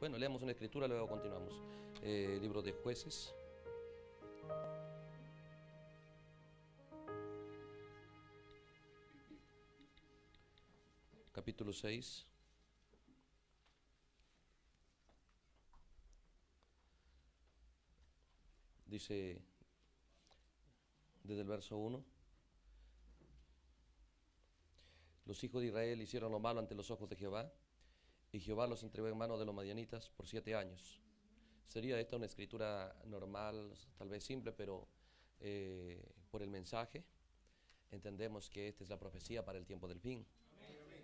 Bueno, leemos una escritura, luego continuamos. Libro de Jueces. Capítulo 6. Dice desde el verso 1: los hijos de Israel hicieron lo malo ante los ojos de Jehová, y Jehová los entregó en mano de los madianitas por 7 años. Sería esta una escritura normal, tal vez simple, pero por el mensaje entendemos que esta es la profecía para el tiempo del fin.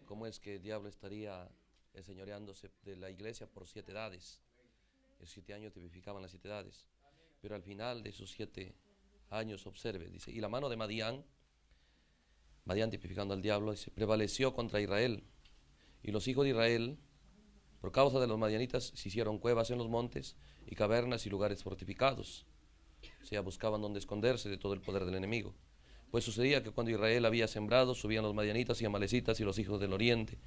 ¿Cómo es que el diablo estaría enseñoreándose de la iglesia por 7 edades? Esos 7 años tipificaban las 7 edades. Pero al final de esos 7 años, observe, dice, y la mano de Madián tipificando al diablo, dice, prevaleció contra Israel. Y los hijos de Israel, por causa de los madianitas, se hicieron cuevas en los montes y cavernas y lugares fortificados. O sea, buscaban donde esconderse de todo el poder del enemigo. Pues sucedía que cuando Israel había sembrado, subían los madianitas y amalecitas y los hijos del oriente.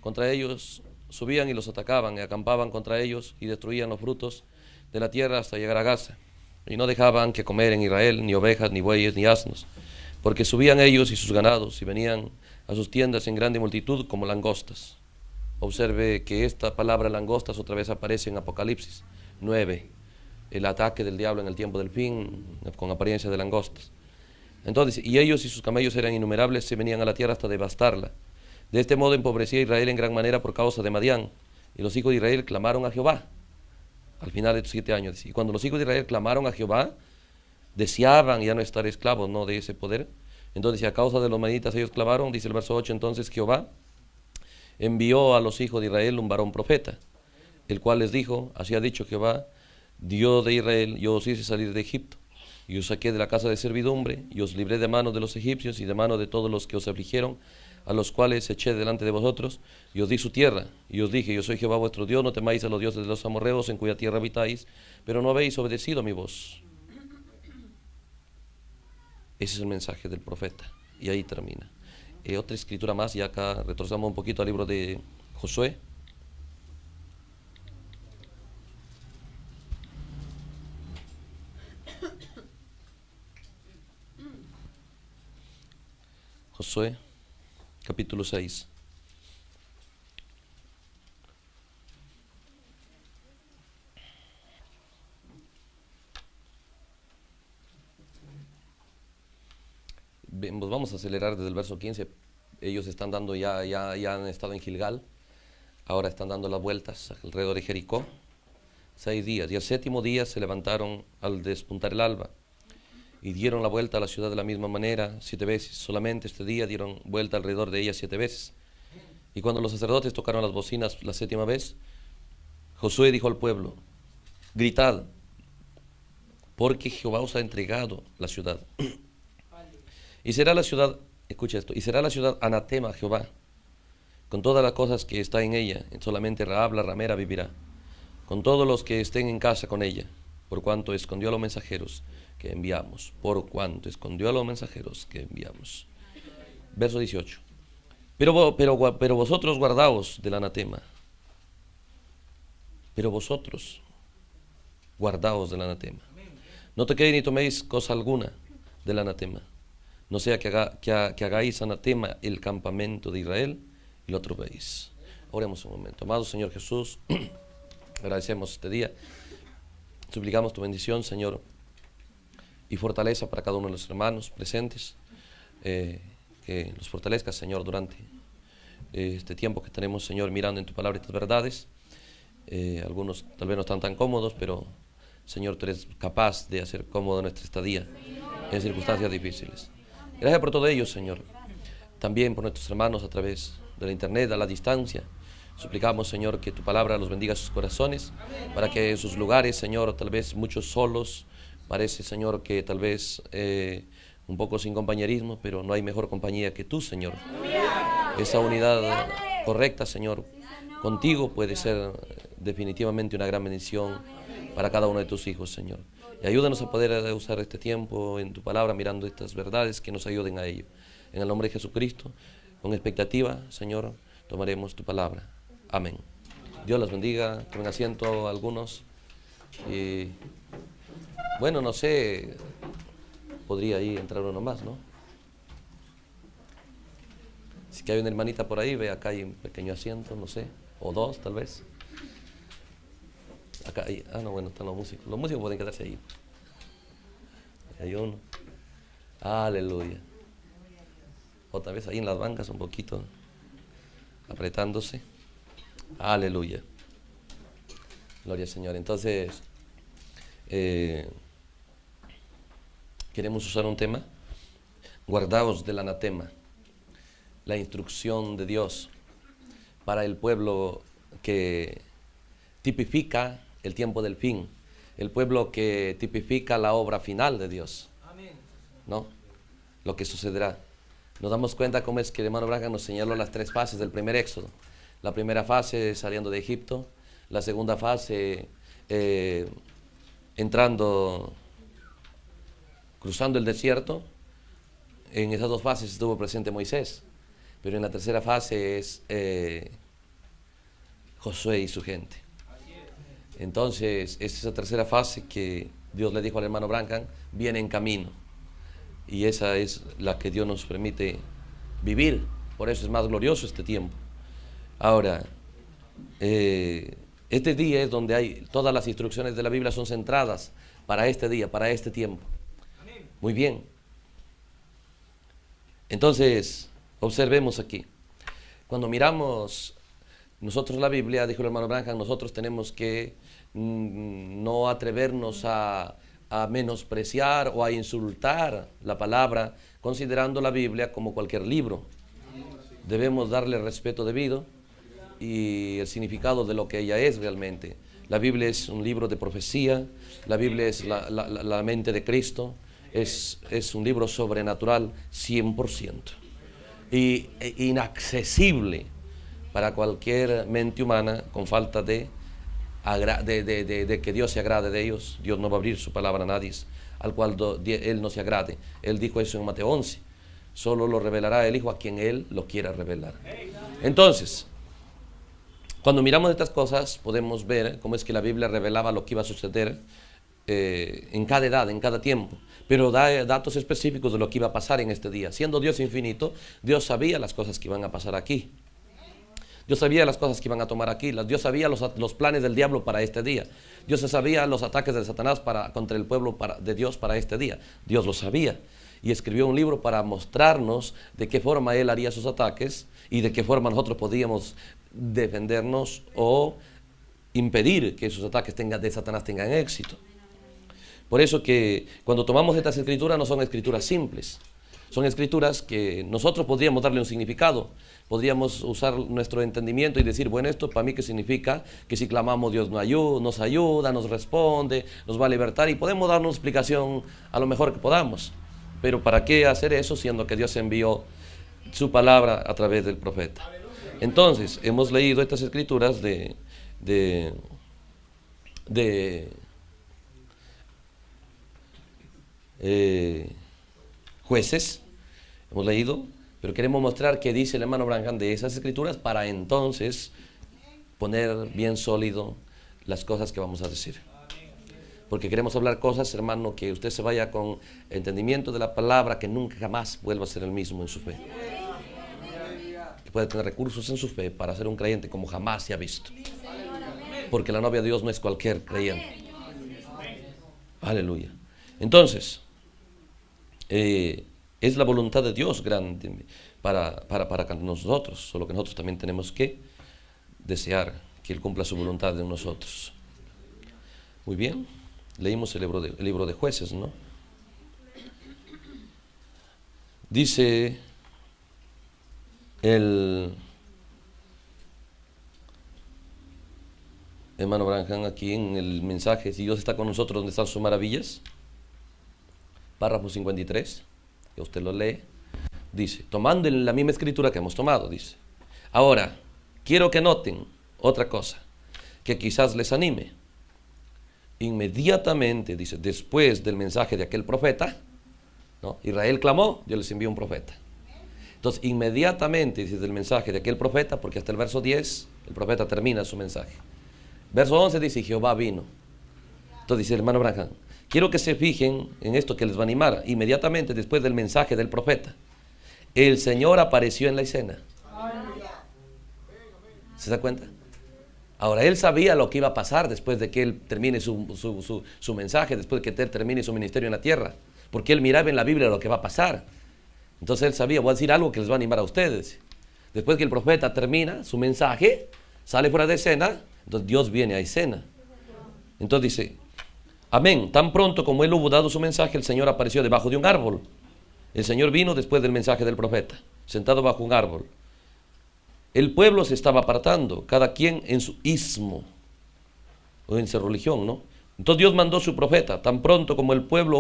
Contra ellos subían y los atacaban y acampaban contra ellos y destruían los frutos de la tierra hasta llegar a Gaza. Y no dejaban que comer en Israel ni ovejas, ni bueyes, ni asnos, porque subían ellos y sus ganados y venían a sus tiendas en grande multitud como langostas. Observe que esta palabra langostas otra vez aparece en Apocalipsis 9, el ataque del diablo en el tiempo del fin con apariencia de langostas. Entonces, y ellos y sus camellos eran innumerables, se venían a la tierra hasta devastarla. De este modo empobrecía Israel en gran manera por causa de Madián, y los hijos de Israel clamaron a Jehová al final de estos 7 años. Y cuando los hijos de Israel clamaron a Jehová, deseaban ya no estar esclavos, no de ese poder. Entonces, a causa de los madianitas ellos clamaron, dice el verso 8, entonces Jehová envió a los hijos de Israel un varón profeta, el cual les dijo, así ha dicho Jehová, Dios de Israel, yo os hice salir de Egipto, y os saqué de la casa de servidumbre, y os libré de mano de los egipcios y de mano de todos los que os afligieron, a los cuales eché delante de vosotros, y os di su tierra, y os dije, yo soy Jehová vuestro Dios, no temáis a los dioses de los amorreos en cuya tierra habitáis, pero no habéis obedecido a mi voz. Ese es el mensaje del profeta, y ahí termina. Otra escritura más, y acá retrocedamos un poquito al libro de Josué. Josué, capítulo 6. Vamos a acelerar desde el verso 15. Ellos están dando ya han estado en Gilgal, ahora están dando las vueltas alrededor de Jericó, 6 días, y el 7º día se levantaron al despuntar el alba, y dieron la vuelta a la ciudad de la misma manera 7 veces, solamente este día dieron vuelta alrededor de ella 7 veces. Y cuando los sacerdotes tocaron las bocinas la 7ª vez, Josué dijo al pueblo, gritad, porque Jehová os ha entregado la ciudad. Y será la ciudad, escucha esto, y será la ciudad anatema a Jehová, con todas las cosas que está en ella, solamente Rahab la ramera vivirá, con todos los que estén en casa con ella, por cuanto escondió a los mensajeros que enviamos, por cuanto escondió a los mensajeros que enviamos. Verso 18. Pero vosotros guardaos del anatema. Pero vosotros guardaos del anatema. No toquéis ni toméis cosa alguna del anatema. No sea que hagáis anatema el campamento de Israel y lo atropelléis. Oremos un momento. Amado Señor Jesús, agradecemos este día. Suplicamos tu bendición, Señor, y fortaleza para cada uno de los hermanos presentes. Que los fortalezcas, Señor, durante este tiempo que tenemos, Señor, mirando en tu palabra estas verdades. Algunos tal vez no están tan cómodos, pero, Señor, tú eres capaz de hacer cómodo nuestra estadía en circunstancias difíciles. Gracias por todo ello, Señor. También por nuestros hermanos a través de la internet, a la distancia. Suplicamos, Señor, que tu palabra los bendiga a sus corazones, para que en sus lugares, Señor, tal vez muchos solos, parece, Señor, que tal vez un poco sin compañerismo, pero no hay mejor compañía que tú, Señor. Esa unidad correcta, Señor, contigo puede ser definitivamente una gran bendición para cada uno de tus hijos, Señor. Y ayúdanos a poder usar este tiempo en tu palabra, mirando estas verdades que nos ayuden a ello. En el nombre de Jesucristo, con expectativa, Señor, tomaremos tu palabra. Amén. Dios los bendiga, tomen asiento algunos. Y bueno, no sé, podría ahí entrar uno más, ¿no? Si que hay una hermanita por ahí, ve acá hay un pequeño asiento, no sé, o dos tal vez. Acá hay, no, bueno, están los músicos. Los músicos pueden quedarse ahí. Hay uno. Aleluya. Otra vez ahí en las bancas un poquito apretándose. Aleluya. Gloria al Señor. Entonces, queremos usar un tema. Guardaos del anatema. La instrucción de Dios para el pueblo que tipifica el tiempo del fin, el pueblo que tipifica la obra final de Dios, ¿no? Lo que sucederá. Nos damos cuenta cómo es que el hermano Branham nos señaló las tres fases del primer éxodo. La primera fase saliendo de Egipto, la segunda fase cruzando el desierto. En esas dos fases estuvo presente Moisés, pero en la tercera fase es Josué y su gente. Entonces, es esa tercera fase que Dios le dijo al hermano Branham, viene en camino. Y esa es la que Dios nos permite vivir. Por eso es más glorioso este tiempo. Ahora, este día es donde hay todas las instrucciones de la Biblia son centradas para este día, para este tiempo. Muy bien. Entonces, observemos aquí. Cuando miramos nosotros la Biblia, dijo el hermano Branham, nosotros tenemos que no atrevernos a menospreciar o a insultar la palabra, considerando la Biblia como cualquier libro. Debemos darle respeto debido y el significado de lo que ella es realmente. La Biblia es un libro de profecía, la Biblia es la mente de Cristo, es un libro sobrenatural 100% y inaccesible para cualquier mente humana con falta de que Dios se agrade de ellos. Dios no va a abrir su palabra a nadie al cual Él no se agrade. Él dijo eso en Mateo 11. Solo lo revelará el Hijo a quien Él lo quiera revelar. Entonces, cuando miramos estas cosas, podemos ver cómo es que la Biblia revelaba lo que iba a suceder en cada edad, en cada tiempo, pero da datos específicos de lo que iba a pasar en este día. Siendo Dios infinito, Dios sabía las cosas que iban a pasar aquí. Dios sabía las cosas que iban a tomar aquí. Dios sabía los planes del diablo para este día. Dios sabía los ataques de Satanás contra el pueblo de Dios para este día. Dios lo sabía. Y escribió un libro para mostrarnos de qué forma Él haría sus ataques y de qué forma nosotros podíamos defendernos o impedir que esos ataques de Satanás tengan éxito. Por eso que cuando tomamos estas escrituras no son escrituras simples. Son escrituras que nosotros podríamos darle un significado. Podríamos usar nuestro entendimiento y decir, bueno, esto para mí qué significa, que si clamamos Dios nos ayuda, nos responde, nos va a libertar y podemos dar una explicación a lo mejor que podamos. Pero ¿para qué hacer eso siendo que Dios envió su palabra a través del profeta? Entonces, hemos leído estas escrituras de Jueces, hemos leído, pero queremos mostrar qué dice el hermano Branham de esas escrituras para entonces poner bien sólido las cosas que vamos a decir. Porque queremos hablar cosas, hermano, que usted se vaya con entendimiento de la palabra, que nunca jamás vuelva a ser el mismo en su fe. Que pueda tener recursos en su fe para ser un creyente como jamás se ha visto. Porque la novia de Dios no es cualquier creyente. Aleluya. Entonces, es la voluntad de Dios grande para nosotros, solo que nosotros también tenemos que desear que Él cumpla su voluntad en nosotros. Muy bien, leímos el libro de Jueces, ¿no? Dice el hermano Branham aquí en el mensaje, si Dios está con nosotros, ¿dónde están sus maravillas? Párrafo 53, que usted lo lee, dice, tomando la misma escritura que hemos tomado, dice, ahora, quiero que noten otra cosa, que quizás les anime. Inmediatamente, dice, después del mensaje de aquel profeta, ¿no? Israel clamó, Dios les envió un profeta. Entonces, inmediatamente dice el mensaje de aquel profeta, porque hasta el verso 10, el profeta termina su mensaje. Verso 11 dice, Jehová vino. Entonces dice el hermano Branham, quiero que se fijen en esto que les va a animar. Inmediatamente después del mensaje del profeta, el Señor apareció en la escena. ¿Se da cuenta? Ahora, él sabía lo que iba a pasar después de que él termine su mensaje, después de que él termine su ministerio en la tierra, porque él miraba en la Biblia lo que va a pasar. Entonces él sabía, voy a decir algo que les va a animar a ustedes. Después que el profeta termina su mensaje, sale fuera de escena, entonces Dios viene a escena. Entonces dice, amén, tan pronto como él hubo dado su mensaje, el Señor apareció debajo de un árbol. El Señor vino después del mensaje del profeta, sentado bajo un árbol. El pueblo se estaba apartando, cada quien en su ismo, o en su religión, ¿no? Entonces Dios mandó su profeta, tan pronto como el profeta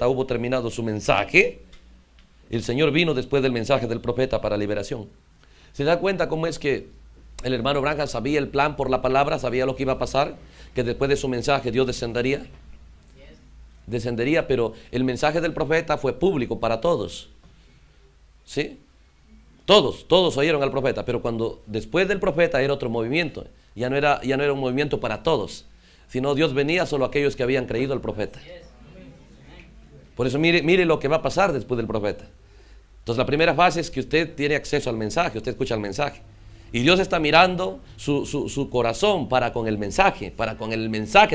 hubo terminado su mensaje, el Señor vino después del mensaje del profeta para liberación. ¿Se da cuenta cómo es que el hermano Branham sabía el plan por la palabra, sabía lo que iba a pasar, que después de su mensaje Dios descendería? Descendería, pero el mensaje del profeta fue público para todos. ¿Sí? Todos oyeron al profeta, pero cuando después del profeta era otro movimiento, ya no era un movimiento para todos, sino Dios venía solo a aquellos que habían creído al profeta. Por eso mire lo que va a pasar después del profeta. Entonces la primera fase es que usted tiene acceso al mensaje, usted escucha el mensaje, y Dios está mirando su corazón para con el mensaje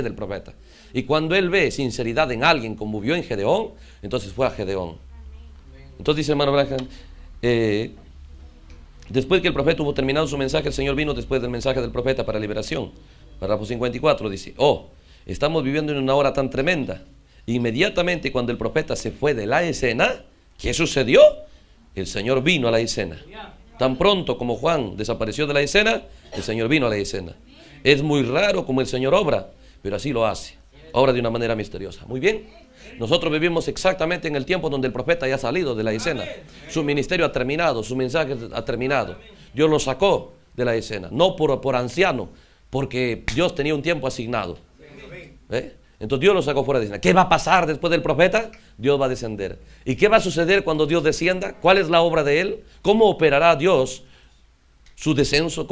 del profeta. Y cuando Él ve sinceridad en alguien, como vio en Gedeón, entonces fue a Gedeón. Entonces dice hermano Branham, después que el profeta hubo terminado su mensaje, el Señor vino después del mensaje del profeta para liberación. Párrafo 54 dice, estamos viviendo en una hora tan tremenda. Inmediatamente cuando el profeta se fue de la escena, ¿qué sucedió? El Señor vino a la escena. Tan pronto como Juan desapareció de la escena, el Señor vino a la escena. Es muy raro como el Señor obra, pero así lo hace. Obra de una manera misteriosa. Muy bien. Nosotros vivimos exactamente en el tiempo donde el profeta ya ha salido de la escena. Su ministerio ha terminado, su mensaje ha terminado. Dios lo sacó de la escena, no por anciano, porque Dios tenía un tiempo asignado. Entonces Dios lo sacó fuera de escena. ¿Qué va a pasar después del profeta? Dios va a descender. ¿Y qué va a suceder cuando Dios descienda? ¿Cuál es la obra de Él? ¿Cómo operará Dios su descenso?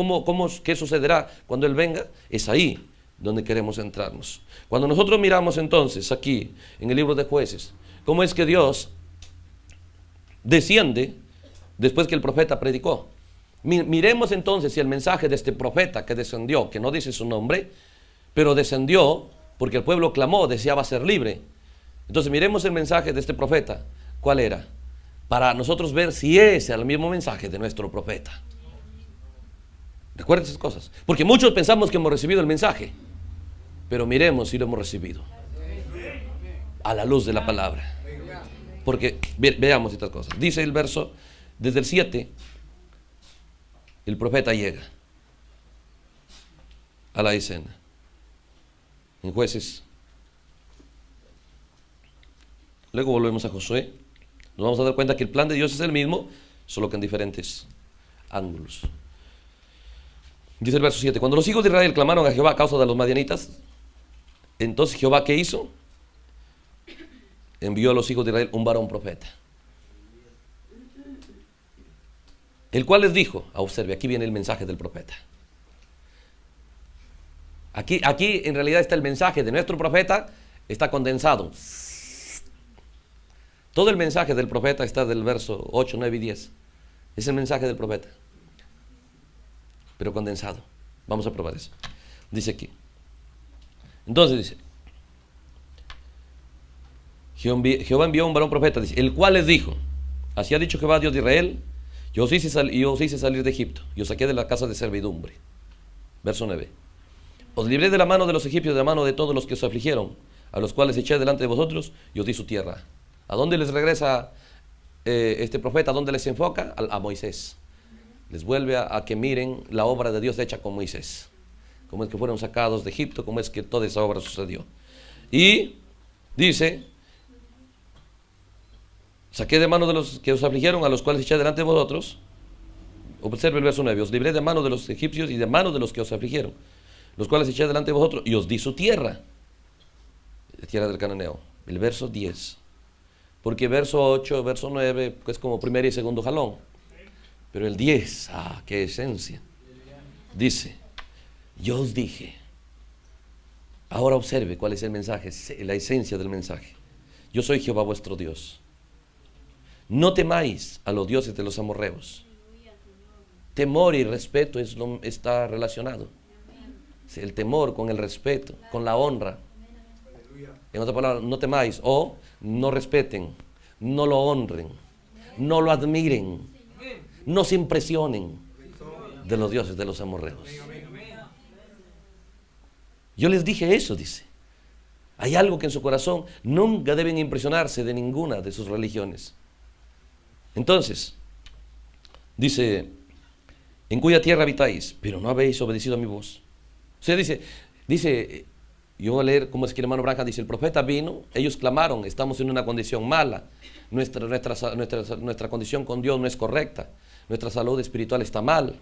¿Qué sucederá cuando Él venga? Es ahí donde queremos centrarnos. Cuando nosotros miramos entonces aquí en el libro de Jueces, cómo es que Dios desciende después que el profeta predicó. Miremos entonces si el mensaje de este profeta que descendió, que no dice su nombre, pero descendió porque el pueblo clamó, deseaba ser libre. Entonces miremos el mensaje de este profeta. ¿Cuál era? Para nosotros ver si es el mismo mensaje de nuestro profeta. Recuerden esas cosas. Porque muchos pensamos que hemos recibido el mensaje, pero miremos si lo hemos recibido a la luz de la palabra. Porque veamos estas cosas. Dice el verso, desde el 7, el profeta llega a la escena. En Jueces. Luego volvemos a Josué. Nos vamos a dar cuenta que el plan de Dios es el mismo, solo que en diferentes ángulos. Dice el verso 7, cuando los hijos de Israel clamaron a Jehová a causa de los madianitas, entonces Jehová, ¿qué hizo? Envió a los hijos de Israel un varón profeta, el cual les dijo, observe, aquí viene el mensaje del profeta. Aquí en realidad está el mensaje de nuestro profeta, está condensado. Todo el mensaje del profeta está del verso 8, 9 y 10. Es el mensaje del profeta, pero condensado. Vamos a probar eso. Dice aquí. Entonces dice, Jehová envió un varón profeta, dice, el cual les dijo, así ha dicho Jehová Dios de Israel, yo os hice salir de Egipto, y os saqué de la casa de servidumbre. Verso 9. Os libré de la mano de los egipcios, de la mano de todos los que os afligieron, a los cuales eché delante de vosotros, y os di su tierra. ¿A dónde les regresa este profeta? ¿A dónde les enfoca? A Moisés. Les vuelve a que miren la obra de Dios hecha con Moisés. Cómo es que fueron sacados de Egipto, cómo es que toda esa obra sucedió. Y dice, saqué de mano de los que os afligieron, a los cuales eché delante de vosotros. Observe el verso 9. Os libré de mano de los egipcios y de mano de los que os afligieron, los cuales eché delante de vosotros, y os di su tierra, la tierra del cananeo. El verso 10. Porque verso 8, verso 9 es como primer y segundo jalón. Pero el 10, qué esencia. Dice, yo os dije. Ahora observe cuál es el mensaje, la esencia del mensaje. Yo soy Jehová vuestro Dios. No temáis a los dioses de los amorreos. Temor y respeto está relacionado. El temor con el respeto, con la honra. En otras palabras, no temáis o no respeten, no lo honren, no lo admiren, no se impresionen de los dioses de los amorreos. Yo les dije eso, dice. Hay algo que en su corazón nunca deben impresionarse de ninguna de sus religiones. Entonces, dice, en cuya tierra habitáis, pero no habéis obedecido a mi voz. O sea, dice, yo voy a leer cómo es que el hermano Branham dice, el profeta vino, ellos clamaron, estamos en una condición mala, nuestra condición con Dios no es correcta, nuestra salud espiritual está mal.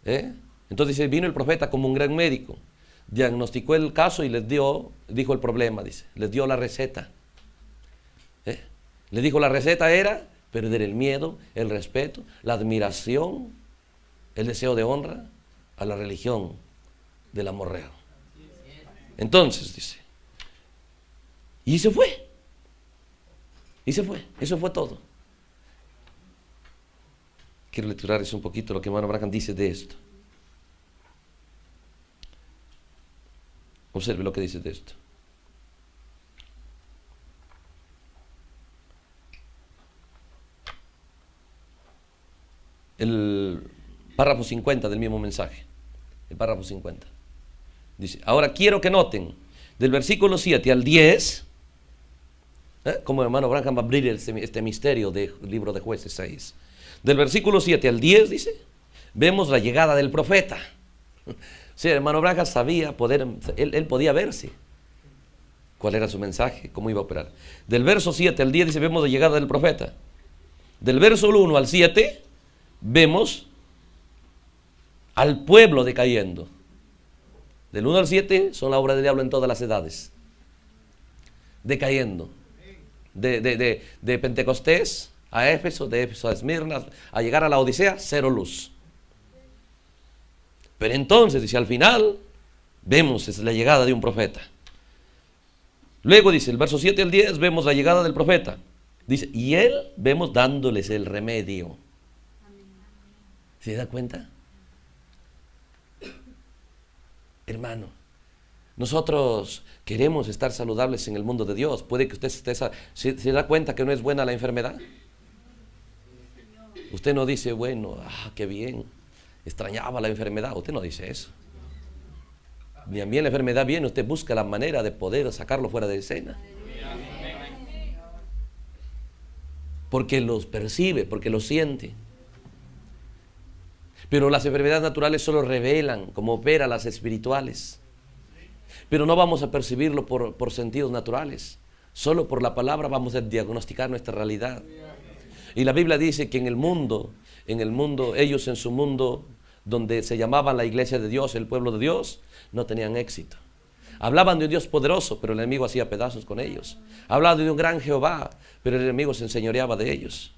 Entonces dice, vino el profeta como un gran médico, diagnosticó el caso y dijo el problema, dice, les dio la receta. Les dijo la receta era perder el miedo, el respeto, la admiración, el deseo de honra a la religión del amorreo. Entonces dice, y se fue, eso fue todo. Quiero lecturarles un poquito lo que hermano Branham dice de esto. Observe lo que dice de esto. El párrafo 50 del mismo mensaje. El párrafo 50. Dice, ahora quiero que noten, del versículo 7 al 10, como el hermano Branham va a abrir este misterio del libro de Jueces 6. Del versículo 7 al 10, dice, vemos la llegada del profeta. O sea, el hermano Branham sabía él podía verse cuál era su mensaje, cómo iba a operar. Del verso 7 al 10 dice, vemos la llegada del profeta. Del verso 1 al 7, vemos al pueblo decayendo. Del 1 al 7 son la obra del diablo en todas las edades. Decayendo. De Pentecostés a Éfeso, de Éfeso a Esmirna, a llegar a la Odisea, cero luz. Pero entonces, dice, al final, vemos la llegada de un profeta. Luego dice, el verso 7 al 10, vemos la llegada del profeta. Dice, y él, vemos dándoles el remedio. ¿Se da cuenta? Hermano, nosotros queremos estar saludables en el mundo de Dios. Puede que usted se da cuenta que no es buena la enfermedad. Usted no dice, bueno, qué bien, extrañaba la enfermedad. Usted no dice eso. Ni a mí la enfermedad viene, usted busca la manera de poder sacarlo fuera de escena. Porque los percibe, porque los siente. Pero las enfermedades naturales solo revelan cómo operan las espirituales. Pero no vamos a percibirlo por sentidos naturales. Solo por la palabra vamos a diagnosticar nuestra realidad. Y la Biblia dice que en el mundo, ellos en su mundo, donde se llamaban la iglesia de Dios, el pueblo de Dios, no tenían éxito. Hablaban de un Dios poderoso, pero el enemigo hacía pedazos con ellos. Hablaban de un gran Jehová, pero el enemigo se enseñoreaba de ellos.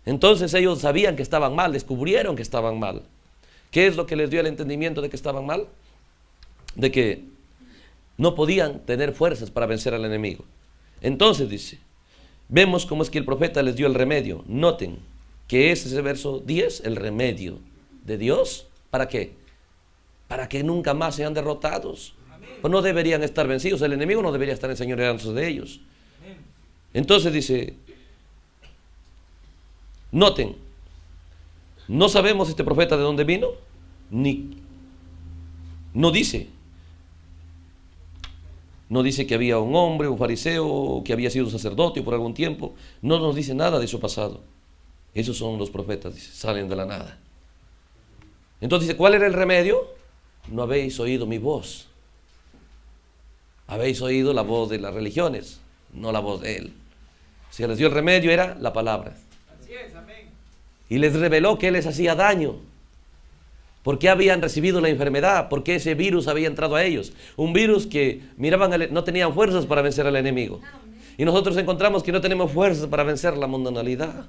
Entonces ellos sabían que estaban mal, descubrieron que estaban mal. ¿Qué es lo que les dio el entendimiento de que estaban mal? De que no podían tener fuerzas para vencer al enemigo. Entonces dice, vemos cómo es que el profeta les dio el remedio. Noten que es ese verso 10, el remedio de Dios. ¿Para qué? Para que nunca más sean derrotados. Pues no deberían estar vencidos. El enemigo no debería estar enseñoreándose de ellos. Entonces dice, noten, no sabemos este profeta de dónde vino, no dice que había un hombre, un fariseo, que había sido un sacerdote por algún tiempo. No nos dice nada de su pasado. Esos son los profetas, dice, salen de la nada. Entonces dice, ¿cuál era el remedio? No habéis oído mi voz. Habéis oído la voz de las religiones, no la voz de él. Si les dio el remedio era la palabra. Así es, amén. Y les reveló que él les hacía daño. ¿Por qué habían recibido la enfermedad? ¿Por qué ese virus había entrado a ellos? Un virus que miraban, no tenían fuerzas para vencer al enemigo. Y nosotros encontramos que no tenemos fuerzas para vencer la mundanalidad.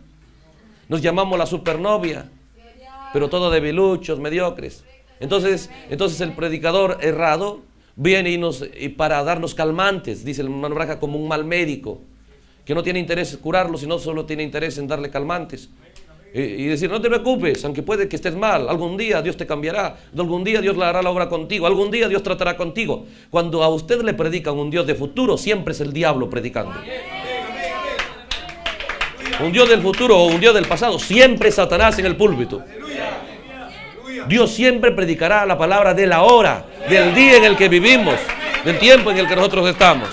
Nos llamamos la supernovia, pero todos debiluchos, mediocres. Entonces el predicador errado viene y para darnos calmantes, dice el hermano Braja, como un mal médico, que no tiene interés en curarlo, sino solo tiene interés en darle calmantes. Y decir, no te preocupes, aunque puede que estés mal, algún día Dios te cambiará, algún día Dios hará la obra contigo, algún día Dios tratará contigo. Cuando a usted le predican un Dios de futuro, siempre es el diablo predicando. Un Dios del futuro o un Dios del pasado, siempre es Satanás en el púlpito. Dios siempre predicará la palabra de la hora, del día en el que vivimos, del tiempo en el que nosotros estamos.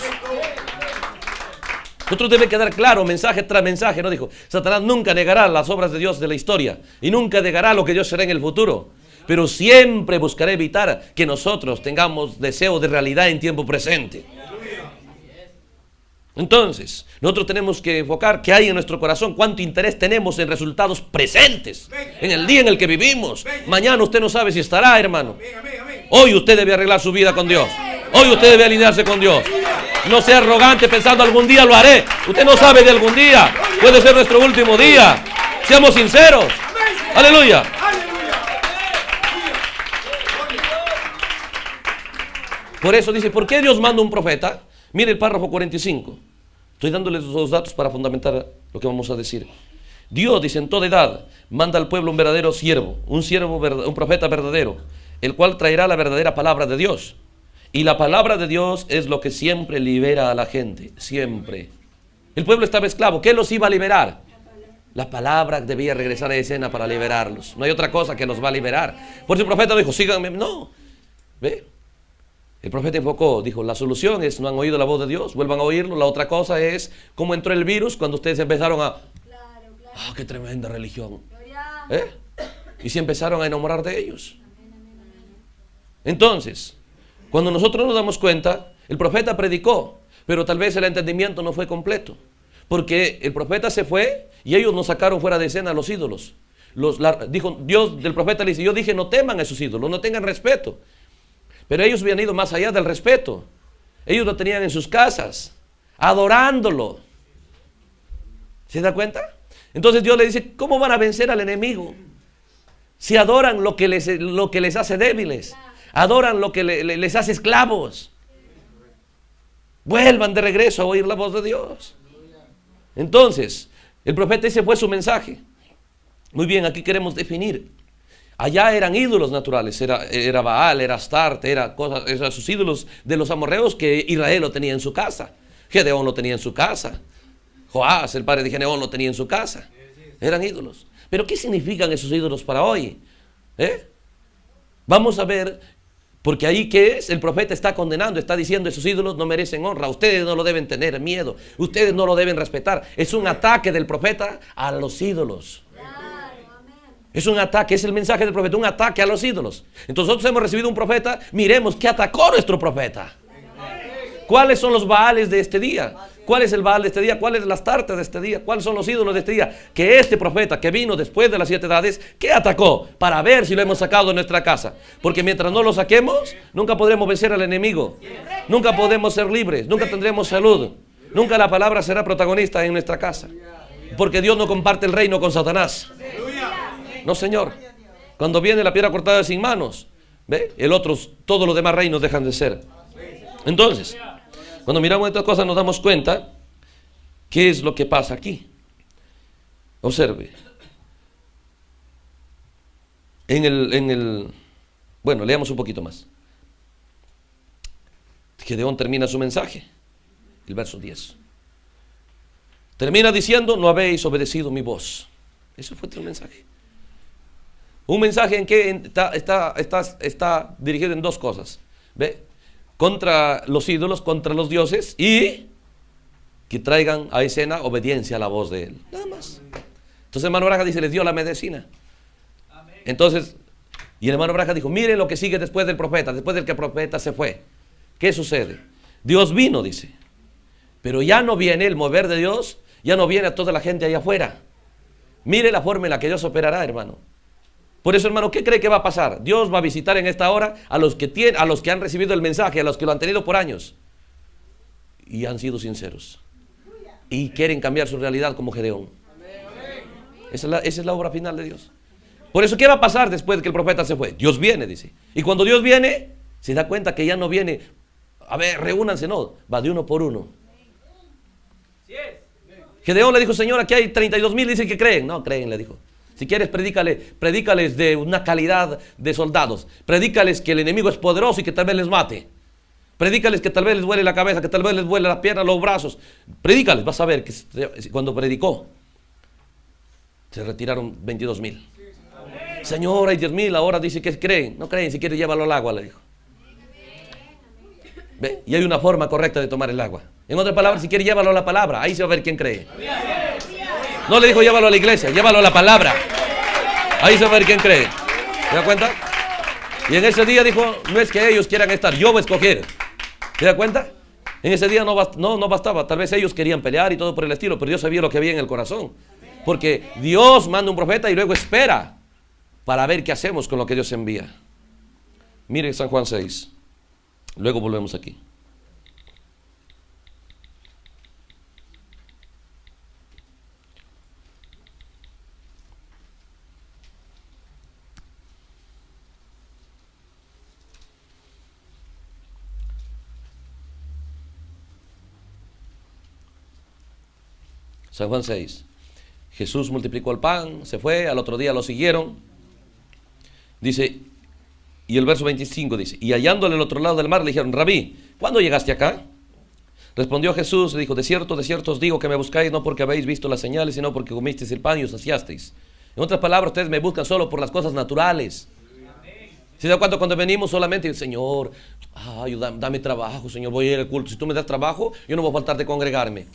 Nosotros debe quedar claro, mensaje tras mensaje, ¿no? Dijo, Satanás nunca negará las obras de Dios de la historia y nunca negará lo que Dios será en el futuro. Pero siempre buscará evitar que nosotros tengamos deseo de realidad en tiempo presente. Entonces, nosotros tenemos que enfocar qué hay en nuestro corazón, cuánto interés tenemos en resultados presentes, en el día en el que vivimos. Mañana usted no sabe si estará, hermano. Hoy usted debe arreglar su vida con Dios. Hoy usted debe alinearse con Dios. No sea arrogante pensando algún día lo haré. Usted no sabe de algún día. Puede ser nuestro último día. Seamos sinceros. Aleluya. Por eso dice, ¿por qué Dios manda un profeta? Mire el párrafo 45. Estoy dándoles los datos para fundamentar lo que vamos a decir. Dios, dice, en toda edad, manda al pueblo un verdadero siervo, un profeta verdadero, el cual traerá la verdadera palabra de Dios. Y la palabra de Dios es lo que siempre libera a la gente, siempre. El pueblo estaba esclavo, ¿qué los iba a liberar? La palabra debía regresar a escena para liberarlos. No hay otra cosa que los va a liberar. Por eso el profeta dijo, síganme. No, ¿ve? El profeta enfocó, dijo, la solución es, no han oído la voz de Dios, vuelvan a oírlo. La otra cosa es, cómo entró el virus cuando ustedes empezaron a... ¡Ah, qué tremenda religión! Y se empezaron a enamorar de ellos. Entonces, cuando nosotros nos damos cuenta, el profeta predicó, pero tal vez el entendimiento no fue completo. Porque el profeta se fue y ellos nos sacaron fuera de escena a los ídolos. Dijo Dios del profeta, le dice, yo dije, no teman a esos ídolos, no tengan respeto. Pero ellos habían ido más allá del respeto. Ellos lo tenían en sus casas, adorándolo. ¿Se da cuenta? Entonces Dios le dice, ¿cómo van a vencer al enemigo? Si adoran lo que les hace débiles, adoran lo que les hace esclavos. Vuelvan de regreso a oír la voz de Dios. Entonces, el profeta, ese fue su mensaje. Muy bien, aquí queremos definir. Allá eran ídolos naturales, era Baal, era Astarte, eran sus ídolos de los amorreos que Israel lo tenía en su casa. Gedeón lo tenía en su casa. Joás, el padre de Gedeón, lo tenía en su casa. Eran ídolos. Pero ¿qué significan esos ídolos para hoy? Vamos a ver, porque ahí ¿qué es? El profeta está condenando, está diciendo, esos ídolos no merecen honra, ustedes no lo deben tener miedo, ustedes no lo deben respetar. Es un ataque del profeta a los ídolos. Es un ataque, es el mensaje del profeta, un ataque a los ídolos. Entonces nosotros hemos recibido un profeta, miremos qué atacó nuestro profeta. ¿Cuáles son los Baales de este día? ¿Cuál es el Baal de este día? ¿Cuál es la Astarte de este día? ¿Cuáles son los ídolos de este día? Que este profeta que vino después de las 7 edades, ¿qué atacó? Para ver si lo hemos sacado de nuestra casa. Porque mientras no lo saquemos, nunca podremos vencer al enemigo. Nunca podemos ser libres, nunca tendremos salud. Nunca la palabra será protagonista en nuestra casa. Porque Dios no comparte el reino con Satanás. No, señor. Cuando viene la piedra cortada sin manos, ¿ve? Todos los demás reinos dejan de ser. Entonces, cuando miramos estas cosas nos damos cuenta qué es lo que pasa aquí. Observe. Bueno, leamos un poquito más. Gedeón termina su mensaje, el verso 10. Termina diciendo, no habéis obedecido mi voz. Eso fue el mensaje. Un mensaje en que está dirigido en dos cosas. ¿Ve? Contra los ídolos, contra los dioses, y que traigan a escena obediencia a la voz de él. Nada más. Entonces el hermano Braja dice, les dio la medicina. Entonces, y el hermano Braja dijo, miren lo que sigue después del profeta, después del que el profeta se fue. ¿Qué sucede? Dios vino, dice. Pero ya no viene el mover de Dios, ya no viene a toda la gente allá afuera. Mire la forma en la que Dios operará, hermano. Por eso, hermano, ¿qué cree que va a pasar? Dios va a visitar en esta hora a los que han recibido el mensaje, a los que lo han tenido por años y han sido sinceros. y quieren cambiar su realidad como Gedeón. Esa es la obra final de Dios. Por eso, ¿qué va a pasar después de que el profeta se fue? Dios viene, dice. Y cuando Dios viene, se da cuenta que ya no viene, a ver, reúnanse, no, va de uno por uno. Gedeón le dijo, Señor, aquí hay 32,000, dicen que creen. No creen, le dijo. Si quieres, predícales de una calidad de soldados. Predícales que el enemigo es poderoso y que tal vez les mate. Predícales que tal vez les vuele la cabeza, que tal vez les vuele la pierna, los brazos. Predícales, vas a ver que cuando predicó, se retiraron 22,000. Señor, hay 10,000, ahora dice que creen. No creen, si quieres llévalo al agua, le dijo. ¿Ve? Y hay una forma correcta de tomar el agua. En otras palabras, si quiere llévalo a la palabra, ahí se va a ver quién cree. No le dijo llévalo a la iglesia, llévalo a la palabra. Ahí se va a ver quién cree. ¿Se da cuenta? Y en ese día dijo, no es que ellos quieran estar, yo voy a escoger. ¿Se da cuenta? En ese día no bastaba, tal vez ellos querían pelear y todo por el estilo, pero Dios sabía lo que había en el corazón. Porque Dios manda un profeta y luego espera para ver qué hacemos con lo que Dios envía. Mire San Juan 6. Luego volvemos aquí. San Juan 6. Jesús multiplicó el pan, se fue, al otro día lo siguieron. Dice, y el verso 25 dice, y hallándole al otro lado del mar le dijeron, Rabí, ¿cuándo llegaste acá? Respondió Jesús, le dijo, de cierto os digo que me buscáis no porque habéis visto las señales, sino porque comisteis el pan y os saciasteis. En otras palabras, ustedes me buscan solo por las cosas naturales. ¿Se da cuenta cuando venimos solamente, Señor, dame trabajo, Señor, voy a ir al culto. Si tú me das trabajo, yo no voy a faltar de congregarme.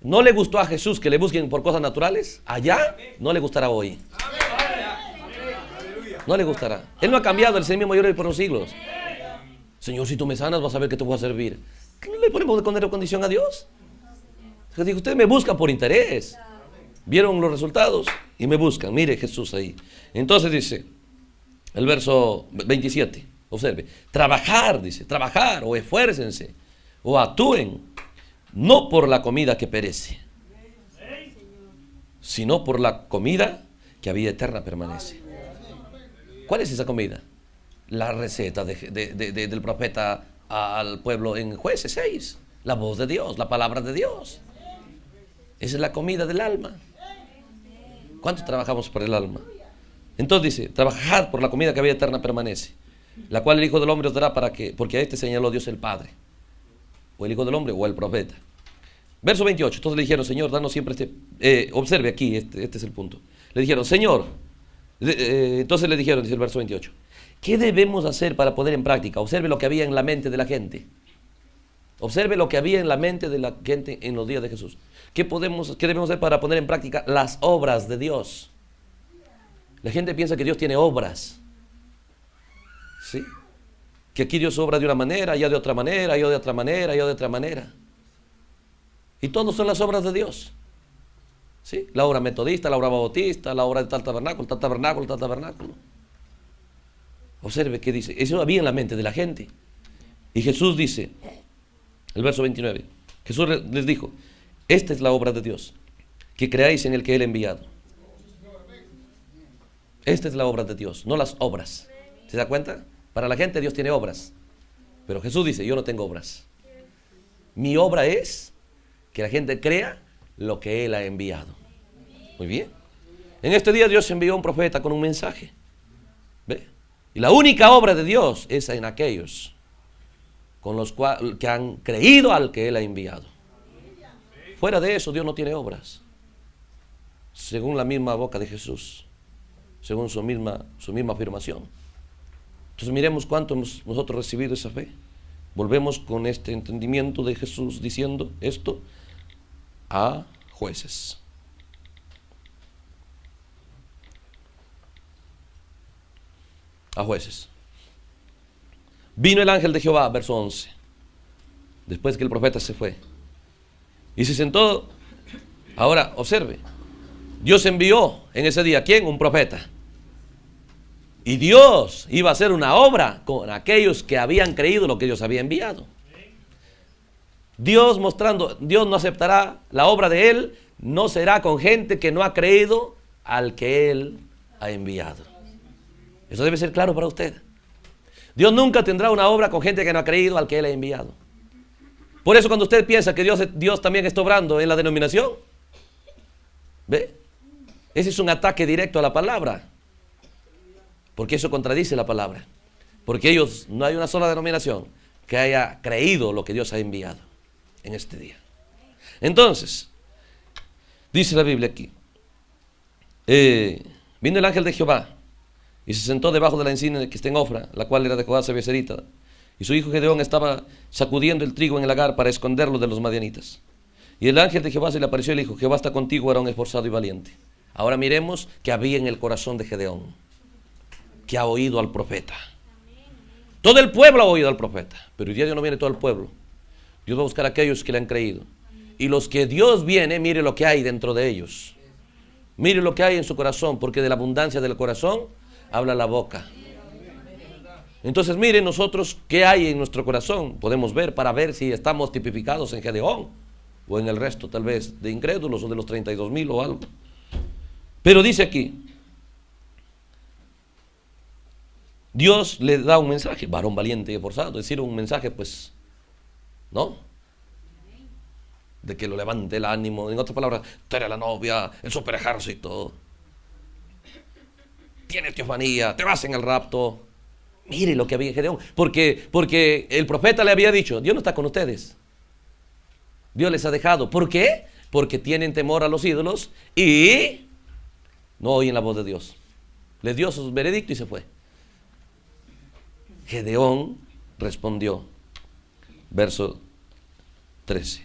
¿No le gustó a Jesús que le busquen por cosas naturales? Allá no le gustará hoy. No le gustará. Él no ha cambiado, el Señor mayor por los siglos. Señor, si tú me sanas, vas a ver que te voy a servir. ¿No le ponemos de condición a Dios? Dijo, ustedes me buscan por interés. Vieron los resultados y me buscan. Mire Jesús ahí. Entonces dice, el verso 27, observe. Trabajar, dice, trabajar o esfuércense o actúen. No por la comida que perece, sino por la comida que a vida eterna permanece. ¿Cuál es esa comida? La receta del profeta al pueblo en Jueces 6. La voz de Dios, la palabra de Dios. Esa es la comida del alma. ¿Cuánto trabajamos por el alma? Entonces dice, trabajad por la comida que a vida eterna permanece, la cual el Hijo del Hombre os dará porque a este señaló Dios el Padre. O el Hijo del Hombre o el profeta. Verso 28, entonces le dijeron, Señor, danos siempre observe aquí, este es el punto. Le dijeron, Señor, entonces le dijeron, dice el verso 28, ¿qué debemos hacer para poner en práctica? Observe lo que había en la mente de la gente. Observe lo que había en la mente de la gente en los días de Jesús. ¿Qué debemos hacer para poner en práctica las obras de Dios? La gente piensa que Dios tiene obras. ¿Sí? Que aquí Dios obra de una manera, allá de otra manera, allá de otra manera, allá de otra manera. Y todos son las obras de Dios. ¿Sí? La obra metodista, la obra bautista, la obra de tal tabernáculo, tal tabernáculo, tal tabernáculo. Observe qué dice. Eso había en la mente de la gente. Y Jesús dice, el verso 29, Jesús les dijo, esta es la obra de Dios, que creáis en el que Él ha enviado. Esta es la obra de Dios, no las obras. ¿Se da cuenta? Para la gente Dios tiene obras, pero Jesús dice, yo no tengo obras. Mi obra es que la gente crea lo que Él ha enviado. Muy bien. En este día Dios envió a un profeta con un mensaje. ¿Ve? Y la única obra de Dios es en aquellos con los que han creído al que Él ha enviado. Fuera de eso Dios no tiene obras. Según la misma boca de Jesús, según su misma afirmación. Entonces miremos cuánto hemos nosotros recibido esa fe. Volvemos con este entendimiento de Jesús diciendo esto a Jueces. A Jueces. Vino el ángel de Jehová, verso 11, después que el profeta se fue, y se sentó. Ahora, observe, Dios envió en ese día, ¿quién? Un profeta. Y Dios iba a hacer una obra con aquellos que habían creído lo que Dios había enviado. Dios no aceptará la obra de Él, no será con gente que no ha creído al que Él ha enviado. Eso debe ser claro para usted. Dios nunca tendrá una obra con gente que no ha creído al que Él ha enviado. Por eso cuando usted piensa que Dios también está obrando en la denominación, ¿ve? Ese es un ataque directo a la palabra. Porque eso contradice la palabra. Porque no hay una sola denominación que haya creído lo que Dios ha enviado en este día. Entonces, dice la Biblia aquí, vino el ángel de Jehová y se sentó debajo de la encina que está en Ofra, la cual era de Joás Abiezerita, y su hijo Gedeón estaba sacudiendo el trigo en el lagar para esconderlo de los madianitas. Y el ángel de Jehová se le apareció y le dijo: Jehová está contigo, varón esforzado y valiente. Ahora miremos que había en el corazón de Gedeón, que ha oído al profeta. Todo el pueblo ha oído al profeta, pero hoy día Dios no viene todo el pueblo. Dios va a buscar a aquellos que le han creído. Y los que Dios viene, mire lo que hay dentro de ellos. Mire lo que hay en su corazón, porque de la abundancia del corazón habla la boca. Entonces mire nosotros qué hay en nuestro corazón. Podemos ver para ver si estamos tipificados en Gedeón o en el resto tal vez de incrédulos o de los 32,000 o algo. Pero dice aquí, Dios le da un mensaje, varón valiente y esforzado, es decir, un mensaje pues, ¿no? De que lo levante el ánimo. En otras palabras, tú eres la novia, el super ejército, tienes teofanía, te vas en el rapto. Mire lo que había en Gedeón, porque el profeta le había dicho: Dios no está con ustedes, Dios les ha dejado. ¿Por qué? Porque tienen temor a los ídolos y no oyen la voz de Dios. Les dio su veredicto y se fue. Gedeón respondió, verso 13: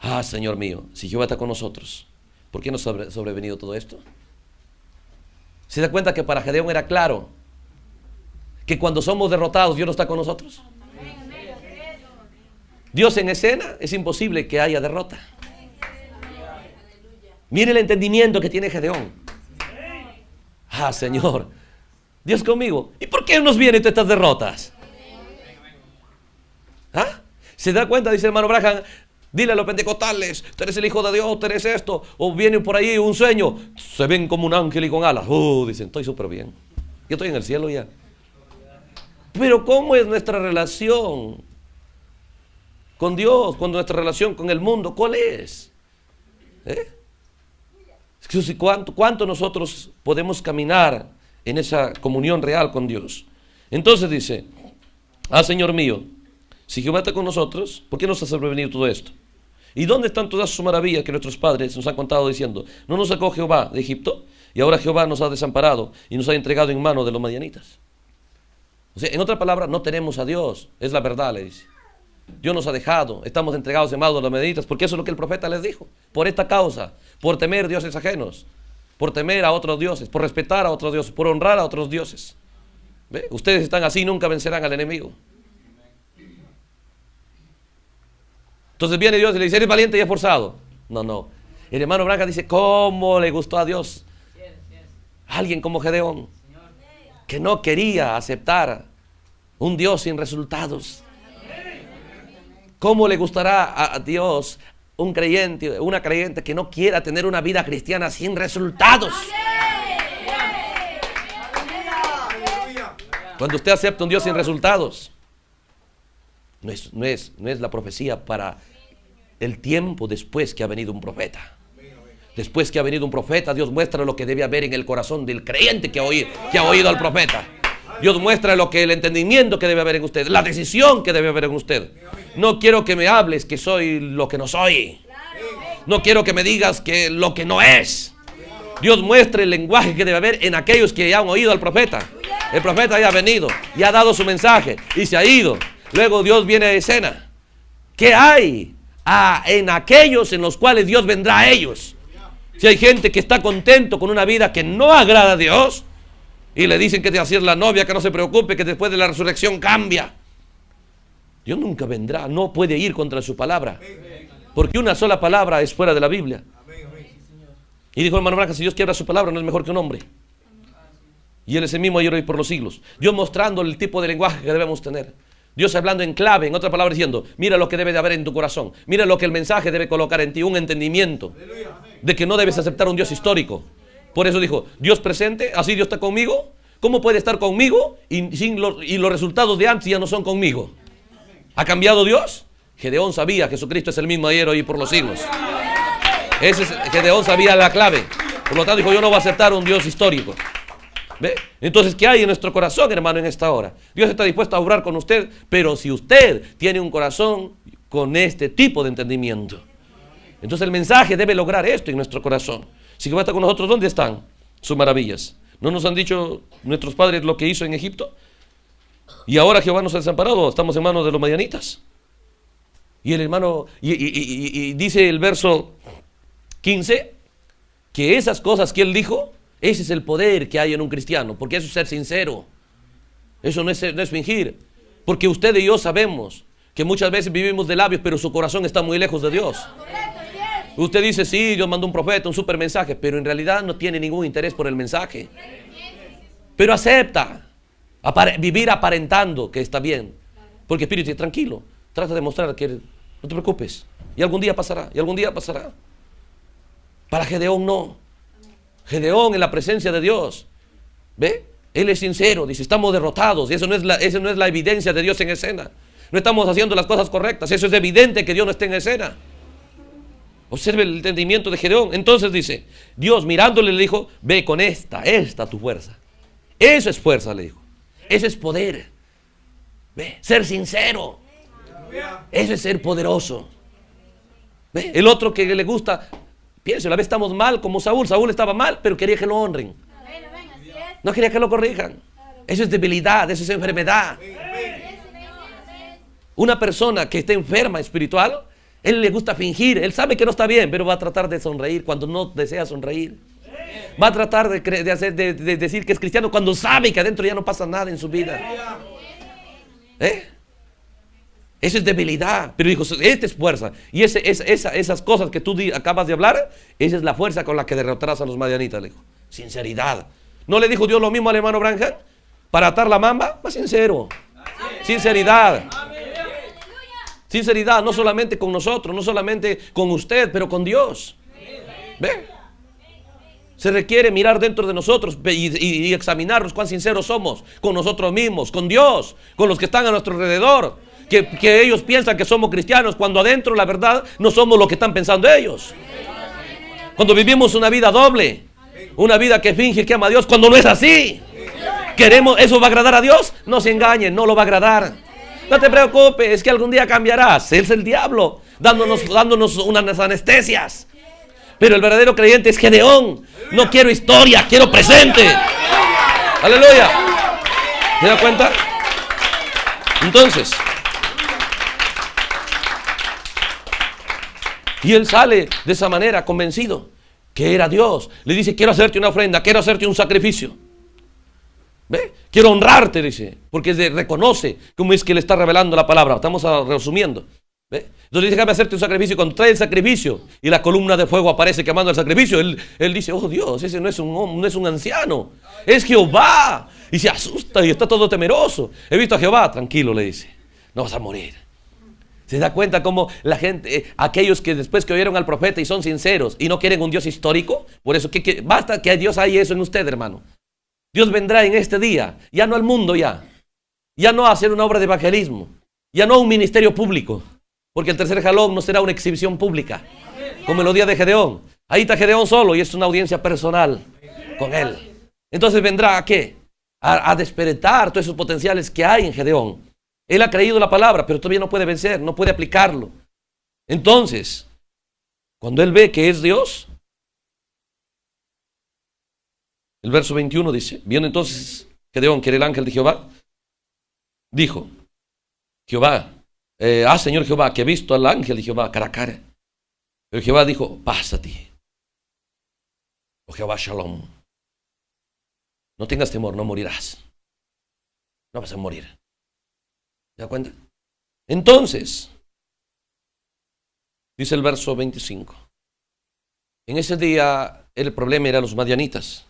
ah, Señor mío, si Jehová está con nosotros, ¿por qué nos ha sobrevenido todo esto? ¿Se da cuenta que para Gedeón era claro que cuando somos derrotados Dios no está con nosotros? Dios en escena, es imposible que haya derrota. Mire el entendimiento que tiene Gedeón. Ah, Señor, Dios conmigo. ¿Y por qué nos vienen estas derrotas? ¿Ah? ¿Se da cuenta? Dice el hermano Branham: dile a los pentecostales, tú eres el hijo de Dios, tú eres esto. O viene por ahí un sueño, se ven como un ángel y con alas. Dicen, estoy súper bien, yo estoy en el cielo ya. Pero ¿cómo es nuestra relación con Dios, con nuestra relación con el mundo? ¿Cuál es? ¿Cuánto nosotros podemos caminar en esa comunión real con Dios? Entonces dice: ah, Señor mío, si Jehová está con nosotros, ¿por qué nos ha sobrevenido todo esto? ¿Y dónde están todas sus maravillas que nuestros padres nos han contado diciendo: no nos sacó Jehová de Egipto, y ahora Jehová nos ha desamparado y nos ha entregado en mano de los madianitas? O sea, en otras palabras, no tenemos a Dios, es la verdad, le dice. Dios nos ha dejado, estamos entregados en manos de los madianitas, porque eso es lo que el profeta les dijo. Por esta causa, por temer dioses ajenos, por temer a otros dioses, por respetar a otros dioses, por honrar a otros dioses. ¿Ve? Ustedes están así, nunca vencerán al enemigo. Entonces viene Dios y le dice: eres valiente y esforzado. No. El hermano Branham dice: ¿cómo le gustó a Dios alguien como Gedeón, que no quería aceptar un Dios sin resultados? ¿Cómo le gustará a Dios un creyente, una creyente que no quiera tener una vida cristiana sin resultados? Cuando usted acepta un Dios sin resultados, no es la profecía para el tiempo después que ha venido un profeta. Después que ha venido un profeta, Dios muestra lo que debe haber en el corazón del creyente que ha oído al profeta. Dios muestra el entendimiento que debe haber en usted, la decisión que debe haber en usted. No quiero que me hables que soy lo que no soy. No quiero que me digas que lo que no es. Dios muestra el lenguaje que debe haber en aquellos que ya han oído al profeta. El profeta ya ha venido y ha dado su mensaje y se ha ido. Luego Dios viene a escena. ¿Qué hay en aquellos en los cuales Dios vendrá a ellos? Si hay gente que está contento con una vida que no agrada a Dios y le dicen que así es la novia, que no se preocupe, que después de la resurrección cambia, Dios nunca vendrá, no puede ir contra su palabra, porque una sola palabra es fuera de la Biblia. Y dijo el hermano Branham: si Dios quiebra su palabra, no es mejor que un hombre. Y Él es el mismo ayer, hoy, por los siglos. Dios mostrando el tipo de lenguaje que debemos tener. Dios hablando en clave, en otra palabra diciendo, mira lo que debe de haber en tu corazón. Mira lo que el mensaje debe colocar en ti, un entendimiento de que no debes aceptar un Dios histórico. Por eso dijo, Dios presente, así Dios está conmigo. ¿Cómo puede estar conmigo y los resultados de antes ya no son conmigo? ¿Ha cambiado Dios? Gedeón sabía que Jesucristo es el mismo ayer, hoy y por los siglos. Gedeón sabía la clave. Por lo tanto dijo, yo no voy a aceptar un Dios histórico. ¿Ve? Entonces, ¿qué hay en nuestro corazón, hermano, en esta hora? Dios está dispuesto a obrar con usted, pero si usted tiene un corazón con este tipo de entendimiento, entonces el mensaje debe lograr esto en nuestro corazón. Si Jehová está con nosotros, ¿dónde están sus maravillas? ¿No nos han dicho nuestros padres lo que hizo en Egipto? Y ahora Jehová nos ha desamparado, estamos en manos de los madianitas. Y el hermano, y dice el verso 15, que esas cosas que él dijo, ese es el poder que hay en un cristiano, porque eso es ser sincero. Eso no es fingir. Porque usted y yo sabemos que muchas veces vivimos de labios, pero su corazón está muy lejos de Dios. Usted dice, sí, Dios mandó un profeta, un super mensaje, pero en realidad no tiene ningún interés por el mensaje. Pero acepta vivir aparentando que está bien. Porque Espíritu dice, tranquilo, trata de mostrar que no te preocupes. Y algún día pasará, y algún día pasará. Para Gedeón no. Gedeón en la presencia de Dios, ¿ve? Él es sincero, dice, estamos derrotados. Y eso no es la evidencia de Dios en escena. No estamos haciendo las cosas correctas. Eso es evidente que Dios no está en escena. Observe el entendimiento de Gedeón. Entonces dice, Dios mirándole le dijo, ve con esta tu fuerza. Eso es fuerza, le dijo. Eso es poder. Ve, ser sincero. Eso es ser poderoso. ¿Ve? El otro que le gusta, piense, a la vez estamos mal como Saúl. Saúl estaba mal, pero quería que lo honren. No quería que lo corrijan. Eso es debilidad, eso es enfermedad. Una persona que esté enferma espiritual, él le gusta fingir, él sabe que no está bien, pero va a tratar de sonreír cuando no desea sonreír. Va a tratar de decir que es cristiano cuando sabe que adentro ya no pasa nada en su vida. Eso es debilidad. Pero dijo, esta es fuerza. Y esas cosas que tú acabas de hablar, esa es la fuerza con la que derrotarás a los madianitas, le dijo. Sinceridad. ¿No le dijo Dios lo mismo al hermano Branham? Para atar la mamba, más sincero. Sinceridad. Sinceridad, no solamente con nosotros, no solamente con usted, pero con Dios. ¿Ve? Se requiere mirar dentro de nosotros y examinarnos cuán sinceros somos con nosotros mismos, con Dios, con los que están a nuestro alrededor. Que ellos piensan que somos cristianos cuando adentro la verdad no somos lo que están pensando ellos. Cuando vivimos una vida doble, una vida que finge que ama a Dios cuando no es así. ¿Eso va a agradar a Dios? No se engañen, no lo va a agradar. No te preocupes, es que algún día cambiarás. Él es el diablo, dándonos unas anestesias. Pero el verdadero creyente es Gedeón. No quiero historia, quiero presente. Aleluya. ¿Se da cuenta? Entonces, y él sale de esa manera convencido que era Dios. Le dice, quiero hacerte una ofrenda, quiero hacerte un sacrificio. ¿Ve? Quiero honrarte, dice, porque reconoce cómo es que le está revelando la palabra. Estamos resumiendo. ¿Ve? Entonces dice, déjame hacerte un sacrificio. Y cuando trae el sacrificio y la columna de fuego aparece quemando el sacrificio, él dice, oh Dios, ese no es un anciano, es Jehová. Y se asusta y está todo temeroso. He visto a Jehová, tranquilo, le dice, no vas a morir. Se da cuenta cómo la gente, aquellos que después que oyeron al profeta y son sinceros y no quieren un Dios histórico, por eso basta que Dios haya eso en usted, hermano. Dios vendrá en este día, ya no al mundo ya no a hacer una obra de evangelismo, ya no a un ministerio público, porque el tercer jalón no será una exhibición pública, como en los días de Gedeón. Ahí está Gedeón solo y es una audiencia personal con él. Entonces vendrá ¿a qué? A despertar todos esos potenciales que hay en Gedeón. Él ha creído la palabra, pero todavía no puede vencer, no puede aplicarlo. Entonces, cuando él ve que es Dios, el verso 21 dice, viendo entonces Gedeón, que era el ángel de Jehová, dijo, Jehová, Señor Jehová, que he visto al ángel de Jehová cara a cara. Pero Jehová dijo, pásate. Oh Jehová Shalom. No tengas temor, no morirás. No vas a morir. ¿Se da cuenta? Entonces, dice el verso 25, en ese día el problema era los madianitas,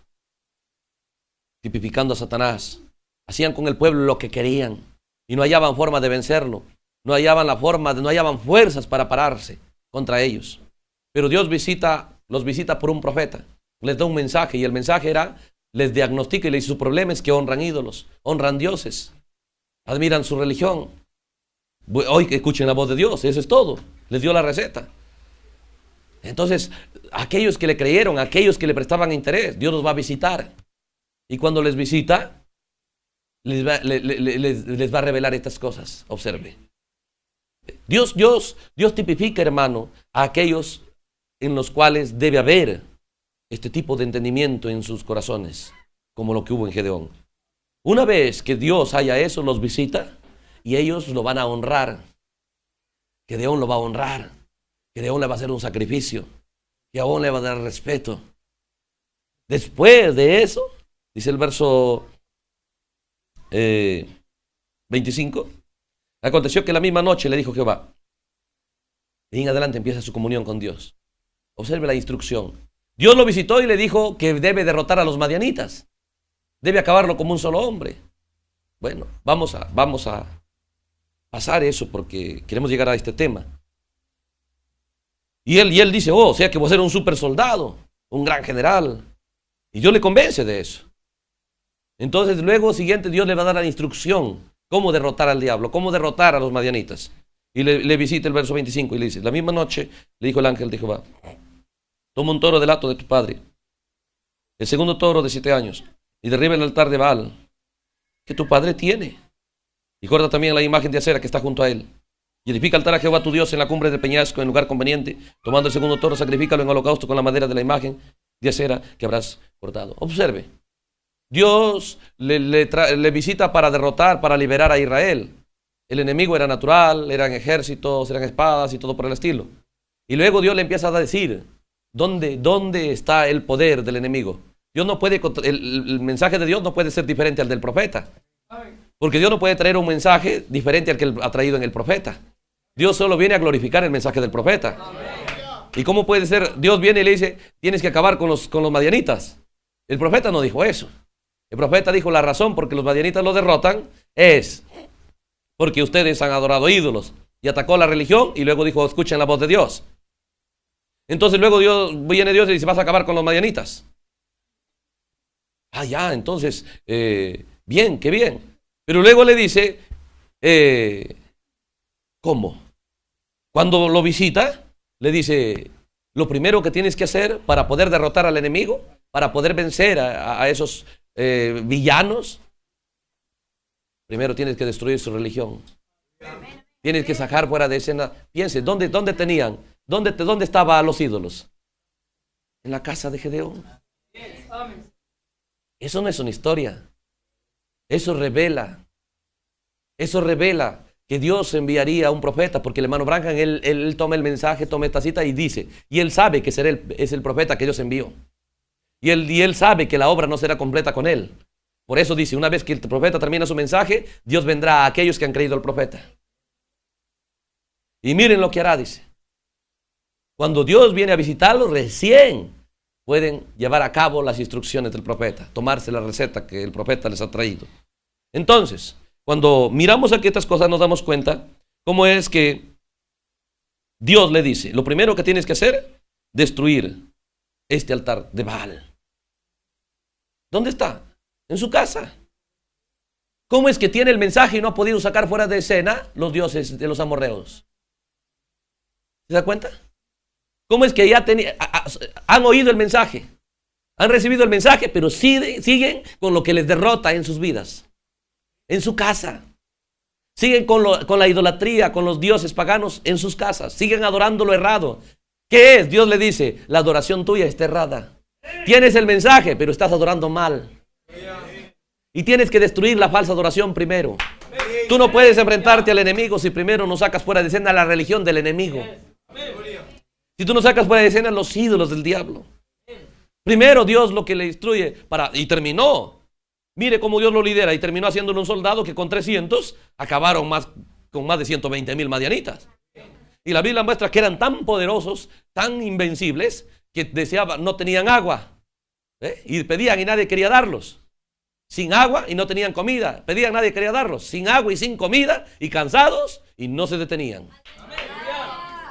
tipificando a Satanás. Hacían con el pueblo lo que querían y no hallaban forma de vencerlo, no hallaban la forma, no hallaban fuerzas para pararse contra ellos. Pero Dios los visita por un profeta, les da un mensaje, y el mensaje era, les diagnostica y les dice: su problema es que honran ídolos, honran dioses, admiran su religión. Hoy que escuchen la voz de Dios, eso es todo. Les dio la receta. Entonces, aquellos que le creyeron, aquellos que le prestaban interés, Dios los va a visitar. Y cuando les visita, les va a revelar estas cosas. Observe. Dios tipifica, hermano, a aquellos en los cuales debe haber este tipo de entendimiento en sus corazones, como lo que hubo en Gedeón. Una vez que Dios haya eso, los visita y ellos lo van a honrar. Gedeón lo va a honrar. Gedeón le va a hacer un sacrificio. Gedeón le va a dar respeto. Después de eso, dice el verso 25, aconteció que la misma noche le dijo Jehová. Y en adelante empieza su comunión con Dios. Observe la instrucción. Dios lo visitó y le dijo que debe derrotar a los madianitas. Debe acabarlo como un solo hombre. Bueno, vamos a pasar eso porque queremos llegar a este tema. Y él dice: oh, o sea que voy a ser un super soldado, un gran general. Y Dios le convence de eso. Entonces luego siguiente Dios le va a dar la instrucción cómo derrotar al diablo, cómo derrotar a los madianitas. Y le visita el verso 25 y le dice: la misma noche le dijo el ángel de Jehová: toma un toro del hato de tu padre, el segundo toro de 7 años, y derriba el altar de Baal que tu padre tiene, y corta también la imagen de acera que está junto a él, y edifica altar a Jehová tu Dios en la cumbre del peñasco, en lugar conveniente. Tomando el segundo toro, sacrifícalo en holocausto con la madera de la imagen de acera que habrás cortado. Observe, Dios le visita para derrotar, para liberar a Israel. El enemigo era natural, eran ejércitos, eran espadas y todo por el estilo. Y luego Dios le empieza a decir ¿dónde está el poder del enemigo? Dios no puede, el mensaje de Dios no puede ser diferente al del profeta. Porque Dios no puede traer un mensaje diferente al que ha traído en el profeta. Dios solo viene a glorificar el mensaje del profeta. ¿Y cómo puede ser? Dios viene y le dice: tienes que acabar con los madianitas. El profeta no dijo eso. El profeta dijo: la razón por que los madianitas lo derrotan es porque ustedes han adorado ídolos. Y atacó la religión y luego dijo: escuchen la voz de Dios. Entonces luego viene Dios y dice: vas a acabar con los madianitas. Ah, ya, entonces, bien, qué bien. Pero luego le dice, ¿cómo? Cuando lo visita, le dice: lo primero que tienes que hacer para poder derrotar al enemigo, para poder vencer a esos villanos, primero tienes que destruir su religión. Tienes que sacar fuera de escena. Piense, ¿dónde tenían? ¿Dónde estaban los ídolos? En la casa de Gedeón. Eso no es una historia. Eso revela que Dios enviaría a un profeta, porque el hermano Branham, él toma el mensaje, toma esta cita y dice, y él sabe que es el profeta que Dios envió. Y él sabe que la obra no será completa con él. Por eso dice, una vez que el profeta termina su mensaje, Dios vendrá a aquellos que han creído al profeta. Y miren lo que hará, dice. Cuando Dios viene a visitarlos, recién pueden llevar a cabo las instrucciones del profeta, tomarse la receta que el profeta les ha traído. Entonces, cuando miramos aquí estas cosas, nos damos cuenta cómo es que Dios le dice: lo primero que tienes que hacer, destruir este altar de Baal. ¿Dónde está? En su casa. ¿Cómo es que tiene el mensaje y no ha podido sacar fuera de escena los dioses de los amorreos? ¿Se da cuenta? ¿Cómo es que ya han oído el mensaje? Han recibido el mensaje, pero siguen con lo que les derrota en sus vidas, en su casa. Siguen con la idolatría, con los dioses paganos en sus casas. Siguen adorando lo errado. ¿Qué es? Dios le dice: la adoración tuya está errada. Tienes el mensaje, pero estás adorando mal. Y tienes que destruir la falsa adoración primero. Tú no puedes enfrentarte al enemigo si primero no sacas fuera de escena la religión del enemigo. Si tú no sacas fuera de escena los ídolos del diablo. Primero Dios lo que le instruye y terminó. Mire cómo Dios lo lidera y terminó haciéndolo un soldado que con 300 acabaron con más de 120,000 madianitas. Y la Biblia muestra que eran tan poderosos, tan invencibles, que no tenían agua. Y pedían y nadie quería darlos. sin agua y no tenían comida. Pedían, nadie quería darlos. Sin agua y sin comida y cansados y no se detenían.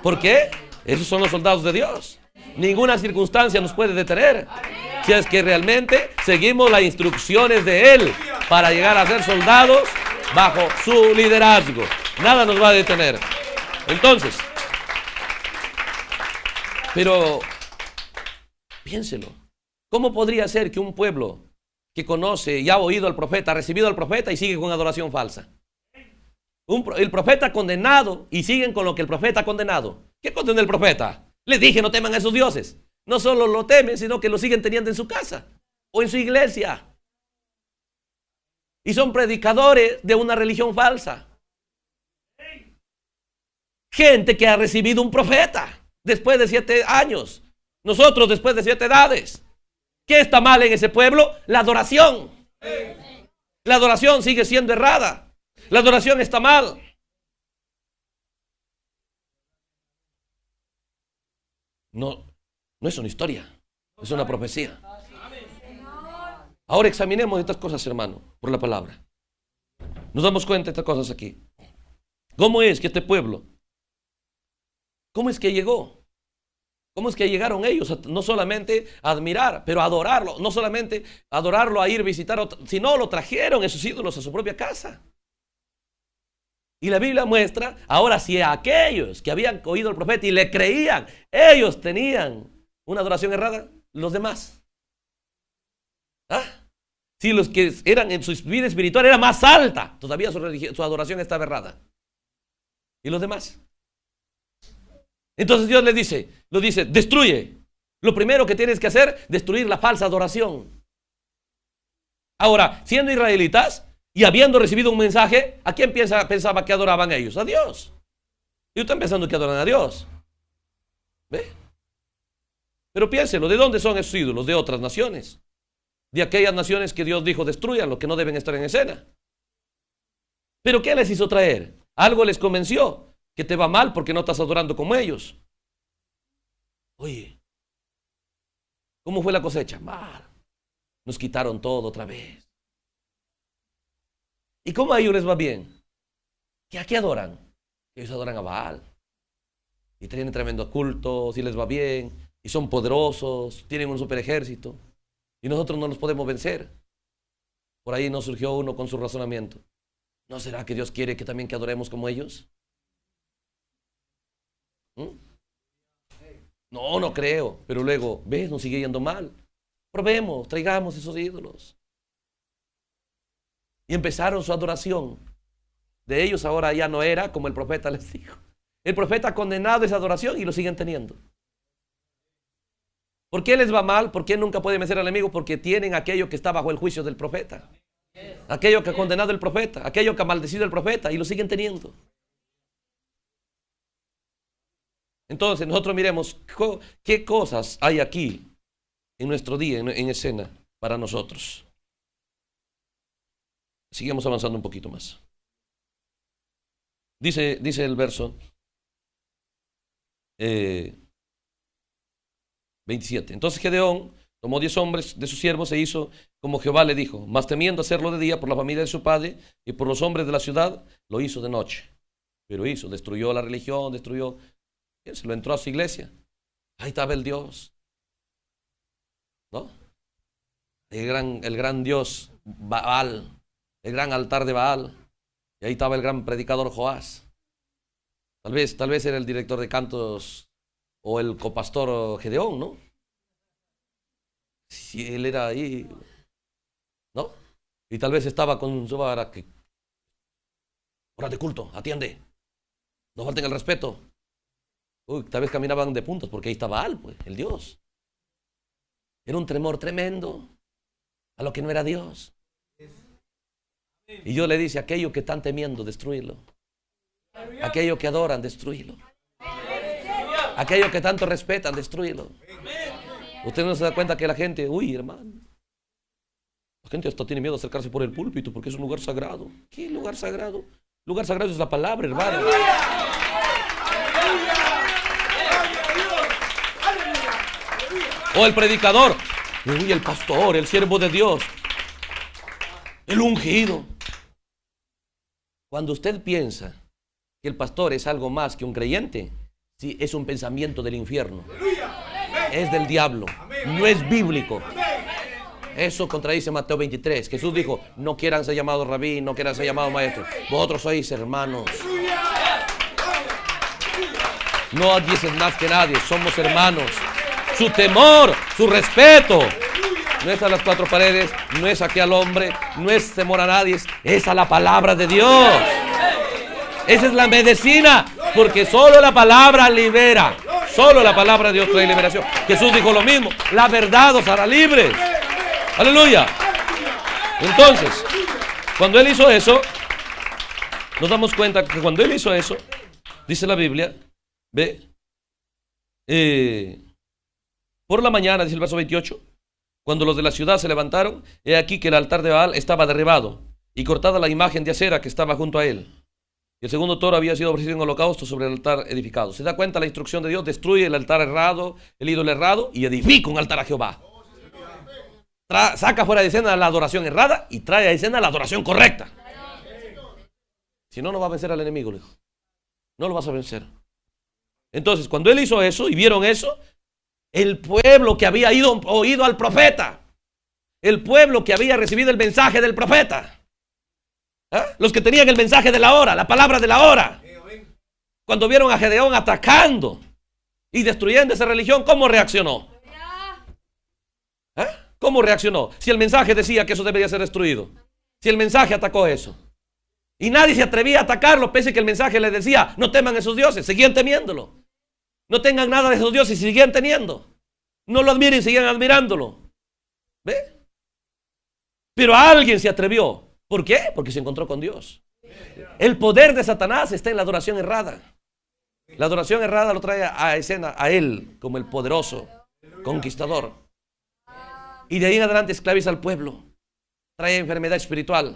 ¿Por qué? Esos son los soldados de Dios. Ninguna circunstancia nos puede detener. Si es que realmente seguimos las instrucciones de Él para llegar a ser soldados bajo su liderazgo. Nada nos va a detener. Entonces, pero piénselo. ¿Cómo podría ser que un pueblo que conoce y ha oído al profeta, ha recibido al profeta y sigue con adoración falsa? El profeta condenado y siguen con lo que el profeta ha condenado. ¿Qué condenó el profeta? Les dije, no teman a esos dioses. No solo lo temen, sino que lo siguen teniendo en su casa o en su iglesia. Y son predicadores de una religión falsa. Gente que ha recibido un profeta después de 7 años. Nosotros después de 7 edades. ¿Qué está mal en ese pueblo? La adoración. La adoración sigue siendo errada. La adoración está mal. No es una historia, es una profecía. Ahora examinemos estas cosas, hermano, por la palabra. Nos damos cuenta de estas cosas aquí. ¿Cómo es que este pueblo, cómo es que llegó? ¿Cómo es que llegaron ellos no solamente a admirar, pero a adorarlo? No solamente a adorarlo, a ir a visitar, sino lo trajeron esos ídolos a su propia casa. Y la Biblia muestra, ahora si aquellos que habían oído al profeta y le creían, ellos tenían una adoración errada, los demás. Si los que eran en su vida espiritual era más alta, todavía su adoración estaba errada. ¿Y los demás? Entonces Dios les dice, destruye. Lo primero que tienes que hacer, destruir la falsa adoración. Ahora, siendo israelitas y habiendo recibido un mensaje, ¿a quién pensaba que adoraban ellos? A Dios. Y están pensando que adoran a Dios. ¿Ve? Pero piénselo, ¿de dónde son esos ídolos? De otras naciones. De aquellas naciones que Dios dijo destruyan, los que no deben estar en escena. ¿Pero qué les hizo traer? Algo les convenció, que te va mal porque no estás adorando como ellos. Oye, ¿cómo fue la cosecha? Mal. Nos quitaron todo otra vez. ¿Y cómo a ellos les va bien? ¿A qué adoran? Ellos adoran a Baal. Y tienen tremendo culto, si les va bien. Y son poderosos, tienen un super ejército. Y nosotros no los podemos vencer. Por ahí nos surgió uno con su razonamiento. ¿No será que Dios quiere que también que adoremos como ellos? No creo. Pero luego, ¿ves? Nos sigue yendo mal. Probemos, traigamos esos ídolos. Y empezaron su adoración. De ellos ahora ya no era como el profeta les dijo. El profeta ha condenado esa adoración y lo siguen teniendo. ¿Por qué les va mal? ¿Por qué nunca pueden vencer al enemigo? Porque tienen aquello que está bajo el juicio del profeta. Aquello que ha condenado el profeta. Aquello que ha maldecido el profeta y lo siguen teniendo. Entonces nosotros miremos qué cosas hay aquí en nuestro día, en escena para nosotros. Sigamos avanzando un poquito más. Dice el verso 27. Entonces Gedeón tomó 10 hombres de sus siervos e hizo como Jehová le dijo, mas temiendo hacerlo de día por la familia de su padre y por los hombres de la ciudad, lo hizo de noche. Pero destruyó la religión, se lo entró a su iglesia. Ahí estaba el Dios, ¿no? El gran Dios Baal, el gran altar de Baal. Y ahí estaba el gran predicador Joás. Tal vez era el director de cantos o el copastor Gedeón, ¿no? Si él era ahí, ¿no? Y tal vez estaba con su vara que hora de culto, atiende, no falten el respeto. Tal vez caminaban de puntas porque ahí estaba Baal, pues, el Dios. Era un temor tremendo a lo que no era Dios. Y Dios le dice, aquello que están temiendo, destruirlo. Aquello que adoran, destruirlo. Aquello que tanto respetan, destruirlo. Usted no se da cuenta que la gente, hermano, la gente hasta tiene miedo de acercarse por el púlpito porque es un lugar sagrado. ¿Qué lugar sagrado? Lugar sagrado es la palabra, hermano. O el predicador, el pastor, el siervo de Dios. el ungido. Cuando usted piensa que el pastor es algo más que un creyente, sí, es un pensamiento del infierno. Es del diablo, no es bíblico. Eso contradice Mateo 23. Jesús dijo, no quieran ser llamados rabí, no quieran ser llamados maestros. Vosotros sois hermanos. No dices más que nadie, somos hermanos. Su temor, su respeto, no es a las cuatro paredes, no es aquí al hombre, no es temor a nadie, es a la palabra de Dios. Esa es la medicina, porque solo la palabra libera. Solo la palabra de Dios trae liberación. Jesús dijo lo mismo, la verdad os hará libres. Aleluya. Entonces, cuando Él hizo eso, nos damos cuenta que cuando Él hizo eso, dice la Biblia, ve, por la mañana, dice el verso 28, cuando los de la ciudad se levantaron, he aquí que el altar de Baal estaba derribado y cortada la imagen de acera que estaba junto a él. Y el segundo toro había sido ofrecido en holocausto sobre el altar edificado. ¿Se da cuenta la instrucción de Dios? Destruye el altar errado, el ídolo errado, y edifica un altar a Jehová. Saca fuera de escena la adoración errada y trae a escena la adoración correcta. Si no, no va a vencer al enemigo, hijo. No lo vas a vencer. Entonces, cuando Él hizo eso y vieron eso, el pueblo que había oído al profeta, el pueblo que había recibido el mensaje del profeta, los que tenían el mensaje de la hora, la palabra de la hora, cuando vieron a Gedeón atacando y destruyendo esa religión, ¿cómo reaccionó? ¿Cómo reaccionó? Si el mensaje decía que eso debería ser destruido, si el mensaje atacó eso, y nadie se atrevía a atacarlo, pese que el mensaje les decía, no teman a esos dioses, seguían temiéndolo. No tengan nada de esos dioses y seguían teniendo. No lo admiren, siguen admirándolo. ¿Ve? Pero alguien se atrevió. ¿Por qué? Porque se encontró con Dios. El poder de Satanás está en la adoración errada. La adoración errada lo trae a escena a él como el poderoso conquistador. Y de ahí en adelante esclaviza al pueblo. Trae enfermedad espiritual.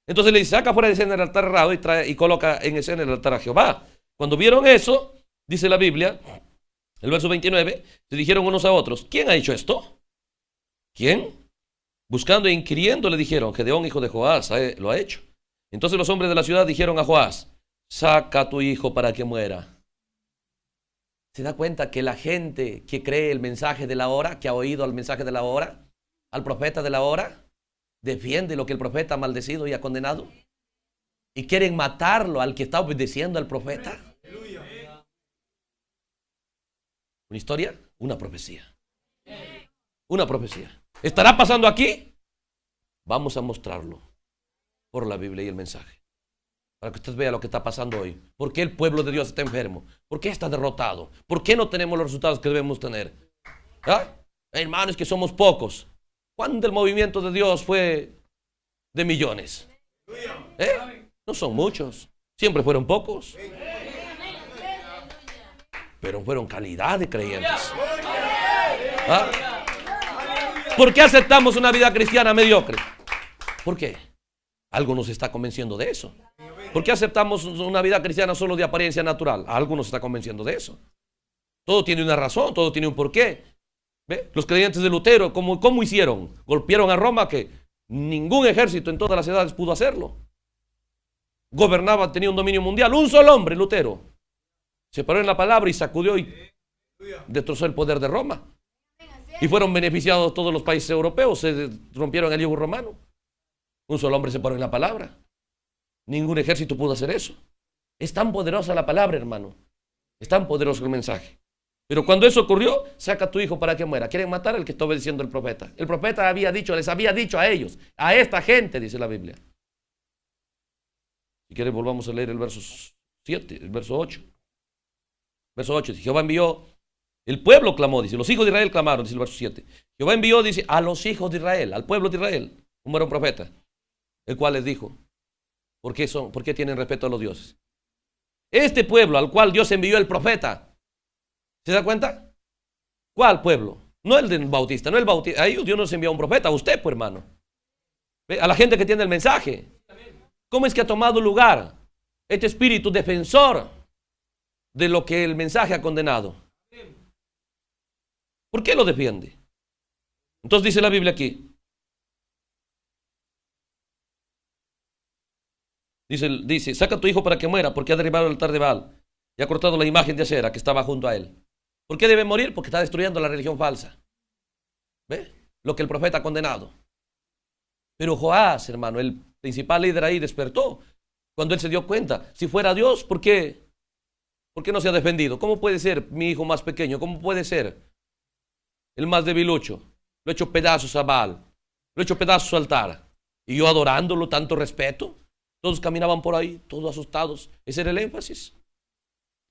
Entonces le dice, saca fuera de escena el altar errado y coloca en escena el altar a Jehová. Cuando vieron eso, dice la Biblia, el verso 29, se dijeron unos a otros, ¿quién ha hecho esto? ¿Quién? Buscando e inquiriendo le dijeron, Gedeón, hijo de Joás, lo ha hecho. Entonces los hombres de la ciudad dijeron a Joás, saca a tu hijo para que muera. ¿Se da cuenta que la gente que cree el mensaje de la hora, que ha oído el mensaje de la hora, al profeta de la hora, defiende lo que el profeta ha maldecido y ha condenado? Y quieren matarlo al que está obedeciendo al profeta. ¿Una historia? Una profecía. Una profecía. ¿Estará pasando aquí? Vamos a mostrarlo por la Biblia y el mensaje. Para que usted vea lo que está pasando hoy. ¿Por qué el pueblo de Dios está enfermo? ¿Por qué está derrotado? ¿Por qué no tenemos los resultados que debemos tener? Hermanos, que somos pocos. ¿Cuándo el movimiento de Dios fue de millones? No son muchos. Siempre fueron pocos. Pero fueron calidad de creyentes. ¿Por qué aceptamos una vida cristiana mediocre? ¿Por qué? Algo nos está convenciendo de eso. ¿Por qué aceptamos una vida cristiana solo de apariencia natural? Algo nos está convenciendo de eso. Todo tiene una razón, todo tiene un porqué. ¿Ve? Los creyentes de Lutero, ¿cómo hicieron? Golpearon a Roma, que ningún ejército en todas las edades pudo hacerlo. Gobernaba, tenía un dominio mundial. Un solo hombre, Lutero, se paró en la palabra y sacudió y destrozó el poder de Roma. Y fueron beneficiados todos los países europeos, se rompieron el yugo romano. Un solo hombre se paró en la palabra. Ningún ejército pudo hacer eso. Es tan poderosa la palabra, hermano. Es tan poderoso el mensaje. Pero cuando eso ocurrió, saca a tu hijo para que muera. Quieren matar al que está obedeciendo el profeta. El profeta les había dicho a ellos, a esta gente, dice la Biblia. Si quieres, volvamos a leer el verso 7, el verso 8. Verso 8, dice, Jehová envió, el pueblo clamó, dice, los hijos de Israel clamaron, dice el verso 7. Jehová envió, dice, a los hijos de Israel, al pueblo de Israel, como era un profeta, el cual les dijo, ¿por qué tienen respeto a los dioses? Este pueblo al cual Dios envió el profeta, ¿se da cuenta? ¿Cuál pueblo? No el del Bautista, no el Bautista. A ellos Dios nos envió un profeta, a usted, pues, hermano. ¿Ve? A la gente que tiene el mensaje. ¿Cómo es que ha tomado lugar este espíritu defensor de lo que el mensaje ha condenado? ¿Por qué lo defiende? Entonces dice la Biblia aquí. Dice, saca a tu hijo para que muera, porque ha derribado el altar de Baal y ha cortado la imagen de acera que estaba junto a él. ¿Por qué debe morir? Porque está destruyendo la religión falsa. ¿Ve? Lo que el profeta ha condenado. Pero Joás, hermano, el principal líder ahí despertó cuando él se dio cuenta. Si fuera Dios, ¿por qué? ¿Por qué no se ha defendido? ¿Cómo puede ser mi hijo más pequeño? ¿Cómo puede ser el más debilucho? Lo he hecho pedazos a Baal. Lo he hecho pedazos al altar. Y yo adorándolo, tanto respeto. Todos caminaban por ahí, todos asustados. Ese era el énfasis.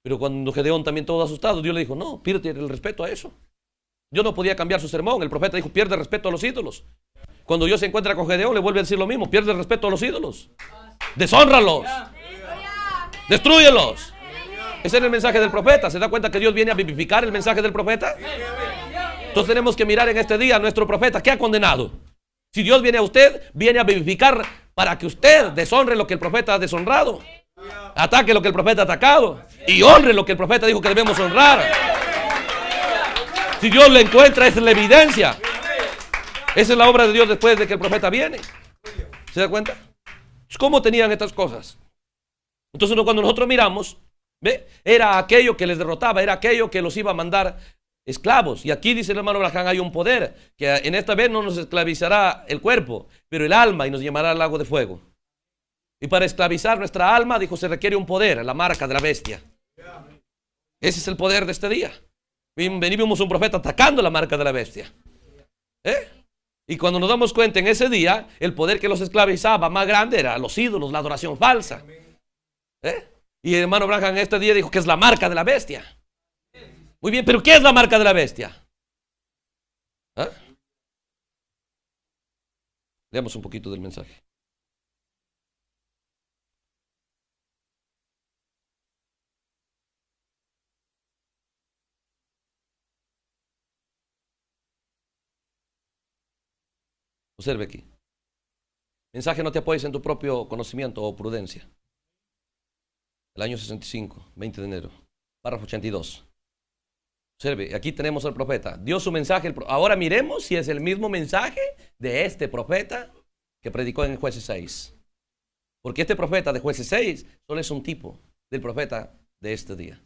Pero cuando Gedeón también todo asustado, Dios le dijo, no, pierde el respeto a eso. Yo no podía cambiar su sermón. El profeta dijo, pierde el respeto a los ídolos. Cuando Dios se encuentra con Gedeón, le vuelve a decir lo mismo, pierde el respeto a los ídolos. Deshónralos. Destrúyelos. Ese era el mensaje del profeta. ¿Se da cuenta que Dios viene a vivificar el mensaje del profeta? Entonces tenemos que mirar en este día a nuestro profeta. ¿Qué ha condenado? Si Dios viene a usted, viene a vivificar para que usted deshonre lo que el profeta ha deshonrado. Ataque lo que el profeta ha atacado. Y honre lo que el profeta dijo que debemos honrar. Si Dios lo encuentra, esa es la evidencia. Esa es la obra de Dios después de que el profeta viene. ¿Se da cuenta? ¿Cómo tenían estas cosas? Entonces cuando nosotros miramos, ¿ve? Era aquello que les derrotaba, era aquello que los iba a mandar esclavos. Y aquí dice el hermano Abraham, hay un poder que en esta vez no nos esclavizará el cuerpo, pero el alma, y nos llamará al lago de fuego. Y para esclavizar nuestra alma, dijo, se requiere un poder, la marca de la bestia. Ese es el poder de este día. Venimos un profeta atacando la marca de la bestia. Y cuando nos damos cuenta en ese día, el poder que los esclavizaba más grande era los ídolos, la adoración falsa. Y el hermano Abraham en este día dijo que es la marca de la bestia. Muy bien, pero ¿qué es la marca de la bestia? Leamos un poquito del mensaje. Observe aquí. Mensaje, no te apoyes en tu propio conocimiento o prudencia. El año 65, 20 de enero, párrafo 82. Observe, aquí tenemos al profeta. Dio su mensaje. Ahora miremos si es el mismo mensaje de este profeta que predicó en Jueces 6. Porque este profeta de Jueces 6 solo es un tipo del profeta de este día.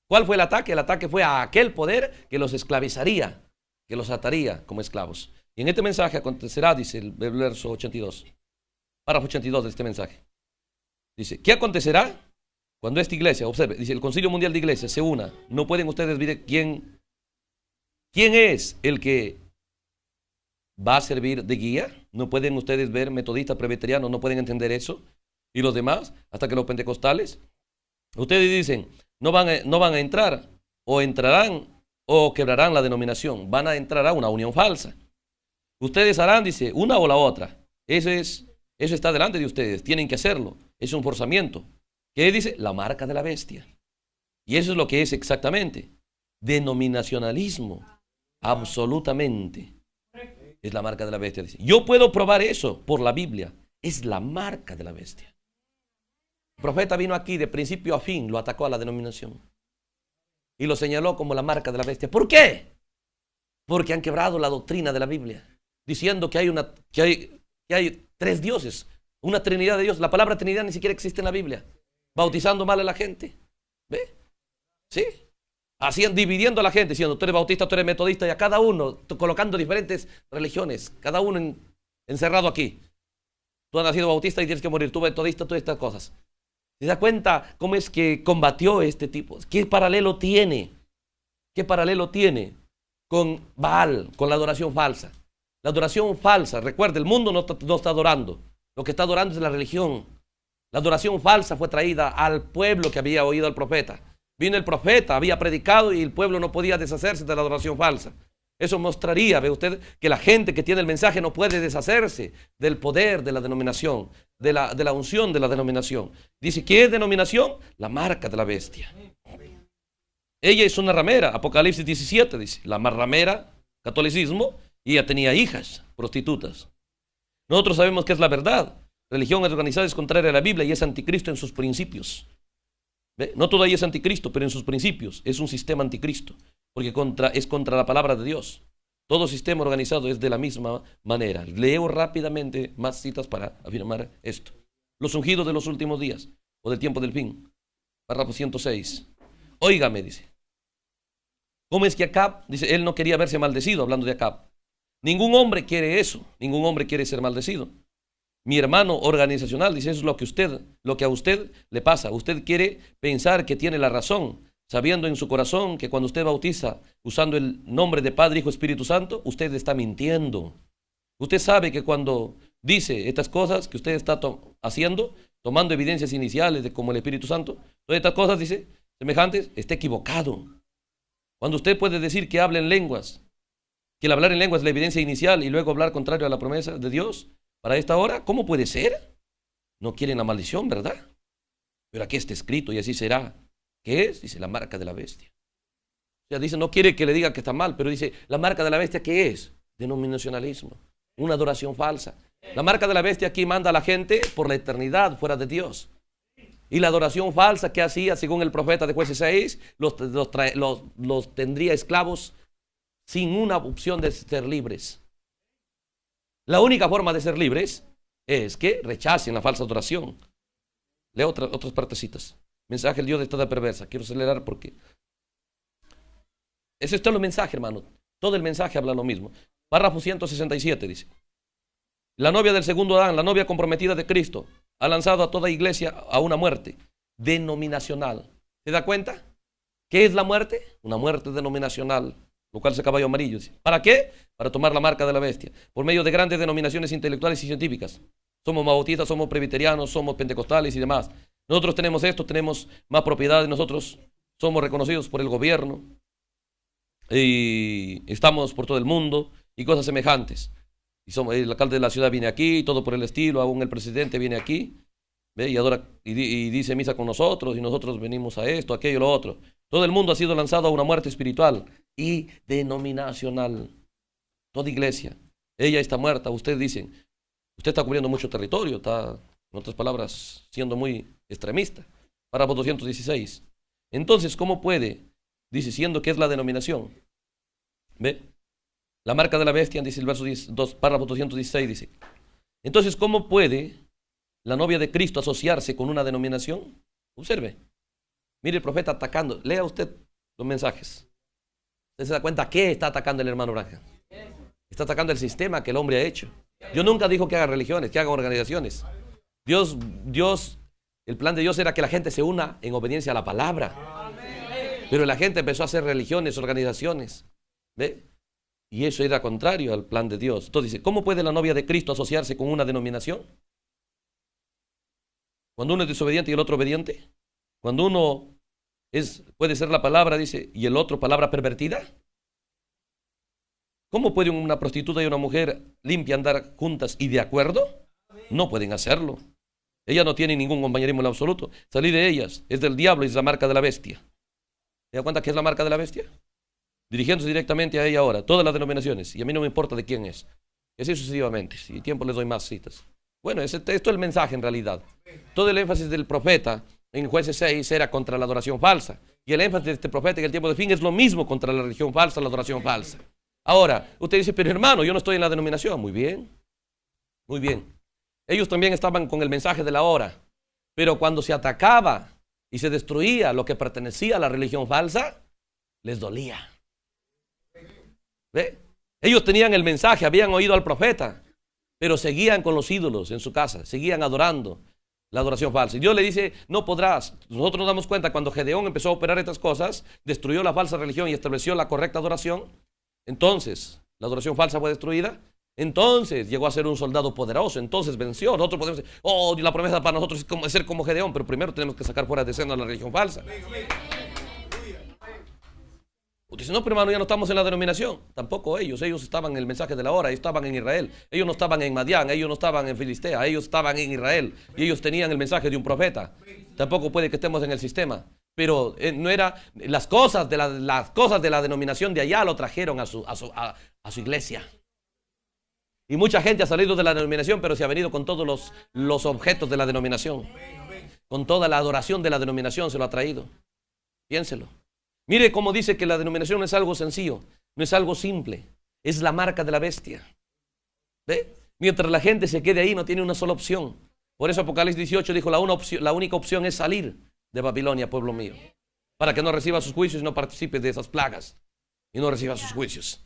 ¿Cuál fue el ataque? El ataque fue a aquel poder que los esclavizaría, que los ataría como esclavos. Y en este mensaje acontecerá, dice el verso 82, párrafo 82 de este mensaje. Dice, ¿qué acontecerá cuando esta iglesia, observe, dice, el Concilio Mundial de Iglesias se una? No pueden ustedes ver quién es el que va a servir de guía. No pueden ustedes ver metodistas, presbiterianos, no pueden entender eso. Y los demás, hasta que los pentecostales, ustedes dicen, no van a entrar, o entrarán, o quebrarán la denominación. Van a entrar a una unión falsa. Ustedes harán, dice, una o la otra. Eso está delante de ustedes. Tienen que hacerlo. Es un forzamiento. ¿Qué dice? La marca de la bestia. Y eso es lo que es exactamente. Denominacionalismo. Absolutamente. Es la marca de la bestia. Dice. Yo puedo probar eso por la Biblia. Es la marca de la bestia. El profeta vino aquí de principio a fin. Lo atacó a la denominación. Y lo señaló como la marca de la bestia. ¿Por qué? Porque han quebrado la doctrina de la Biblia. Diciendo que hay tres dioses, una trinidad de Dios. La palabra trinidad ni siquiera existe en la Biblia. Bautizando mal a la gente. ¿Ve? ¿Sí? Dividiendo a la gente, diciendo tú eres bautista, tú eres metodista, y a cada uno colocando diferentes religiones, cada uno encerrado aquí. Tú has nacido bautista y tienes que morir, tú metodista, todas estas cosas. ¿Se da cuenta cómo es que combatió este tipo? ¿Qué paralelo tiene? ¿Qué paralelo tiene con Baal, con la adoración falsa? La adoración falsa, recuerde, el mundo no está adorando. Lo que está adorando es la religión. La adoración falsa fue traída al pueblo que había oído al profeta. Vino el profeta, había predicado y el pueblo no podía deshacerse de la adoración falsa. Eso mostraría, ve usted, que la gente que tiene el mensaje no puede deshacerse del poder de la denominación, de la unción de la denominación. Dice, ¿qué es denominación? La marca de la bestia. Ella es una ramera, Apocalipsis 17 dice, la más ramera, catolicismo, y ella tenía hijas, prostitutas. Nosotros sabemos que es la verdad. Religión organizada es contraria a la Biblia y es anticristo en sus principios. ¿Ve? No todo ahí es anticristo, pero en sus principios es un sistema anticristo, porque es contra la palabra de Dios. Todo sistema organizado es de la misma manera. Leo rápidamente más citas para afirmar esto. los ungidos de los últimos días o del tiempo del fin. Párrafo 106. Óigame, dice. ¿Cómo es que Acab, dice, él no quería verse maldecido, hablando de Acab? Ningún hombre quiere eso, ningún hombre quiere ser maldecido. Mi hermano organizacional dice, eso es lo que a usted le pasa. Usted quiere pensar que tiene la razón, sabiendo en su corazón que cuando usted bautiza usando el nombre de Padre, Hijo, Espíritu Santo, usted está mintiendo. Usted sabe que cuando dice estas cosas que usted está haciendo, tomando evidencias iniciales de como el Espíritu Santo, todas estas cosas, dice, semejantes, está equivocado. Cuando usted puede decir que habla en lenguas, que el hablar en lenguas es la evidencia inicial y luego hablar contrario a la promesa de Dios, para esta hora, ¿cómo puede ser? No quieren la maldición, ¿verdad? Pero aquí está escrito y así será. ¿Qué es? Dice la marca de la bestia. O sea, dice, no quiere que le diga que está mal, pero dice, la marca de la bestia, ¿qué es? Denominacionalismo, una adoración falsa. La marca de la bestia aquí manda a la gente por la eternidad fuera de Dios. Y la adoración falsa que hacía, según el profeta de Jueces 6, los tendría esclavos sin una opción de ser libres. La única forma de ser libres es que rechacen la falsa adoración. Leo otras partecitas. Mensaje el Dios de toda perversa. Quiero acelerar porque ese es todo el mensaje, hermano. Todo el mensaje habla lo mismo. Párrafo 167 dice: la novia del segundo Adán, la novia comprometida de Cristo, ha lanzado a toda iglesia a una muerte denominacional. ¿Se da cuenta? ¿Qué es la muerte? Una muerte denominacional, lo cual es el caballo amarillo. ¿Para qué? Para tomar la marca de la bestia, por medio de grandes denominaciones intelectuales y científicas. Somos bautistas, somos presbiterianos, somos pentecostales y demás. Nosotros tenemos esto, tenemos más propiedades, nosotros somos reconocidos por el gobierno y estamos por todo el mundo y cosas semejantes. Y somos, el alcalde de la ciudad viene aquí y todo por el estilo, aún el presidente viene aquí, ¿ve? Y adora y dice misa con nosotros y nosotros venimos a esto, aquello, lo otro. Todo el mundo ha sido lanzado a una muerte espiritual y denominacional. Toda iglesia, ella está muerta. Ustedes dicen, usted está cubriendo mucho territorio, está, en otras palabras, siendo muy extremista. Párrafo 216. Entonces, ¿cómo puede, dice, siendo que es la denominación? ¿Ve? La marca de la bestia, dice el verso 2, párrafo 216, dice. Entonces, ¿cómo puede la novia de Cristo asociarse con una denominación? Observe. Mire el profeta atacando. Lea usted los mensajes. ¿Usted se da cuenta qué está atacando el hermano Branham? Está atacando el sistema que el hombre ha hecho. Dios nunca dijo que haga religiones, que haga organizaciones. Dios, el plan de Dios era que la gente se una en obediencia a la palabra. Pero la gente empezó a hacer religiones, organizaciones. ¿Ve? Y eso era contrario al plan de Dios. Entonces dice, ¿cómo puede la novia de Cristo asociarse con una denominación? Cuando uno es desobediente y el otro obediente. Cuando uno puede ser la palabra, dice, y el otro palabra pervertida. ¿Cómo puede una prostituta y una mujer limpia andar juntas y de acuerdo? No pueden hacerlo. Ellas no tienen ningún compañerismo en absoluto. Salir de ellas es del diablo y es la marca de la bestia. ¿Se da cuenta qué es la marca de la bestia? Dirigiéndose directamente a ella ahora, todas las denominaciones, y a mí no me importa de quién es. Y así sucesivamente. Si tiempo les doy más citas. Bueno, esto es el mensaje en realidad. Todo el énfasis del profeta en Jueces 6 era contra la adoración falsa. Y el énfasis de este profeta en el tiempo del fin es lo mismo contra la religión falsa, la adoración falsa. Ahora, usted dice, pero hermano, yo no estoy en la denominación. Muy bien, muy bien. Ellos también estaban con el mensaje de la hora. Pero cuando se atacaba y se destruía lo que pertenecía a la religión falsa, les dolía. ¿Ve? Ellos tenían el mensaje, habían oído al profeta, pero seguían con los ídolos en su casa, seguían adorando la adoración falsa. Y Dios le dice, no podrás. Nosotros nos damos cuenta cuando Gedeón empezó a operar estas cosas, destruyó la falsa religión y estableció la correcta adoración. Entonces, la adoración falsa fue destruida. Entonces llegó a ser un soldado poderoso. Entonces venció. Nosotros podemos decir, oh, la promesa para nosotros es ser como Gedeón, pero primero tenemos que sacar fuera de escena la religión falsa. Usted dice, no, pero hermano, ya no estamos en la denominación. Tampoco ellos estaban en el mensaje de la hora, ellos estaban en Israel. Ellos no estaban en Madián, ellos no estaban en Filistea, ellos estaban en Israel. Y ellos tenían el mensaje de un profeta. Tampoco puede que estemos en el sistema. Pero no era, las cosas de la denominación de allá lo trajeron a su iglesia. Y mucha gente ha salido de la denominación, pero se ha venido con todos los objetos de la denominación. Con toda la adoración de la denominación se lo ha traído. Piénselo. Mire cómo dice que la denominación no es algo sencillo, no es algo simple, es la marca de la bestia. ¿Ve? Mientras la gente se quede ahí no tiene una sola opción. Por eso Apocalipsis 18 dijo, la única opción es salir de Babilonia, pueblo mío, para que no reciba sus juicios y no participe de esas plagas y no reciba sus juicios.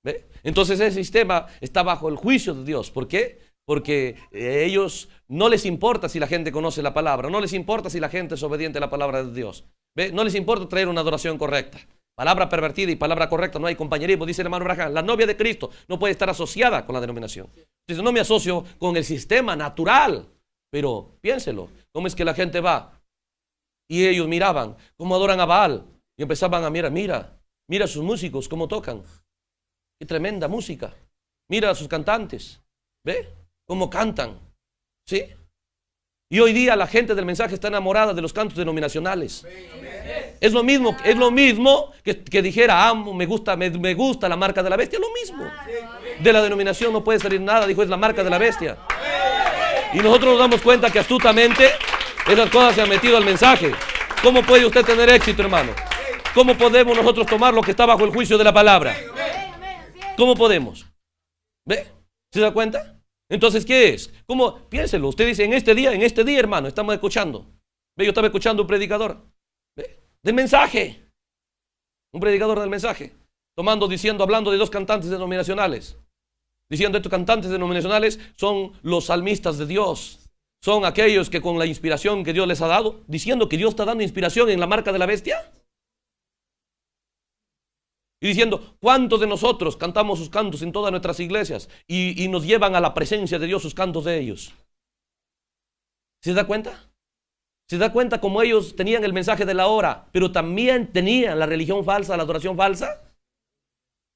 ¿Ve? Entonces ese sistema está bajo el juicio de Dios. ¿Por qué? Porque ellos no les importa si la gente conoce la palabra, no les importa si la gente es obediente a la palabra de Dios. ¿Ve? No les importa traer una adoración correcta. Palabra pervertida y palabra correcta, no hay compañerismo. Dice el hermano Abraham, la novia de Cristo no puede estar asociada con la denominación. Entonces no me asocio con el sistema natural. Pero piénselo, ¿cómo es que la gente va? Y ellos miraban cómo adoran a Baal y empezaban a mirar, mira a sus músicos cómo tocan. Qué tremenda música. Mira a sus cantantes. ¿Ve? Cómo cantan. ¿Sí? Y hoy día la gente del mensaje está enamorada de los cantos denominacionales. Es lo mismo que dijera, amo, me gusta la marca de la bestia. Es lo mismo. De la denominación no puede salir nada, dijo, es la marca de la bestia. Y nosotros nos damos cuenta que astutamente esas cosas se han metido al mensaje. ¿Cómo puede usted tener éxito, hermano? ¿Cómo podemos nosotros tomar lo que está bajo el juicio de la palabra? ¿Cómo podemos? ¿Ve? ¿Se da cuenta? Entonces, ¿qué es? ¿Cómo? Piénselo. Usted dice, en este día, hermano, estamos escuchando. ¿Ve? Yo estaba escuchando un predicador. ¿Ve? Del mensaje. Un predicador del mensaje. Hablando de dos cantantes denominacionales. Diciendo, estos cantantes denominacionales son los salmistas de Dios. Son aquellos que con la inspiración que Dios les ha dado, diciendo que Dios está dando inspiración en la marca de la bestia. Y diciendo, ¿cuántos de nosotros cantamos sus cantos en todas nuestras iglesias y nos llevan a la presencia de Dios sus cantos de ellos? ¿Se da cuenta? ¿Se da cuenta cómo ellos tenían el mensaje de la hora, pero también tenían la religión falsa, la adoración falsa?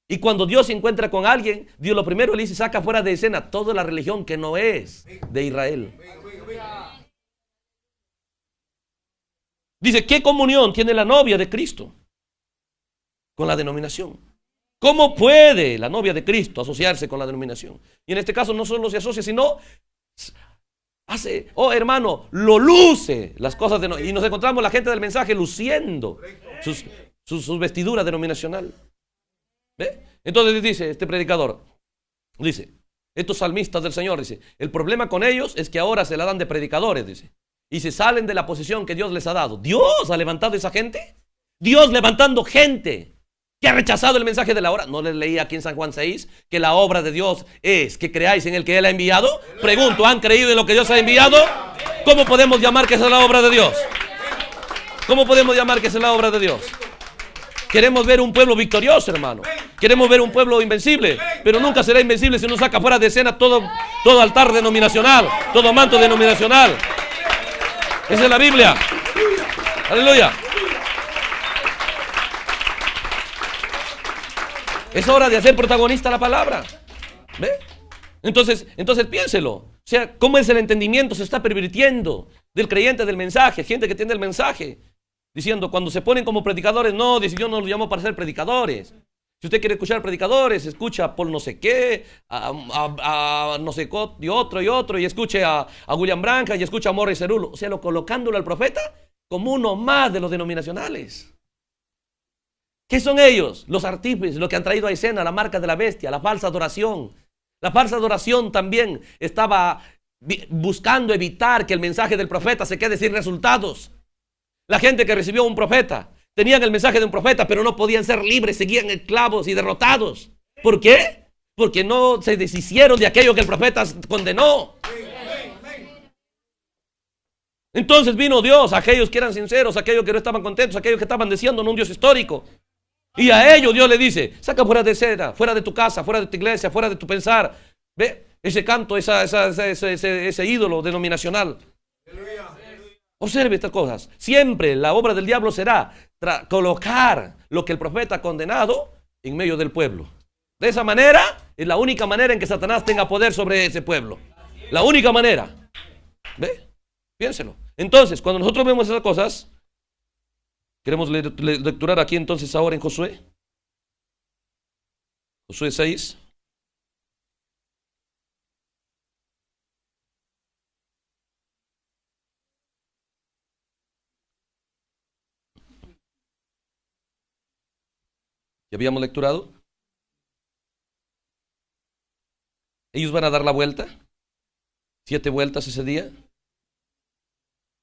Y cuando Dios se encuentra con alguien, Dios lo primero le dice, saca fuera de escena toda la religión que no es de Israel. Dice, ¿qué comunión tiene la novia de Cristo con la denominación? ¿Cómo puede la novia de Cristo asociarse con la denominación? Y en este caso no solo se asocia, sino hace, hermano, lo luce las cosas y nos encontramos la gente del mensaje luciendo sus vestiduras denominacional. ¿Ve? Entonces dice este predicador, dice, estos salmistas del Señor, dice, el problema con ellos es que ahora se la dan de predicadores, dice, y se salen de la posición que Dios les ha dado. ¿Dios ha levantado a esa gente? Dios levantando gente que ha rechazado el mensaje de la hora. ¿No les leí aquí en San Juan 6 que la obra de Dios es que creáis en el que Él ha enviado? Pregunto, ¿han creído en lo que Dios ha enviado? ¿Cómo podemos llamar que esa es la obra de Dios? ¿Cómo podemos llamar que esa es la obra de Dios? Queremos ver un pueblo victorioso, hermano. Queremos ver un pueblo invencible. Pero nunca será invencible si no saca fuera de escena todo altar denominacional, todo manto denominacional. Esa es la Biblia. Aleluya. Es hora de hacer protagonista la palabra. ¿Ve? Entonces piénselo. O sea, ¿cómo es el entendimiento? Se está pervirtiendo del creyente del mensaje. Gente que tiene el mensaje. Diciendo, cuando se ponen como predicadores, no, dice, yo no los llamo para ser predicadores. Si usted quiere escuchar predicadores, escucha por no sé qué, a no sé qué, y otro, y escuche a William Branham, y escucha a Morris Cerullo. O sea, colocándolo al profeta como uno más de los denominacionales. ¿Qué son ellos? Los artífices, los que han traído a escena la marca de la bestia, la falsa adoración. La falsa adoración también estaba buscando evitar que el mensaje del profeta se quede sin resultados. La gente que recibió un profeta, tenían el mensaje de un profeta, pero no podían ser libres, seguían esclavos y derrotados. ¿Por qué? Porque no se deshicieron de aquello que el profeta condenó. Entonces vino Dios a aquellos que eran sinceros, a aquellos que no estaban contentos, a aquellos que estaban deseando en un Dios histórico. Y a ellos Dios le dice, saca fuera de escena, fuera de tu casa, fuera de tu iglesia, fuera de tu pensar. Ve ese canto, ese ídolo denominacional. Observe estas cosas. Siempre la obra del diablo será colocar lo que el profeta ha condenado en medio del pueblo. De esa manera es la única manera en que Satanás tenga poder sobre ese pueblo. La única manera. ¿Ve? Piénselo. Entonces, cuando nosotros vemos esas cosas, queremos lecturar aquí entonces ahora en Josué. Josué 6. ¿Ya habíamos lecturado? Ellos van a dar la vuelta. 7 vueltas ese día.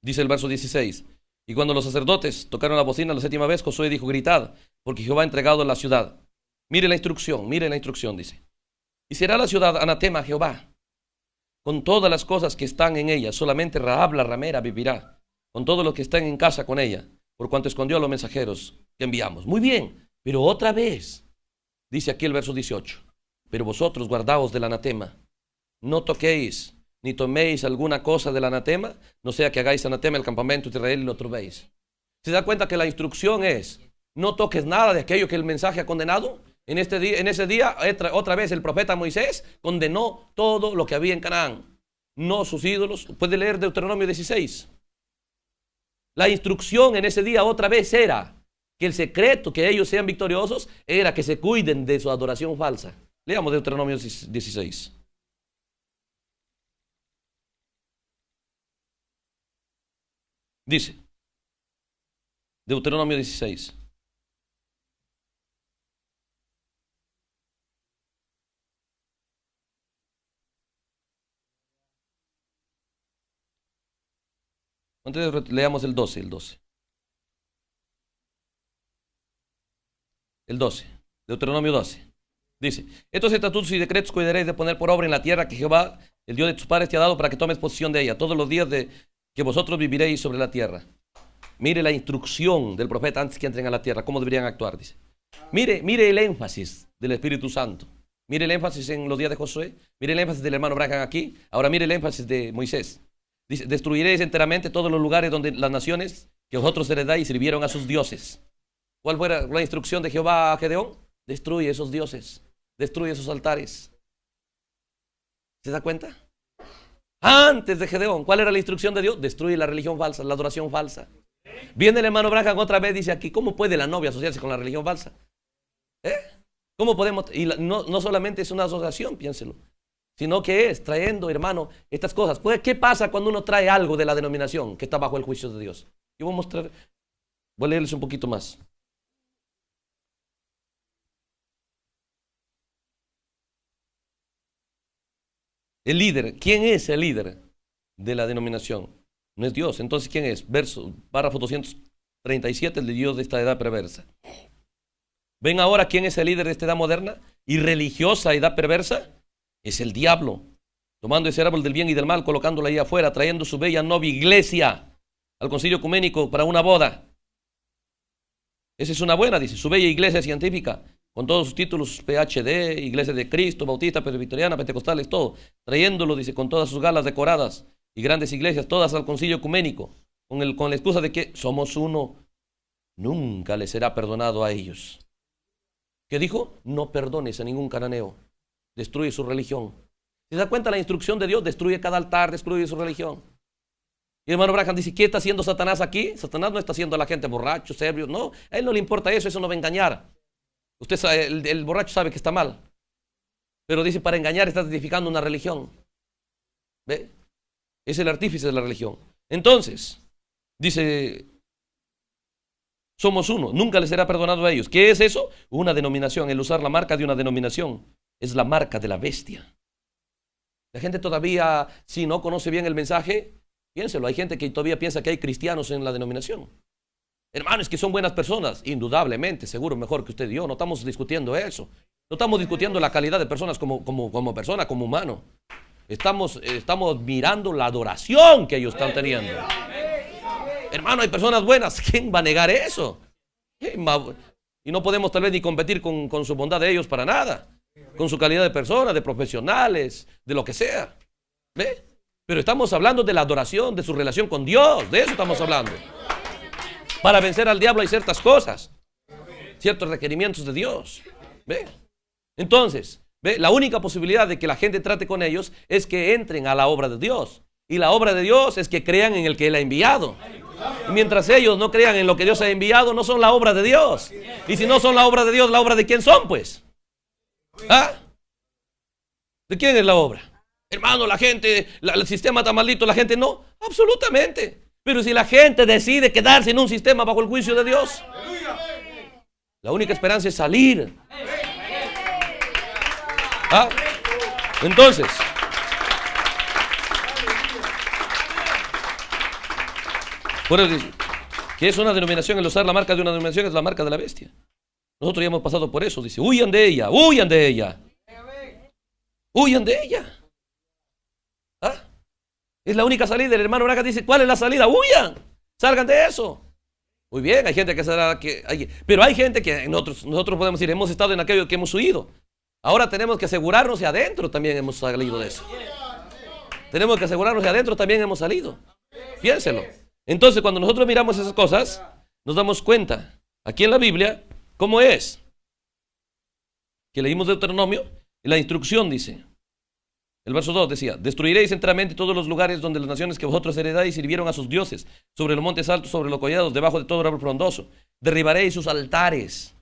Dice el verso 16. Y cuando los sacerdotes tocaron la bocina la séptima vez, Josué dijo, gritad, porque Jehová ha entregado la ciudad. Mire la instrucción, dice. Y será la ciudad anatema a Jehová, con todas las cosas que están en ella. Solamente Rahab la ramera vivirá, con todos los que están en casa con ella, por cuanto escondió a los mensajeros que enviamos. Muy bien, pero otra vez, dice aquí el verso 18. Pero vosotros guardaos del anatema, no toquéis, ni toméis alguna cosa del anatema, no sea que hagáis anatema el campamento de Israel y lo turbéis. ¿Se da cuenta que la instrucción es, no toques nada de aquello que el mensaje ha condenado? En ese día, otra vez el profeta Moisés condenó todo lo que había en Canaán, no sus ídolos. Puede leer Deuteronomio 16. La instrucción en ese día otra vez era que el secreto que ellos sean victoriosos era que se cuiden de su adoración falsa. Leamos Deuteronomio 16. Dice, Deuteronomio 16. Entonces leamos el 12. El 12, Deuteronomio 12. Dice, estos estatutos y decretos cuidaréis de poner por obra en la tierra que Jehová, el Dios de tus padres, te ha dado para que tomes posesión de ella todos los días de que vosotros viviréis sobre la tierra. Mire la instrucción del profeta antes que entren a la tierra, cómo deberían actuar, dice. Mire el énfasis del Espíritu Santo. Mire el énfasis en los días de Josué. Mire el énfasis del hermano Branham aquí. Ahora mire el énfasis de Moisés. Dice, destruiréis enteramente todos los lugares donde las naciones que vosotros heredáis sirvieron a sus dioses. ¿Cuál fue la instrucción de Jehová a Gedeón? Destruye esos dioses, destruye esos altares. ¿Se da cuenta? Antes de Gedeón, ¿cuál era la instrucción de Dios? Destruye la religión falsa, la adoración falsa. Viene el hermano Branham otra vez, dice aquí, ¿cómo puede la novia asociarse con la religión falsa? ¿Cómo podemos? Y no solamente es una asociación, piénselo, sino que es trayendo, hermano, estas cosas. ¿Qué pasa cuando uno trae algo de la denominación que está bajo el juicio de Dios? Yo voy a mostrar, voy a leerles un poquito más. El líder, ¿quién es el líder de la denominación? No es Dios. Entonces, ¿quién es? Párrafo 237, el de Dios de esta edad perversa. ¿Ven ahora quién es el líder de esta edad moderna y religiosa edad perversa? Es el diablo, tomando ese árbol del bien y del mal, colocándolo ahí afuera, trayendo su bella novia iglesia al concilio ecuménico para una boda. Esa es una buena, dice, su bella iglesia científica, con todos sus títulos, PhD, Iglesia de Cristo, Bautista, Presbiteriana, Pentecostales, todo, trayéndolo, dice, con todas sus galas decoradas y grandes iglesias, todas al concilio ecuménico, con la excusa de que somos uno, nunca les será perdonado a ellos. ¿Qué dijo? No perdones a ningún cananeo, destruye su religión. ¿Se da cuenta la instrucción de Dios? Destruye cada altar, destruye su religión. Y el hermano Branham dice, ¿qué está haciendo Satanás aquí? Satanás no está haciendo a la gente borrachos, serbios, no, a él no le importa eso no va a engañar. Usted sabe, el borracho sabe que está mal, pero dice, para engañar está edificando una religión. ¿Ve? Es el artífice de la religión. Entonces, dice, somos uno, nunca les será perdonado a ellos. ¿Qué es eso? Una denominación, el usar la marca de una denominación, es la marca de la bestia. La gente todavía, si no conoce bien el mensaje, piénselo, hay gente que todavía piensa que hay cristianos en la denominación. Hermanos, que son buenas personas, indudablemente, seguro mejor que usted y yo, no estamos discutiendo eso. No estamos discutiendo la calidad de personas como persona, como humano. Estamos mirando la adoración que ellos están teniendo. Hermano, hay personas buenas, ¿quién va a negar eso? Y no podemos tal vez ni competir con su bondad de ellos para nada, con su calidad de personas, de profesionales, de lo que sea. ¿Ve? Pero estamos hablando de la adoración, de su relación con Dios, de eso estamos hablando. Para vencer al diablo hay ciertas cosas, ciertos requerimientos de Dios. ¿Ve? Entonces, ¿ve? La única posibilidad de que la gente trate con ellos es que entren a la obra de Dios. Y la obra de Dios es que crean en el que Él ha enviado. Y mientras ellos no crean en lo que Dios ha enviado, no son la obra de Dios. Y si no son la obra de Dios, ¿la obra de quién son, pues? ¿Ah? ¿De quién es la obra? Hermano, la gente, el sistema está maldito, la gente no. Absolutamente. Pero si la gente decide quedarse en un sistema bajo el juicio de Dios, la única esperanza es salir. ¿Ah? Entonces, Por eso dice, que es una denominación, el usar la marca de una denominación es la marca de la bestia. Nosotros ya hemos pasado por eso. Dice, huyan de ella, huyan de ella. Huyan de ella. ¿Ah? Es la única salida. El hermano Braga dice, ¿cuál es la salida? Huyan, salgan de eso. Muy bien, hay gente que será pero hay gente que nosotros podemos decir, hemos estado en aquello que hemos huido. Ahora tenemos que asegurarnos y adentro también hemos salido de eso. Tenemos que asegurarnos y adentro también hemos salido. Piénselo. Entonces, cuando nosotros miramos esas cosas, nos damos cuenta, aquí en la Biblia, ¿cómo es? Que leímos Deuteronomio, y la instrucción dice, el verso 2 decía, destruiréis enteramente todos los lugares donde las naciones que vosotros heredáis sirvieron a sus dioses, sobre los montes altos, sobre los collados, debajo de todo árbol frondoso. Derribaréis sus altares,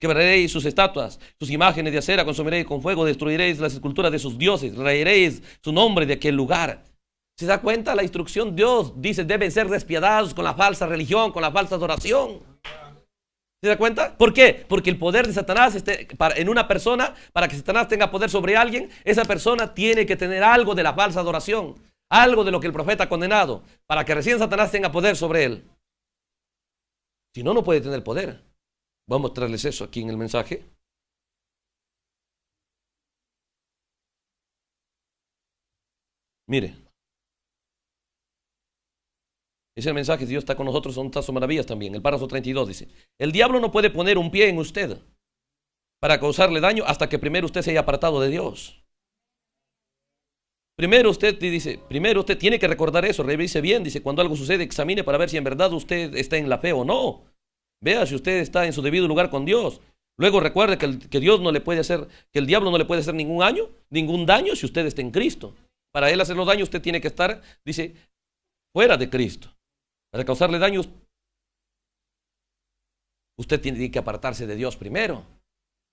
quebraréis sus estatuas, sus imágenes de acera, consumiréis con fuego, destruiréis las esculturas de sus dioses, raeréis su nombre de aquel lugar. ¿Se da cuenta? La instrucción, Dios dice, deben ser despiadados con la falsa religión, con la falsa adoración. ¿Se da cuenta? ¿Por qué? Porque el poder de Satanás en una persona, para que Satanás tenga poder sobre alguien, esa persona tiene que tener algo de la falsa adoración, algo de lo que el profeta ha condenado, para que recién Satanás tenga poder sobre él. Si no, no puede tener poder. Vamos a mostrarles eso aquí en el mensaje. Mire. Ese mensaje, si Dios está con nosotros, son tantas maravillas también. El párrafo 32 dice, el diablo no puede poner un pie en usted para causarle daño hasta que primero usted se haya apartado de Dios. Primero usted tiene que recordar eso, revise bien, dice, cuando algo sucede, examine para ver si en verdad usted está en la fe o no. Vea si usted está en su debido lugar con Dios. Luego recuerde que Dios no le puede hacer, que el diablo no le puede hacer ningún daño si usted está en Cristo. Para él hacer los daños usted tiene que estar, dice, fuera de Cristo. Para causarle daños, usted tiene que apartarse de Dios primero.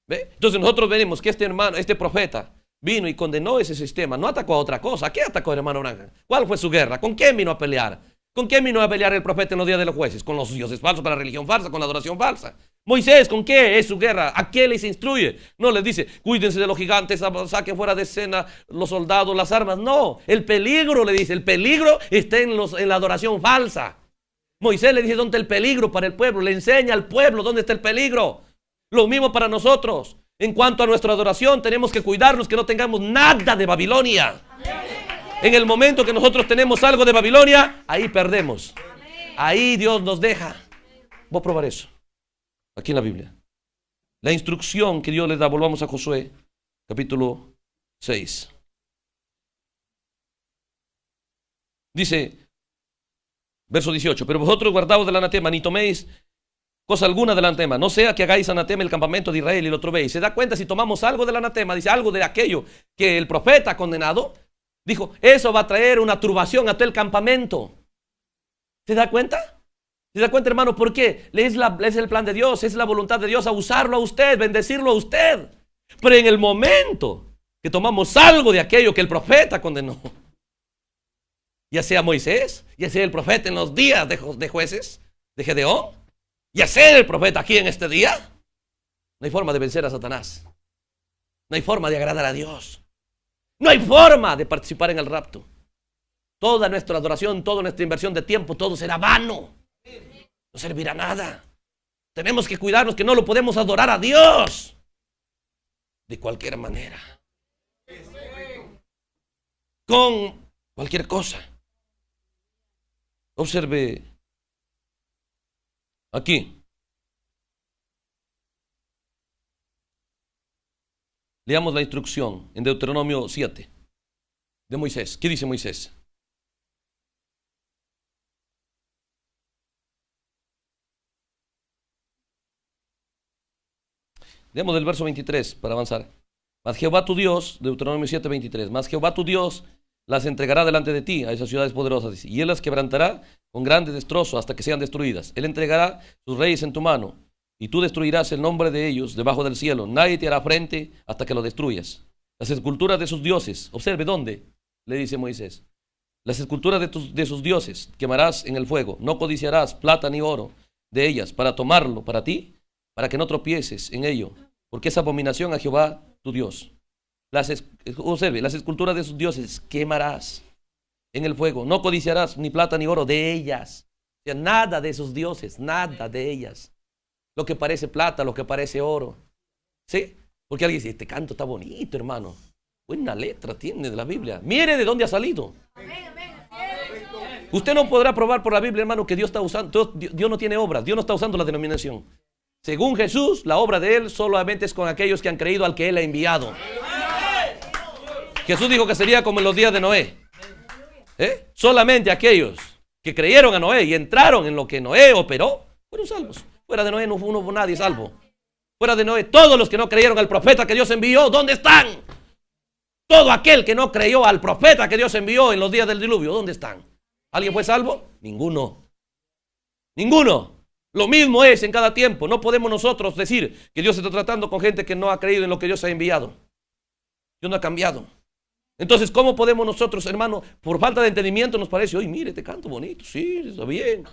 ¿Ve? Entonces nosotros veremos que este profeta, vino y condenó ese sistema, no atacó a otra cosa. ¿A qué atacó el hermano Branham? ¿Cuál fue su guerra? ¿Con quién vino a pelear? ¿Con quién vino a pelear el profeta en los días de los jueces? Con los dioses falsos, con la religión falsa, con la adoración falsa. Moisés, ¿con qué es su guerra? ¿A qué les instruye? No les dice, cuídense de los gigantes, saquen fuera de escena los soldados, las armas. No, el peligro, le dice, el peligro está en la adoración falsa. Moisés le dice dónde está el peligro para el pueblo, le enseña al pueblo dónde está el peligro. Lo mismo para nosotros. En cuanto a nuestra adoración, tenemos que cuidarnos que no tengamos nada de Babilonia. En el momento que nosotros tenemos algo de Babilonia, ahí perdemos. Ahí Dios nos deja. Voy a probar eso. Aquí en la Biblia. La instrucción que Dios les da, volvamos a Josué, capítulo 6. Dice, verso 18, pero vosotros guardaos del anatema, ni toméis cosa alguna del anatema, no sea que hagáis anatema el campamento de Israel y lo trobéis. ¿Se da cuenta? Si tomamos algo del anatema, dice algo de aquello que el profeta ha condenado, dijo, eso va a traer una turbación a todo el campamento. ¿Se da cuenta? ¿Se da cuenta, hermano? ¿Por qué? Es el plan de Dios, es la voluntad de Dios a usarlo a usted, bendecirlo a usted. Pero en el momento que tomamos algo de aquello que el profeta condenó, ya sea Moisés, ya sea el profeta en los días de jueces, de Gedeón, ya sea el profeta aquí en este día, no hay forma de vencer a Satanás. No hay forma de agradar a Dios. No hay forma de participar en el rapto. Toda nuestra adoración, toda nuestra inversión de tiempo, todo será vano. No servirá nada. Tenemos que cuidarnos que no lo podemos adorar a Dios de cualquier manera. Con cualquier cosa. Observe aquí. Leamos la instrucción en Deuteronomio 7 de Moisés. ¿Qué dice Moisés? Leamos del verso 23 para avanzar. Mas Jehová tu Dios, Deuteronomio 7, 23, mas Jehová tu Dios las entregará delante de ti a esas ciudades poderosas, y él las quebrantará con grande destrozo hasta que sean destruidas. Él entregará sus reyes en tu mano, y tú destruirás el nombre de ellos debajo del cielo. Nadie te hará frente hasta que lo destruyas. Las esculturas de sus dioses, observe dónde, le dice Moisés. Las esculturas de sus dioses quemarás en el fuego. No codiciarás plata ni oro de ellas para tomarlo para ti, para que no tropieces en ello, porque es abominación a Jehová tu Dios. Observe, las esculturas de sus dioses quemarás en el fuego. No codiciarás ni plata ni oro de ellas. O sea, nada de esos dioses, nada de ellas. Lo que parece plata, lo que parece oro. ¿Sí? Porque alguien dice, este canto está bonito, hermano. Buena letra tiene de la Biblia. Mire de dónde ha salido. Usted no podrá probar por la Biblia, hermano, que Dios está usando. Dios no tiene obras, Dios no está usando la denominación. Según Jesús, la obra de Él solamente es con aquellos que han creído al que Él ha enviado. Jesús dijo que sería como en los días de Noé. Solamente aquellos que creyeron a Noé y entraron en lo que Noé operó, fueron salvos. Fuera de Noé no hubo nadie salvo. Fuera de Noé, todos los que no creyeron al profeta que Dios envió, ¿dónde están? Todo aquel que no creyó al profeta que Dios envió en los días del diluvio, ¿dónde están? ¿Alguien fue salvo? Ninguno. Ninguno. Lo mismo es en cada tiempo. No podemos nosotros decir que Dios está tratando con gente que no ha creído en lo que Dios ha enviado. Dios no ha cambiado. Entonces, ¿cómo podemos nosotros, hermano, por falta de entendimiento nos parece, oye, mire, te canto bonito, sí, está bien?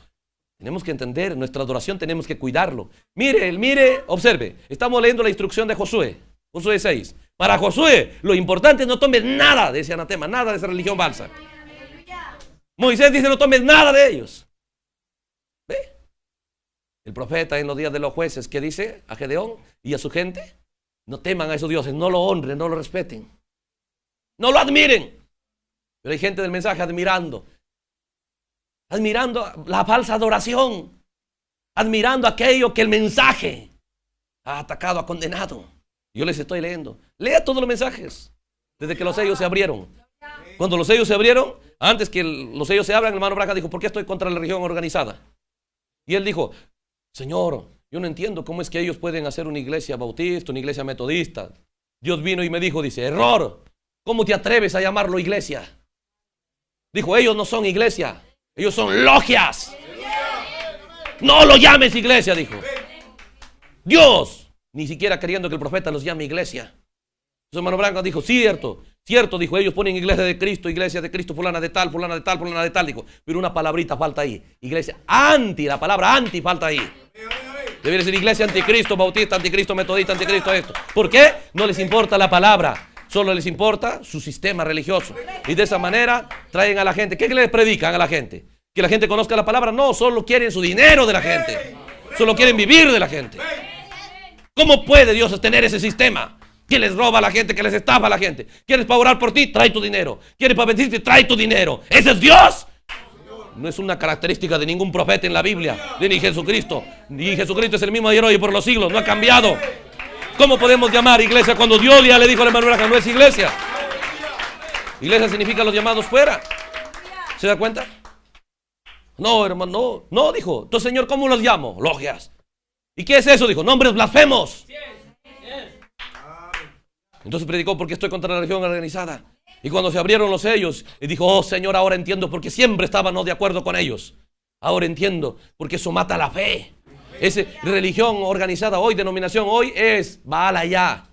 Tenemos que entender, nuestra adoración tenemos que cuidarlo. Mire, observe, estamos leyendo la instrucción de Josué, Josué 6. Para Josué, lo importante es no tomes nada de ese anatema, nada de esa religión falsa. Moisés dice, no tomes nada de ellos. ¿Ve? El profeta en los días de los jueces, ¿qué dice a Gedeón y a su gente? No teman a esos dioses, no lo honren, no lo respeten. No lo admiren. Pero hay gente del mensaje admirando la falsa adoración, admirando aquello que el mensaje ha atacado, ha condenado. Yo les estoy leyendo. Lea todos los mensajes desde que los sellos se abrieron. Cuando los sellos se abrieron, antes que los sellos se abran, el hermano Branham dijo, ¿por qué estoy contra la religión organizada? Y él dijo, Señor, yo no entiendo cómo es que ellos pueden hacer una iglesia bautista, una iglesia metodista. Dios vino y me dijo, dice, error. ¿Cómo te atreves a llamarlo iglesia? Dijo, ellos no son iglesia, ellos son logias. No lo llames iglesia, dijo. Dios, ni siquiera queriendo que el profeta los llame iglesia. Su hermano Branham dijo, cierto, dijo, ellos ponen iglesia de Cristo, fulana de tal, fulana de tal, fulana de tal, dijo, pero una palabrita falta ahí, iglesia anti, la palabra anti falta ahí. Debería decir iglesia anticristo, bautista, anticristo, metodista, anticristo, esto. ¿Por qué? No les importa la palabra, solo les importa su sistema religioso. Y de esa manera traen a la gente, ¿qué les predican a la gente? Que la gente conozca la palabra, no, solo quieren su dinero de la gente, solo quieren vivir de la gente. ¿Cómo puede Dios sostener ese sistema? Que les roba a la gente, que les estafa a la gente. ¿Quieres para orar por ti? Trae tu dinero. ¿Quieres para bendecirte? Trae tu dinero. ¿Ese es Dios? No es una característica de ningún profeta en la Biblia, ni Jesucristo. Ni Jesucristo es el mismo ayer, hoy y por los siglos. No ha cambiado. ¿Cómo podemos llamar iglesia cuando Dios ya le dijo al hermano Branham, no es iglesia? Iglesia significa los llamados fuera. ¿Se da cuenta? No, hermano, no, dijo. Entonces, Señor, ¿cómo los llamo? Logias. ¿Y qué es eso? Dijo, nombres blasfemos. Entonces predicó porque estoy contra la religión organizada. Y cuando se abrieron los sellos, y dijo, oh Señor, ahora entiendo porque siempre estaba no de acuerdo con ellos. Ahora entiendo porque eso mata la fe. Esa religión organizada hoy, denominación hoy, es Baal allá,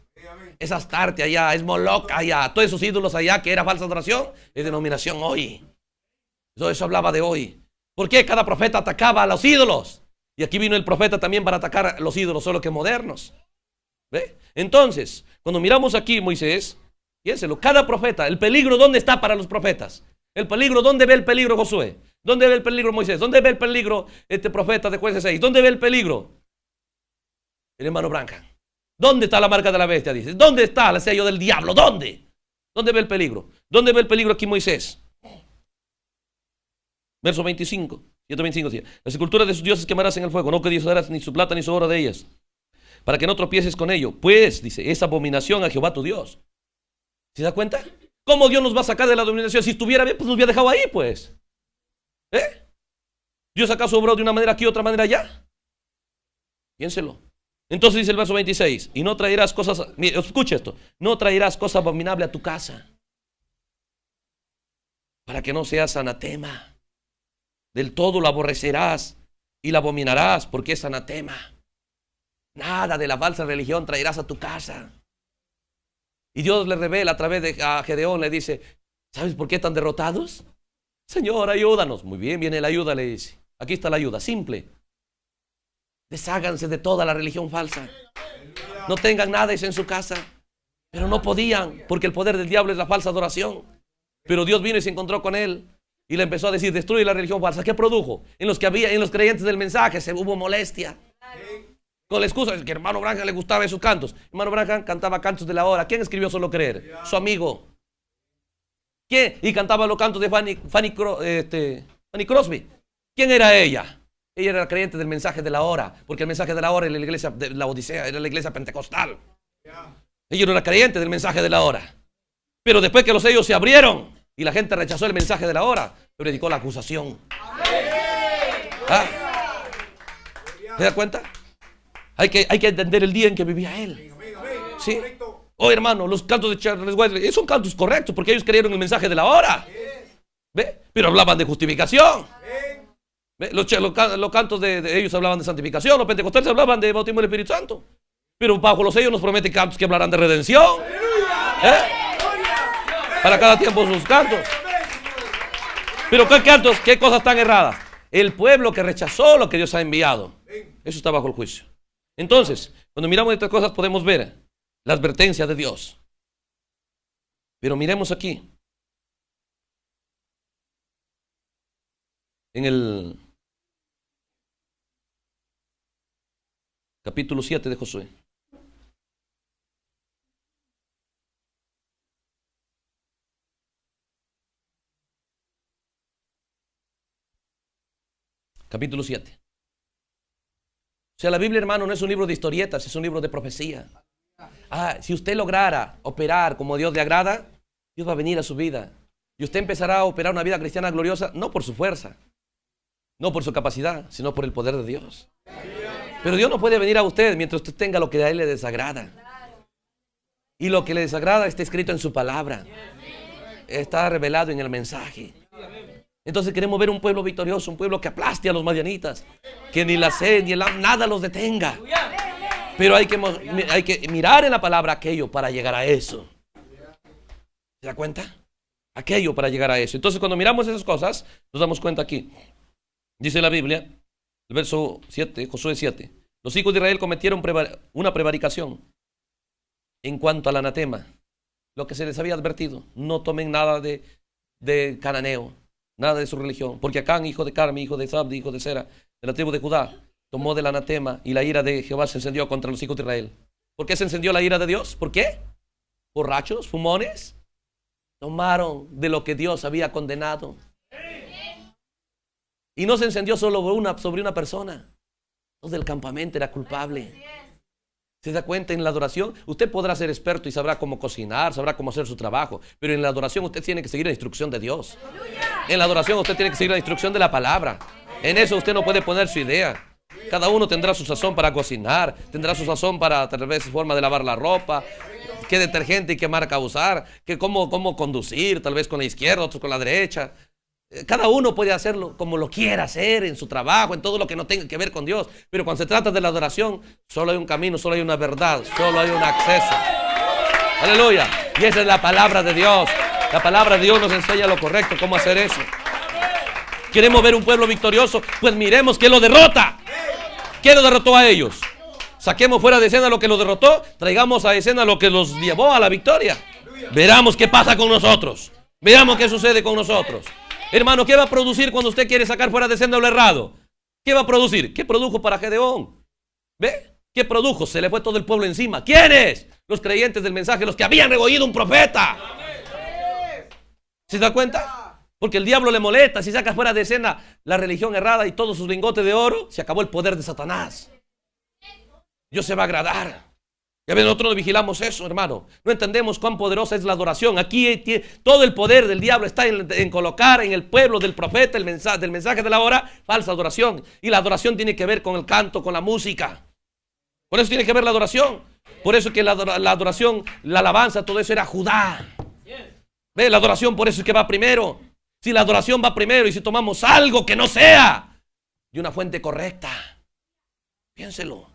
es Astarte allá, es Moloch allá, todos esos ídolos allá que era falsa adoración, es denominación hoy. Eso hablaba de hoy. ¿Por qué cada profeta atacaba a los ídolos? Y aquí vino el profeta también para atacar a los ídolos, solo que modernos. ¿Ve? Entonces, cuando miramos aquí Moisés, piénselo, cada profeta, el peligro, ¿dónde está para los profetas? El peligro, ¿dónde ve el peligro Josué? ¿Dónde ve el peligro Moisés? ¿Dónde ve el peligro este profeta de Jueces 6? ¿Dónde ve el peligro? El hermano Branham. ¿Dónde está la marca de la bestia? Dice. ¿Dónde está el sello del diablo? ¿Dónde? ¿Dónde ve el peligro? ¿Dónde ve el peligro aquí Moisés? Verso 25. 125 dice, la sepultura de sus dioses quemarás en el fuego, no codiciarás ni su plata ni su oro de ellas, para que no tropieces con ello, pues, dice, es abominación a Jehová tu Dios. ¿Se da cuenta? ¿Cómo Dios nos va a sacar de la dominación? Si estuviera bien, pues nos hubiera dejado ahí, pues. ¿Dios acaso obró de una manera aquí, otra manera allá? Piénselo. Entonces dice el verso 26, y no traerás cosas, mire, escuche esto, no traerás cosa abominable a tu casa, para que no seas anatema. Del todo lo aborrecerás y la abominarás, porque es anatema. Nada de la falsa religión traerás a tu casa. Y Dios le revela a través de Gedeón, le dice, ¿sabes por qué están derrotados? Señor, ayúdanos. Muy bien, viene la ayuda, le dice. Aquí está la ayuda, simple. Desháganse de toda la religión falsa. No tengan nada de eso en su casa. Pero no podían, porque el poder del diablo es la falsa adoración. Pero Dios vino y se encontró con él. Y le empezó a decir, destruye la religión falsa. ¿Qué produjo? En los creyentes del mensaje hubo molestia. Con la excusa de que hermano Branham le gustaba esos cantos. Hermano Branham cantaba cantos de la hora. ¿Quién escribió Solo Creer? Su amigo. ¿Quién? Y cantaba los cantos de Fanny Crosby. ¿Quién era ella? Ella era creyente del mensaje de la hora, porque el mensaje de la hora era la iglesia de la Odisea, era la iglesia pentecostal. Ella no era creyente del mensaje de la hora. Pero después que los sellos se abrieron y la gente rechazó el mensaje de la hora, predicó la acusación. ¿Ah? ¿Se da cuenta? Hay que entender el día en que vivía él. ¿Sí? Oh, hermano, los cantos de Charles Wesley son cantos correctos porque ellos creyeron el mensaje de la hora. ¿Ve? Pero hablaban de justificación. ¿Ve? Los cantos de ellos hablaban de santificación. Los pentecostales hablaban de bautismo del Espíritu Santo. Pero bajo los sellos nos prometen cantos que hablarán de redención. Para cada tiempo sus cantos. Pero ¿qué cantos? ¿Qué cosas tan erradas? El pueblo que rechazó lo que Dios ha enviado. Eso está bajo el juicio. Entonces, cuando miramos estas cosas podemos ver la advertencia de Dios. Pero miremos aquí. En el capítulo 7 de Josué. Capítulo 7. O sea, la Biblia, hermano, no es un libro de historietas, es un libro de profecía. Si usted lograra operar como Dios le agrada, Dios va a venir a su vida. Y usted empezará a operar una vida cristiana gloriosa, no por su fuerza, no por su capacidad, sino por el poder de Dios. Pero Dios no puede venir a usted mientras usted tenga lo que a Él le desagrada. Y lo que le desagrada está escrito en su palabra. Está revelado en el mensaje. Entonces queremos ver un pueblo victorioso, un pueblo que aplaste a los madianitas, que ni la sed ni el hambre, nada los detenga. Pero hay que mirar en la palabra aquello para llegar a eso. ¿Se da cuenta? Aquello para llegar a eso. Entonces cuando miramos esas cosas, nos damos cuenta aquí. Dice la Biblia, el verso 7, Josué 7. Los hijos de Israel cometieron una prevaricación en cuanto al anatema. Lo que se les había advertido. No tomen nada de cananeo. Nada de su religión, porque Acán, hijo de Carmi, hijo de Zabdi, hijo de Sera, de la tribu de Judá, tomó del anatema y la ira de Jehová se encendió contra los hijos de Israel. ¿Por qué se encendió la ira de Dios? ¿Por qué? ¿Borrachos? ¿Fumones? Tomaron de lo que Dios había condenado. Y no se encendió solo sobre una persona. Todo el campamento era culpable. ¿Se da cuenta? En la adoración usted podrá ser experto y sabrá cómo cocinar, sabrá cómo hacer su trabajo, pero en la adoración usted tiene que seguir la instrucción de Dios. En la adoración usted tiene que seguir la instrucción de la palabra. En eso usted no puede poner su idea. Cada uno tendrá su sazón para cocinar, tendrá su sazón para tal vez forma de lavar la ropa, qué detergente y qué marca usar, cómo conducir, tal vez con la izquierda, otros con la derecha. Cada uno puede hacerlo como lo quiera hacer en su trabajo, en todo lo que no tenga que ver con Dios. Pero cuando se trata de la adoración, solo hay un camino, solo hay una verdad, solo hay un acceso. Aleluya. Y esa es la palabra de Dios. La palabra de Dios nos enseña lo correcto, cómo hacer eso. ¿Queremos ver un pueblo victorioso? Pues miremos qué lo derrota. ¿Qué lo derrotó a ellos? Saquemos fuera de escena lo que los derrotó, traigamos a escena lo que los llevó a la victoria. Veramos qué pasa con nosotros. Veamos qué sucede con nosotros. Hermano, ¿qué va a producir cuando usted quiere sacar fuera de escena lo errado? ¿Qué va a producir? ¿Qué produjo para Gedeón? ¿Ve? ¿Qué produjo? Se le fue todo el pueblo encima. ¿Quiénes? Los creyentes del mensaje, los que habían regoído un profeta. ¿Se da cuenta? Porque el diablo le molesta. Si saca fuera de escena la religión errada y todos sus lingotes de oro, se acabó el poder de Satanás. Dios se va a agradar. Ya ven, nosotros no vigilamos eso, hermano. No entendemos cuán poderosa es la adoración. Aquí todo el poder del diablo está en colocar en el pueblo del profeta del mensaje de la hora falsa adoración. Y la adoración tiene que ver con el canto, con la música. Con eso tiene que ver la adoración. Por eso que la adoración, la alabanza, todo eso era Judá. ¿Ve? La adoración por eso es que va primero. Si la adoración va primero y si tomamos algo que no sea de una fuente correcta, piénselo.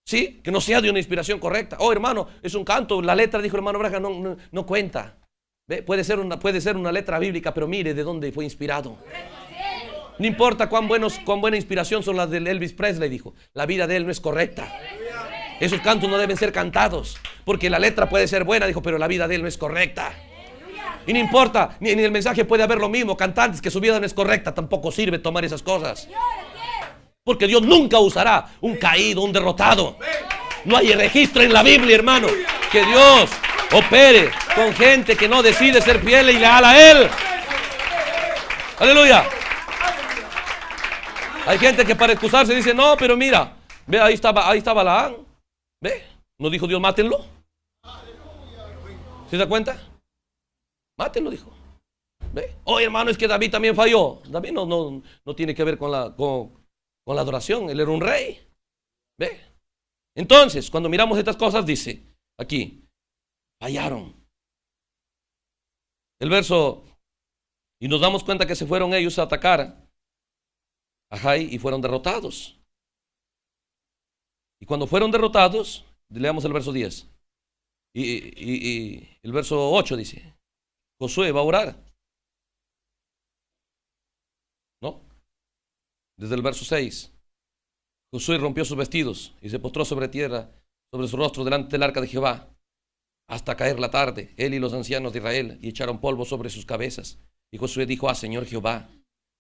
¿Sí? Que no sea de una inspiración correcta. Oh, hermano, es un canto. La letra, dijo el hermano Branham, no cuenta. ¿Ve? Puede ser una letra bíblica, pero mire de dónde fue inspirado. No importa cuán buena inspiración son las de Elvis Presley, dijo. La vida de él no es correcta. Esos cantos no deben ser cantados. Porque la letra puede ser buena, dijo, pero la vida de él no es correcta. Y no importa, ni en el mensaje puede haber lo mismo. Cantantes que su vida no es correcta, tampoco sirve tomar esas cosas. Porque Dios nunca usará un caído, un derrotado. No hay registro en la Biblia, hermano, que Dios opere con gente que no decide ser fiel y leal a Él. Aleluya. Hay gente que para excusarse dice, no, pero mira, ve, ahí estaba Balaam. Ve, ¿no dijo Dios, mátenlo? ¿Se da cuenta? Mátenlo, dijo. ¿Ve? Oh, hermano, es que David también falló. David no tiene que ver con la adoración. Él era un rey. ¿Ve? Entonces, cuando miramos estas cosas, dice aquí, fallaron. El verso, y nos damos cuenta que se fueron ellos a atacar a Jai y fueron derrotados. Y cuando fueron derrotados, leamos el verso 10. Y el verso 8 dice, Josué va a orar. ¿No? Desde el verso 6. Josué rompió sus vestidos y se postró sobre tierra, sobre su rostro delante del arca de Jehová, hasta caer la tarde, él y los ancianos de Israel, y echaron polvo sobre sus cabezas. Y Josué dijo, Señor Jehová,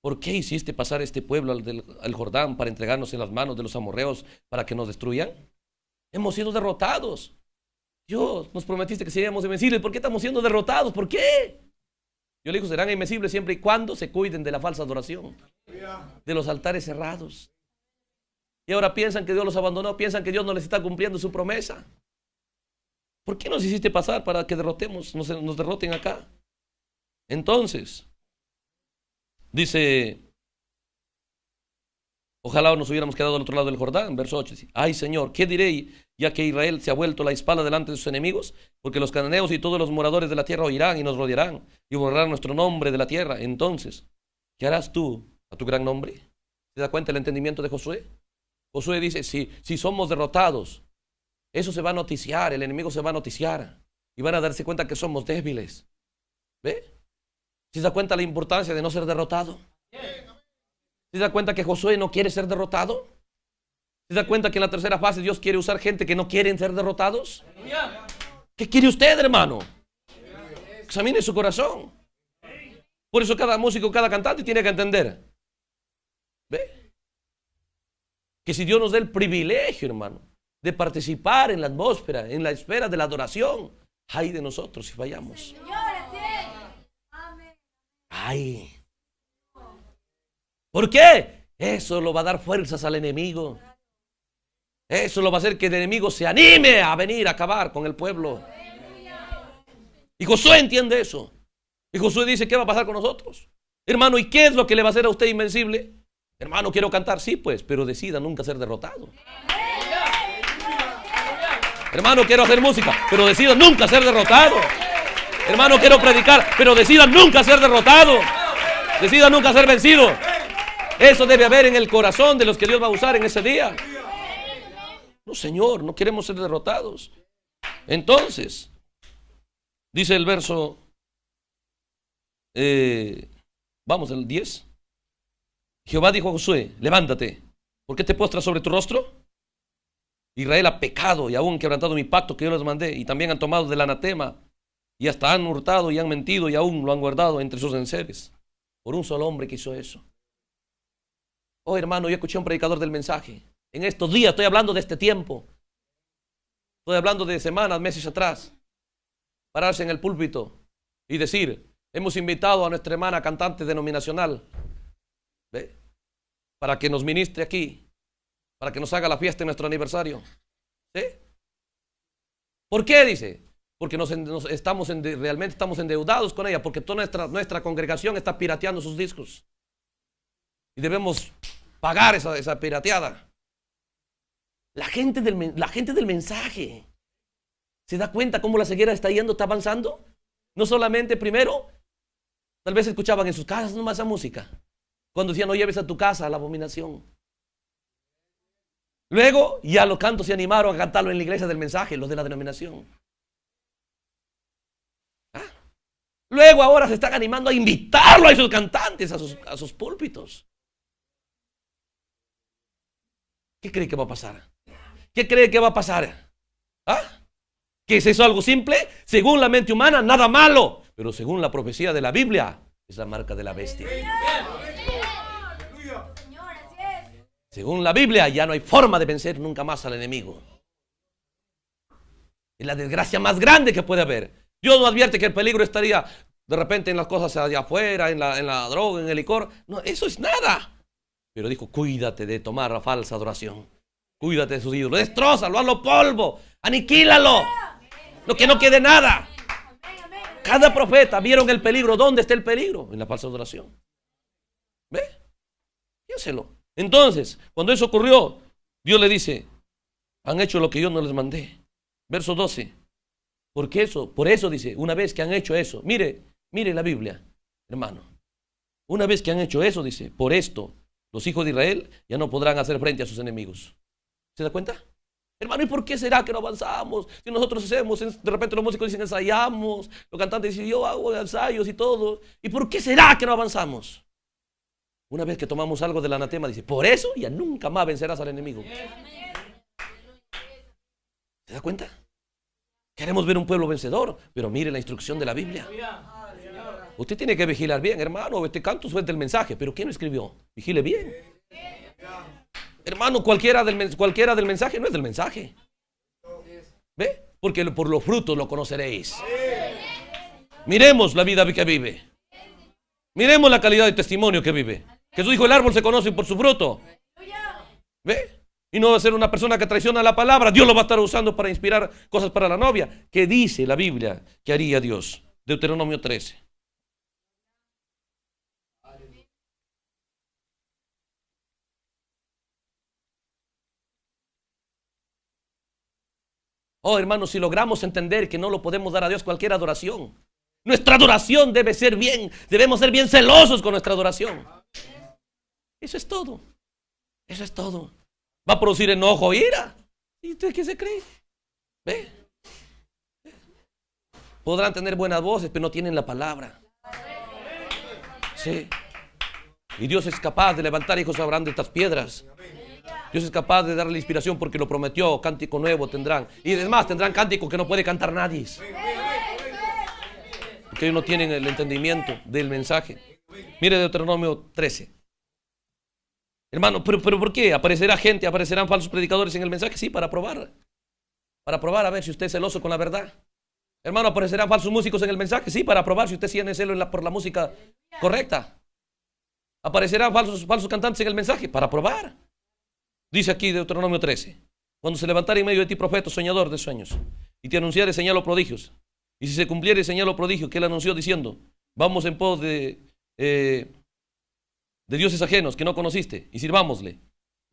¿por qué hiciste pasar este pueblo al Jordán para entregarnos en las manos de los amorreos para que nos destruyan? Hemos sido derrotados. Dios, nos prometiste que seríamos invencibles. ¿Por qué estamos siendo derrotados? ¿Por qué? Yo le digo, serán invencibles siempre y cuando se cuiden de la falsa adoración, de los altares cerrados. Y ahora piensan que Dios los abandonó, piensan que Dios no les está cumpliendo su promesa. ¿Por qué nos hiciste pasar para que nos derroten acá? Entonces, dice, ojalá nos hubiéramos quedado al otro lado del Jordán, verso 8. Dice, ay Señor, ¿qué diré ya que Israel se ha vuelto la espalda delante de sus enemigos? Porque los cananeos y todos los moradores de la tierra oirán y nos rodearán y borrarán nuestro nombre de la tierra. Entonces, ¿qué harás tú a tu gran nombre? ¿Se da cuenta el entendimiento de Josué? Josué dice, si somos derrotados, eso se va a noticiar, el enemigo se va a noticiar y van a darse cuenta que somos débiles. ¿Ve? ¿Se da cuenta la importancia de no ser derrotado? ¿Se da cuenta que Josué no quiere ser derrotado? ¿Se da cuenta que en la tercera fase Dios quiere usar gente que no quieren ser derrotados? ¿Qué quiere usted, hermano? Examine su corazón. Por eso cada músico, cada cantante tiene que entender. ¿Ve? Que si Dios nos da el privilegio, hermano, de participar en la atmósfera, en la esfera de la adoración, ay de nosotros si fallamos. Ay. ¿Por qué? Eso lo va a dar fuerzas al enemigo. Eso lo va a hacer que el enemigo se anime a venir a acabar con el pueblo. Y Josué entiende eso. Y Josué dice, ¿qué va a pasar con nosotros? Hermano, ¿y qué es lo que le va a hacer a usted invencible? Hermano, quiero cantar, sí pues, pero decida nunca ser derrotado. Hermano, quiero hacer música, pero decida nunca ser derrotado. Hermano, quiero predicar, pero decida nunca ser derrotado. Decida nunca ser vencido. Eso debe haber en el corazón de los que Dios va a usar en ese día. No, Señor, no queremos ser derrotados. Entonces, dice el verso, vamos al 10. Jehová dijo a Josué, levántate, ¿por qué te postras sobre tu rostro? Israel ha pecado y aún quebrantado mi pacto que yo les mandé, y también han tomado del anatema, y hasta han hurtado y han mentido y aún lo han guardado entre sus enseres. Por un solo hombre que hizo eso. Oh, hermano, yo escuché a un predicador del mensaje. En estos días, estoy hablando de este tiempo. Estoy hablando de semanas, meses atrás. Pararse en el púlpito y decir, hemos invitado a nuestra hermana cantante denominacional, ¿ve?, para que nos ministre aquí, para que nos haga la fiesta en nuestro aniversario. ¿Sí? ¿Por qué? Dice. Porque realmente estamos endeudados con ella, porque toda nuestra congregación está pirateando sus discos. Y debemos pagar esa pirateada. La gente del mensaje se da cuenta cómo la ceguera está yendo, está avanzando. No solamente primero, tal vez escuchaban en sus casas nomás esa música. Cuando decían, no lleves a tu casa la abominación. Luego, ya los cantos se animaron a cantarlo en la iglesia del mensaje, los de la denominación. Luego ahora se están animando a invitarlo a esos cantantes, a sus púlpitos. ¿Qué cree que va a pasar? ¿Qué cree que va a pasar? ¿Ah? ¿Que es eso algo simple? Según la mente humana, nada malo. Pero según la profecía de la Biblia, es la marca de la bestia. Según la Biblia, ya no hay forma de vencer nunca más al enemigo. Es la desgracia más grande que puede haber. Dios no advierte que el peligro estaría de repente en las cosas de afuera, en la droga, en el licor. No, eso es nada. Pero dijo, cuídate de tomar la falsa adoración. Cuídate de sus ídolos. Destrózalo, hazlo polvo. Aniquílalo. No, que no quede nada. Cada profeta vieron el peligro. ¿Dónde está el peligro? En la falsa adoración. ¿Ve? Piénselo. Entonces, cuando eso ocurrió, Dios le dice, han hecho lo que yo no les mandé. Verso 12. Por eso dice, una vez que han hecho eso, mire la Biblia, hermano. Una vez que han hecho eso, dice, por esto, los hijos de Israel ya no podrán hacer frente a sus enemigos. ¿Se da cuenta? Hermano, ¿y por qué será que no avanzamos? Si nosotros hacemos, de repente los músicos dicen ensayamos, los cantantes dicen yo hago ensayos y todo. ¿Y por qué será que no avanzamos? Una vez que tomamos algo del anatema, dice, por eso ya nunca más vencerás al enemigo. ¿Se da cuenta? Queremos ver un pueblo vencedor, pero mire la instrucción de la Biblia. Usted tiene que vigilar bien, hermano. Este canto es del mensaje, pero ¿quién lo escribió? Vigile bien. Hermano, cualquiera del mensaje no es del mensaje. ¿Ve? Porque por los frutos lo conoceréis. Miremos la vida que vive. Miremos la calidad de testimonio que vive. Jesús dijo, el árbol se conoce por su fruto. ¿Ve? Y no va a ser una persona que traiciona la palabra. Dios lo va a estar usando para inspirar cosas para la novia. ¿Qué dice la Biblia que haría Dios? Deuteronomio 13. Oh, hermanos, si logramos entender que no lo podemos dar a Dios cualquier adoración. Nuestra adoración debe ser bien. Debemos ser bien celosos con nuestra adoración. Eso es todo. Eso es todo. Va a producir enojo, ira. ¿Y usted qué se cree? ¿Ve? Podrán tener buenas voces, pero no tienen la palabra. Sí. Y Dios es capaz de levantar hijos a Abraham de estas piedras. Dios es capaz de darle inspiración porque lo prometió. Cántico nuevo tendrán. Y además tendrán cántico que no puede cantar nadie. Porque ellos no tienen el entendimiento del mensaje. Mire Deuteronomio 13. Hermano, pero ¿por qué? ¿Aparecerá gente, aparecerán falsos predicadores en el mensaje? Sí, para probar. Para probar a ver si usted es celoso con la verdad. Hermano, ¿aparecerán falsos músicos en el mensaje? Sí, para probar si usted tiene celo por la música correcta. ¿Aparecerán falsos cantantes en el mensaje? Para probar. Dice aquí Deuteronomio 13. Cuando se levantare en medio de ti profeta, soñador de sueños, y te anunciare señal o prodigios, y si se cumpliere señal o prodigio que él anunció diciendo, vamos en pos de dioses ajenos que no conociste, y sirvámosle,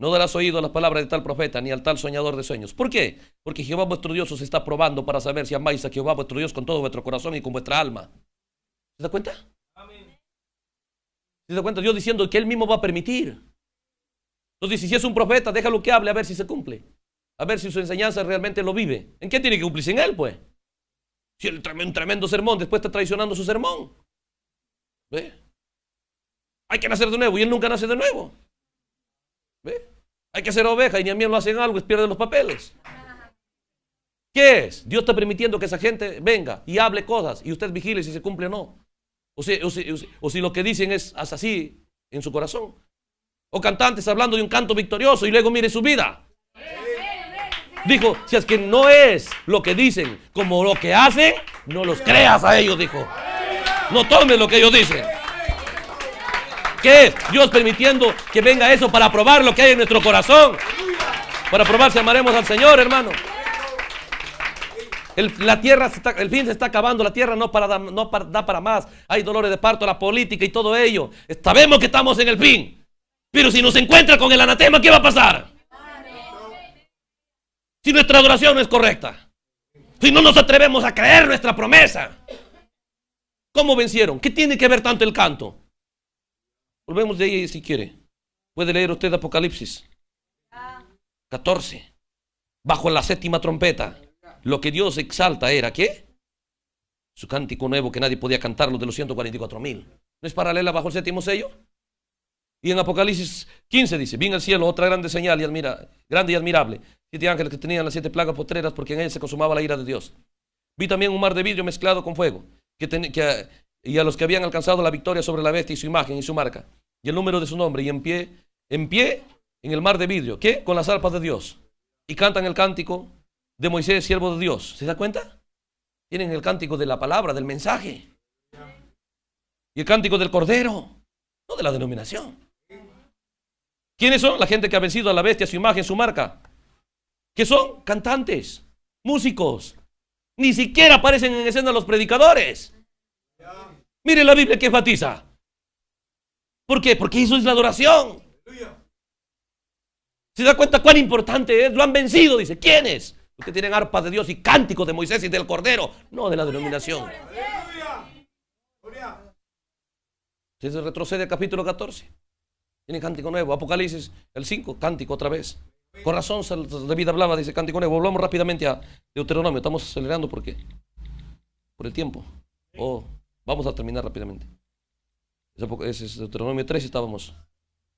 no darás oído a las palabras de tal profeta, ni al tal soñador de sueños. ¿Por qué? Porque Jehová vuestro Dios os está probando para saber si amáis a Jehová vuestro Dios con todo vuestro corazón y con vuestra alma. ¿Se da cuenta? ¿Se da cuenta? Dios diciendo que él mismo va a permitir. Entonces dice, si es un profeta, déjalo que hable a ver si se cumple. A ver si su enseñanza realmente lo vive. ¿En qué tiene que cumplirse? En él, pues. Si él un tremendo sermón, después está traicionando su sermón. ¿Ve? Hay que nacer de nuevo y él nunca nace de nuevo. ¿Ve? Hay que ser oveja y ni a mí lo hacen algo, es pierde los papeles. ¿Qué es? Dios está permitiendo que esa gente venga y hable cosas y usted vigile si se cumple o no. O si lo que dicen es así en su corazón. O cantantes hablando de un canto victorioso y luego mire su vida. Dijo, si es que no es lo que dicen como lo que hacen, no los creas a ellos, dijo. No tomes lo que ellos dicen. ¿Qué es? Dios permitiendo que venga eso para probar lo que hay en nuestro corazón. Para probar si amaremos al Señor, hermano. La tierra, el fin se está acabando. La tierra no da para más. Hay dolores de parto, la política y todo ello. Sabemos que estamos en el fin. Pero si nos encuentra con el anatema, ¿qué va a pasar? Si nuestra adoración no es correcta. Si no nos atrevemos a creer nuestra promesa. ¿Cómo vencieron? ¿Qué tiene que ver tanto el canto? Volvemos de ahí si quiere. Puede leer usted Apocalipsis 14. Bajo la séptima trompeta. Lo que Dios exalta era, ¿qué? Su cántico nuevo que nadie podía cantarlo de los 144,000. ¿No es paralela bajo el séptimo sello? Y en Apocalipsis 15 dice, vi en el cielo otra grande señal grande y admirable, 7 ángeles que tenían las 7 plagas postreras porque en ellas se consumaba la ira de Dios. Vi también un mar de vidrio mezclado con fuego, y a los que habían alcanzado la victoria sobre la bestia y su imagen y su marca, y el número de su nombre, y en pie en el mar de vidrio, ¿qué? Con las arpas de Dios, y cantan el cántico de Moisés, siervo de Dios. ¿Se da cuenta? Tienen el cántico de la palabra, del mensaje, y el cántico del Cordero, no de la denominación. ¿Quiénes son? La gente que ha vencido a la bestia, su imagen, su marca. ¿Qué son? Cantantes, músicos. Ni siquiera aparecen en escena los predicadores. Mire la Biblia que enfatiza. ¿Por qué? Porque eso es la adoración. ¿Se da cuenta cuán importante es? Lo han vencido, dice. ¿Quiénes? Los que tienen arpas de Dios y cánticos de Moisés y del Cordero, no de la denominación. Se retrocede al capítulo 14. Tiene cántico nuevo. Apocalipsis, el 5, cántico otra vez. Con razón David hablaba, dice cántico nuevo. Volvamos rápidamente a Deuteronomio. Estamos acelerando por el tiempo. Vamos a terminar rápidamente. Ese es Deuteronomio 3, estábamos.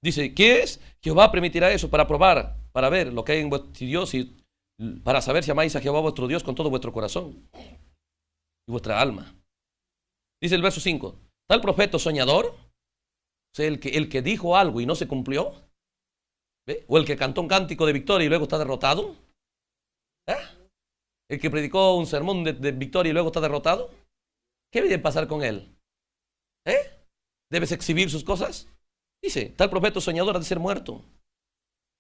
Dice, ¿qué es? Jehová permitirá eso para probar, para ver lo que hay en vuestro Dios y para saber si amáis a Jehová vuestro Dios con todo vuestro corazón y vuestra alma. Dice el verso 5, tal profeta soñador, o sea, el que dijo algo y no se cumplió, ¿ve? O el que cantó un cántico de victoria y luego está derrotado, ¿eh? El que predicó un sermón de victoria y luego está derrotado. ¿Qué debe pasar con él? ¿Debes exhibir sus cosas? Dice, tal profeta soñador ha de ser muerto,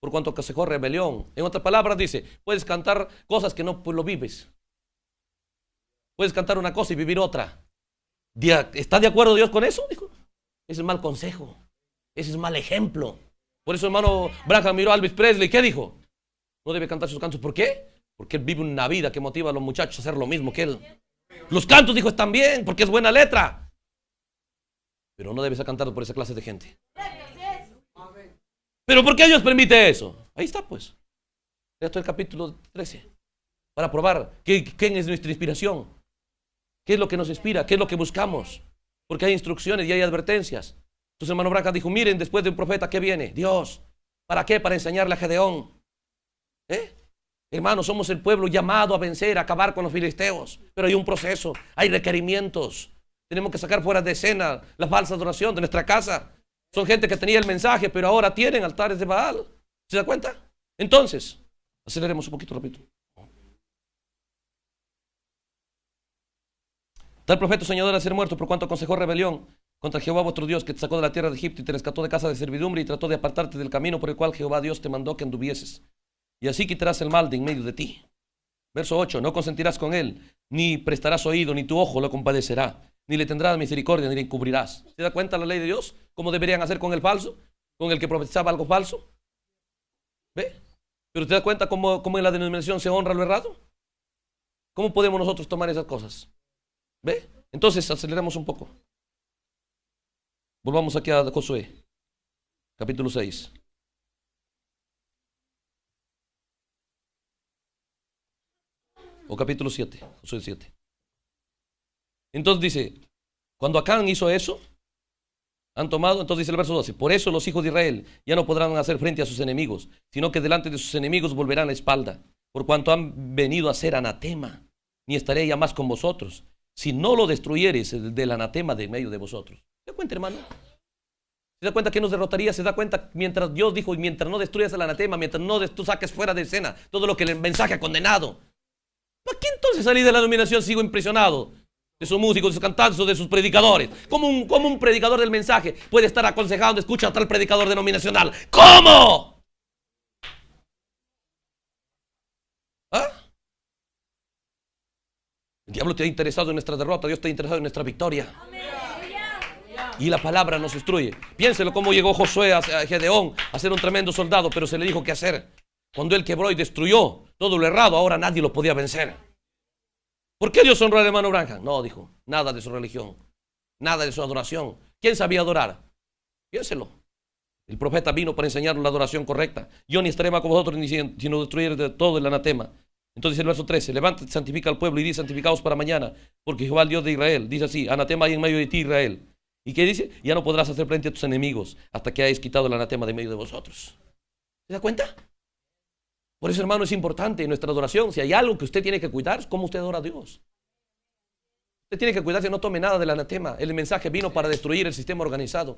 por cuanto aconsejó rebelión. En otras palabras dice, puedes cantar cosas que no pues, lo vives. Puedes cantar una cosa y vivir otra. ¿Está de acuerdo Dios con eso? Dijo, ese es mal consejo, ese es mal ejemplo. Por eso hermano Branham miró a Elvis Presley, ¿qué dijo? No debe cantar sus cantos. ¿Por qué? Porque él vive una vida que motiva a los muchachos a hacer lo mismo que él. Los cantos, dijo, están bien, porque es buena letra. Pero no debes cantar por esa clase de gente. ¿Pero por qué Dios permite eso? Ahí está pues. Esto es el capítulo 13. Para probar quién es nuestra inspiración. ¿Qué es lo que nos inspira? ¿Qué es lo que buscamos? Porque hay instrucciones y hay advertencias. Entonces hermano Branham dijo, miren, después de un profeta, ¿qué viene? Dios. ¿Para qué? Para enseñarle a Gedeón. Hermanos, somos el pueblo llamado a vencer, a acabar con los filisteos. Pero hay un proceso, hay requerimientos. Tenemos que sacar fuera de escena la falsa adoración de nuestra casa. Son gente que tenía el mensaje, pero ahora tienen altares de Baal. ¿Se da cuenta? Entonces, aceleremos un poquito rápido. Tal profeta soñador a ser muerto por cuanto aconsejó rebelión contra Jehová vuestro Dios, que te sacó de la tierra de Egipto y te rescató de casa de servidumbre y trató de apartarte del camino por el cual Jehová Dios te mandó que anduvieses. Y así quitarás el mal de en medio de ti. Verso 8, no consentirás con él, ni prestarás oído, ni tu ojo lo compadecerá, ni le tendrás misericordia, ni le encubrirás. ¿Se da cuenta la ley de Dios? ¿Cómo deberían hacer con el falso? ¿Con el que profetizaba algo falso? ¿Ve? ¿Pero te das cuenta cómo en la denominación se honra lo errado? ¿Cómo podemos nosotros tomar esas cosas? ¿Ve? Entonces aceleramos un poco. Volvamos aquí a Josué, capítulo 6. O capítulo 7, Josué 7. Entonces dice, cuando Acán hizo eso, han tomado, entonces dice el verso 12, por eso los hijos de Israel ya no podrán hacer frente a sus enemigos, sino que delante de sus enemigos volverán la espalda, por cuanto han venido a ser anatema, ni estaré ya más con vosotros, si no lo destruyeres del anatema de medio de vosotros. ¿Se da cuenta, hermano? ¿Se da cuenta que nos derrotaría? ¿Se da cuenta mientras Dios dijo, mientras no destruyas el anatema, mientras no tú saques fuera de escena todo lo que el mensaje ha condenado? ¿Para qué entonces salir de la denominación? Sigo impresionado de sus músicos, de sus cantantes o de sus predicadores. ¿Cómo un predicador del mensaje puede estar aconsejando, escucha a tal predicador denominacional? ¿Cómo? ¿Ah? El diablo está interesado en nuestra derrota, Dios está interesado en nuestra victoria. Y la palabra nos instruye. Piénselo cómo llegó Josué a Gedeón a ser un tremendo soldado, pero se le dijo qué hacer. Cuando él quebró y destruyó todo lo errado, ahora nadie lo podía vencer. ¿Por qué Dios honró al hermano Branham? No, dijo, nada de su religión, nada de su adoración. ¿Quién sabía adorar? Piénselo. El profeta vino para enseñarnos la adoración correcta. Yo ni estaré más con vosotros, ni sino destruir de todo el anatema. Entonces el verso 13, levántate, santifica al pueblo y di santificaos para mañana, porque Jehová el Dios de Israel, dice así, anatema hay en medio de ti, Israel. ¿Y qué dice? Ya no podrás hacer frente a tus enemigos hasta que hayáis quitado el anatema de medio de vosotros. ¿Se da cuenta? Por eso, hermano, es importante en nuestra adoración. Si hay algo que usted tiene que cuidar, es cómo usted adora a Dios. Usted tiene que cuidarse, no tome nada del anatema. El mensaje vino para destruir el sistema organizado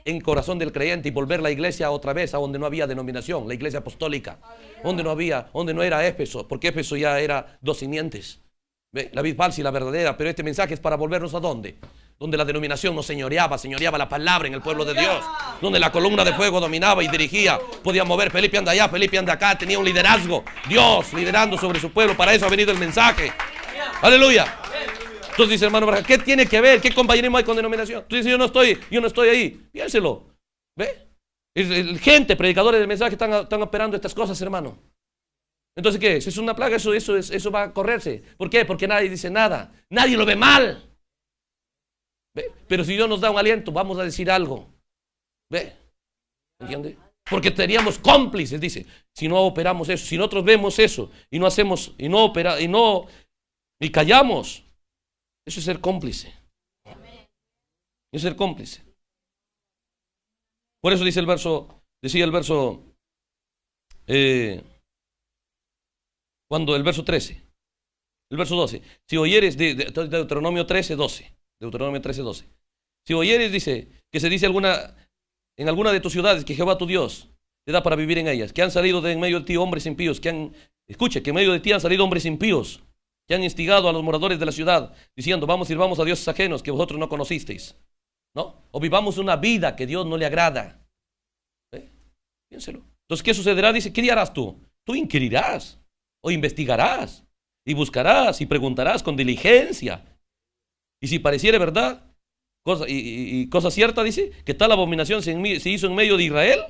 en el corazón del creyente y volver la iglesia otra vez a donde no había denominación, la iglesia apostólica, donde no era Éfeso, porque Éfeso ya era dos simientes, ¿ve? La vid falsa y la verdadera, pero este mensaje es para volvernos a dónde, donde la denominación nos señoreaba la palabra en el pueblo de Dios, donde la columna de fuego dominaba y dirigía, podía mover. Felipe anda allá, Felipe anda acá, tenía un liderazgo, Dios liderando sobre su pueblo. Para eso ha venido el mensaje. Aleluya. Entonces dice, hermano, ¿qué tiene que ver? ¿Qué compañerismo hay con denominación? Tú dices, yo no estoy ahí. Piénselo. ¿Ve? Gente, predicadores del mensaje están operando estas cosas, hermano. Entonces, ¿qué es? ¿Es una plaga? Eso va a correrse. ¿Por qué? Porque nadie dice nada. Nadie lo ve mal. ¿Ve? Pero si Dios nos da un aliento, vamos a decir algo. ¿Ve? ¿Entiende? Porque seríamos cómplices, dice. Si no operamos eso, si nosotros vemos eso y no hacemos, y no operamos, y callamos. Eso es ser cómplice. Eso es ser cómplice. Por eso decía el verso, cuando el verso 13, el verso 12. Si oyeres, Deuteronomio 13, 12. Deuteronomio 13, 12. Si oyeres, dice, que se dice en alguna de tus ciudades que Jehová tu Dios te da para vivir en ellas, que han salido de en medio de ti hombres impíos, que en medio de ti han salido hombres impíos, que han instigado a los moradores de la ciudad, diciendo, sirvamos a dioses ajenos que vosotros no conocisteis, ¿no? O vivamos una vida que Dios no le agrada. Piénselo. Entonces, ¿qué sucederá? Dice, ¿qué harás tú? Tú inquirirás, o investigarás, y buscarás, y preguntarás con diligencia. Y si pareciere verdad, cosa cierta, dice, que tal abominación se hizo en medio de Israel,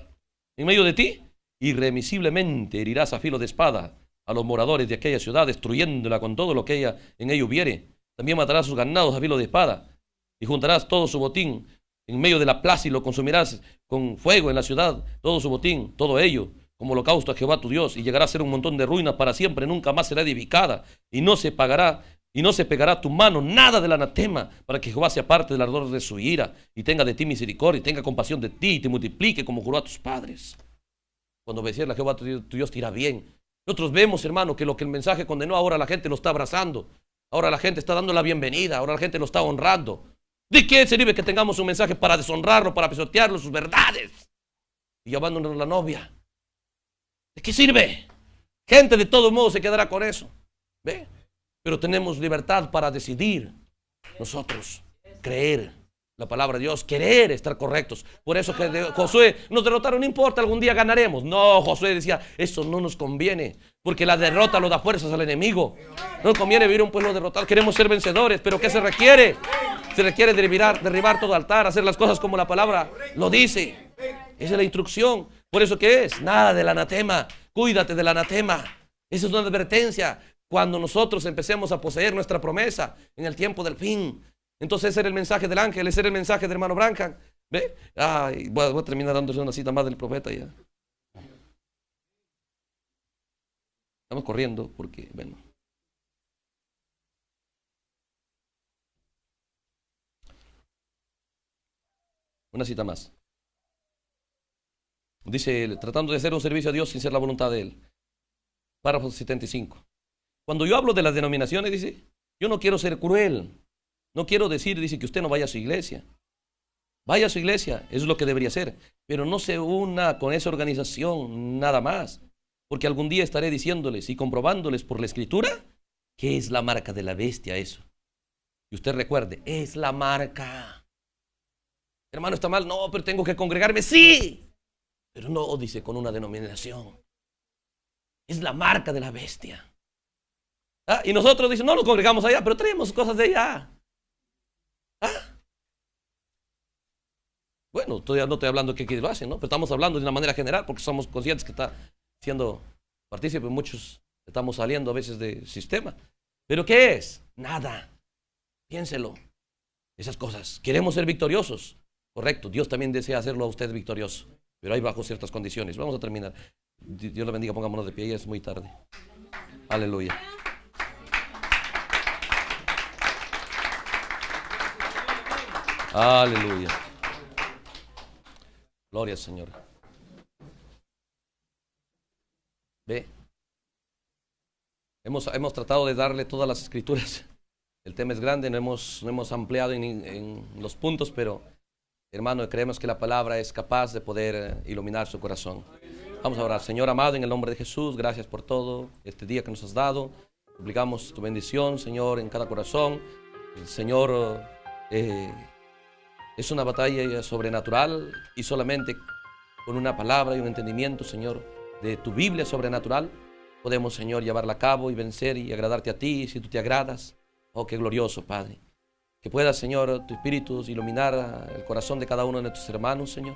en medio de ti, irremisiblemente herirás a filo de espada a los moradores de aquella ciudad, destruyéndola con todo lo que en ella hubiere. También matarás sus ganados a filo de espada, y juntarás todo su botín en medio de la plaza, y lo consumirás con fuego en la ciudad, todo su botín, todo ello, como holocausto a Jehová tu Dios, y llegará a ser un montón de ruinas para siempre, nunca más será edificada, y no se pegará tu mano nada del anatema, para que Jehová sea parte del ardor de su ira, y tenga de ti misericordia, y tenga compasión de ti, y te multiplique como juró a tus padres. Cuando obedecieras a Jehová tu Dios te irá bien. Nosotros vemos, hermano, que lo que el mensaje condenó, ahora la gente lo está abrazando. Ahora la gente está dando la bienvenida. Ahora la gente lo está honrando. ¿De qué sirve que tengamos un mensaje para deshonrarlo, para pisotearlo, sus verdades? Y llevándonos la novia. ¿De qué sirve? Gente de todo modo se quedará con eso. ¿Ve? Pero tenemos libertad para decidir nosotros creer la palabra de Dios, querer estar correctos. Por eso que Josué nos derrotaron, no importa, algún día ganaremos. No, Josué decía, eso no nos conviene, porque la derrota lo da fuerzas al enemigo. No nos conviene vivir un pueblo derrotado, queremos ser vencedores, pero ¿qué se requiere? Se requiere derribar todo altar, hacer las cosas como la palabra lo dice. Esa es la instrucción. Por eso, ¿qué es? Nada del anatema, cuídate del anatema. Esa es una advertencia cuando nosotros empecemos a poseer nuestra promesa en el tiempo del fin. Entonces ese era el mensaje del ángel, ese era el mensaje del hermano Branham. ¿Ve? Ay, voy a terminar dándole una cita más del profeta ya. Estamos corriendo porque, bueno. Una cita más. Dice, tratando de hacer un servicio a Dios sin ser la voluntad de Él. Párrafo 75. Cuando yo hablo de las denominaciones, dice, yo no quiero ser cruel. No quiero decir, dice, que usted no vaya a su iglesia. Vaya a su iglesia, eso es lo que debería ser. Pero no se una con esa organización nada más. Porque algún día estaré diciéndoles y comprobándoles por la escritura que es la marca de la bestia eso. Y usted recuerde, es la marca. Hermano, ¿está mal? No, pero tengo que congregarme. Sí. Pero no, dice, con una denominación. Es la marca de la bestia. Y nosotros, dice, no nos congregamos allá, pero traemos cosas de allá. Bueno, todavía no estoy hablando de qué lo hacen, ¿no? Pero estamos hablando de una manera general porque somos conscientes que está siendo partícipe. Muchos estamos saliendo a veces del sistema. ¿Pero qué es? Nada. Piénselo. Esas cosas. Queremos ser victoriosos. Correcto. Dios también desea hacerlo a usted victorioso. Pero hay bajo ciertas condiciones. Vamos a terminar. Dios le bendiga. Pongámonos de pie. Ya es muy tarde. Aleluya. Aleluya. Gloria al Señor. Ve. Hemos tratado de darle todas las escrituras El tema es grande, no hemos ampliado en los puntos, pero hermano, creemos que la palabra es capaz de poder iluminar su corazón. Vamos a orar. Señor amado, en el nombre de Jesús, gracias por todo este día que nos has dado. Suplicamos tu bendición, Señor, en cada corazón. El Señor es una batalla sobrenatural y solamente con una palabra y un entendimiento, Señor, de tu Biblia sobrenatural, podemos, Señor, llevarla a cabo y vencer y agradarte a ti, si tú te agradas. Oh, qué glorioso, Padre. Que pueda, Señor, tu Espíritu iluminar el corazón de cada uno de nuestros hermanos, Señor.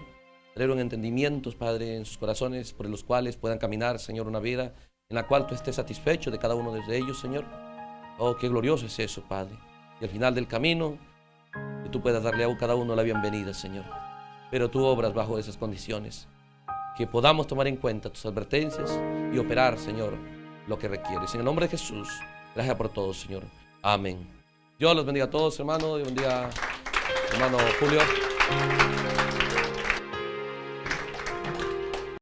Traer un entendimiento, Padre, en sus corazones, por los cuales puedan caminar, Señor, una vida en la cual tú estés satisfecho de cada uno de ellos, Señor. Oh, qué glorioso es eso, Padre. Y al final del camino, que tú puedas darle a cada uno la bienvenida, Señor. Pero tú obras bajo esas condiciones. Que podamos tomar en cuenta tus advertencias y operar, Señor, lo que requieres. En el nombre de Jesús, gracias por todo, Señor. Amén. Dios los bendiga a todos, hermano. Dios bendiga, hermano Julio.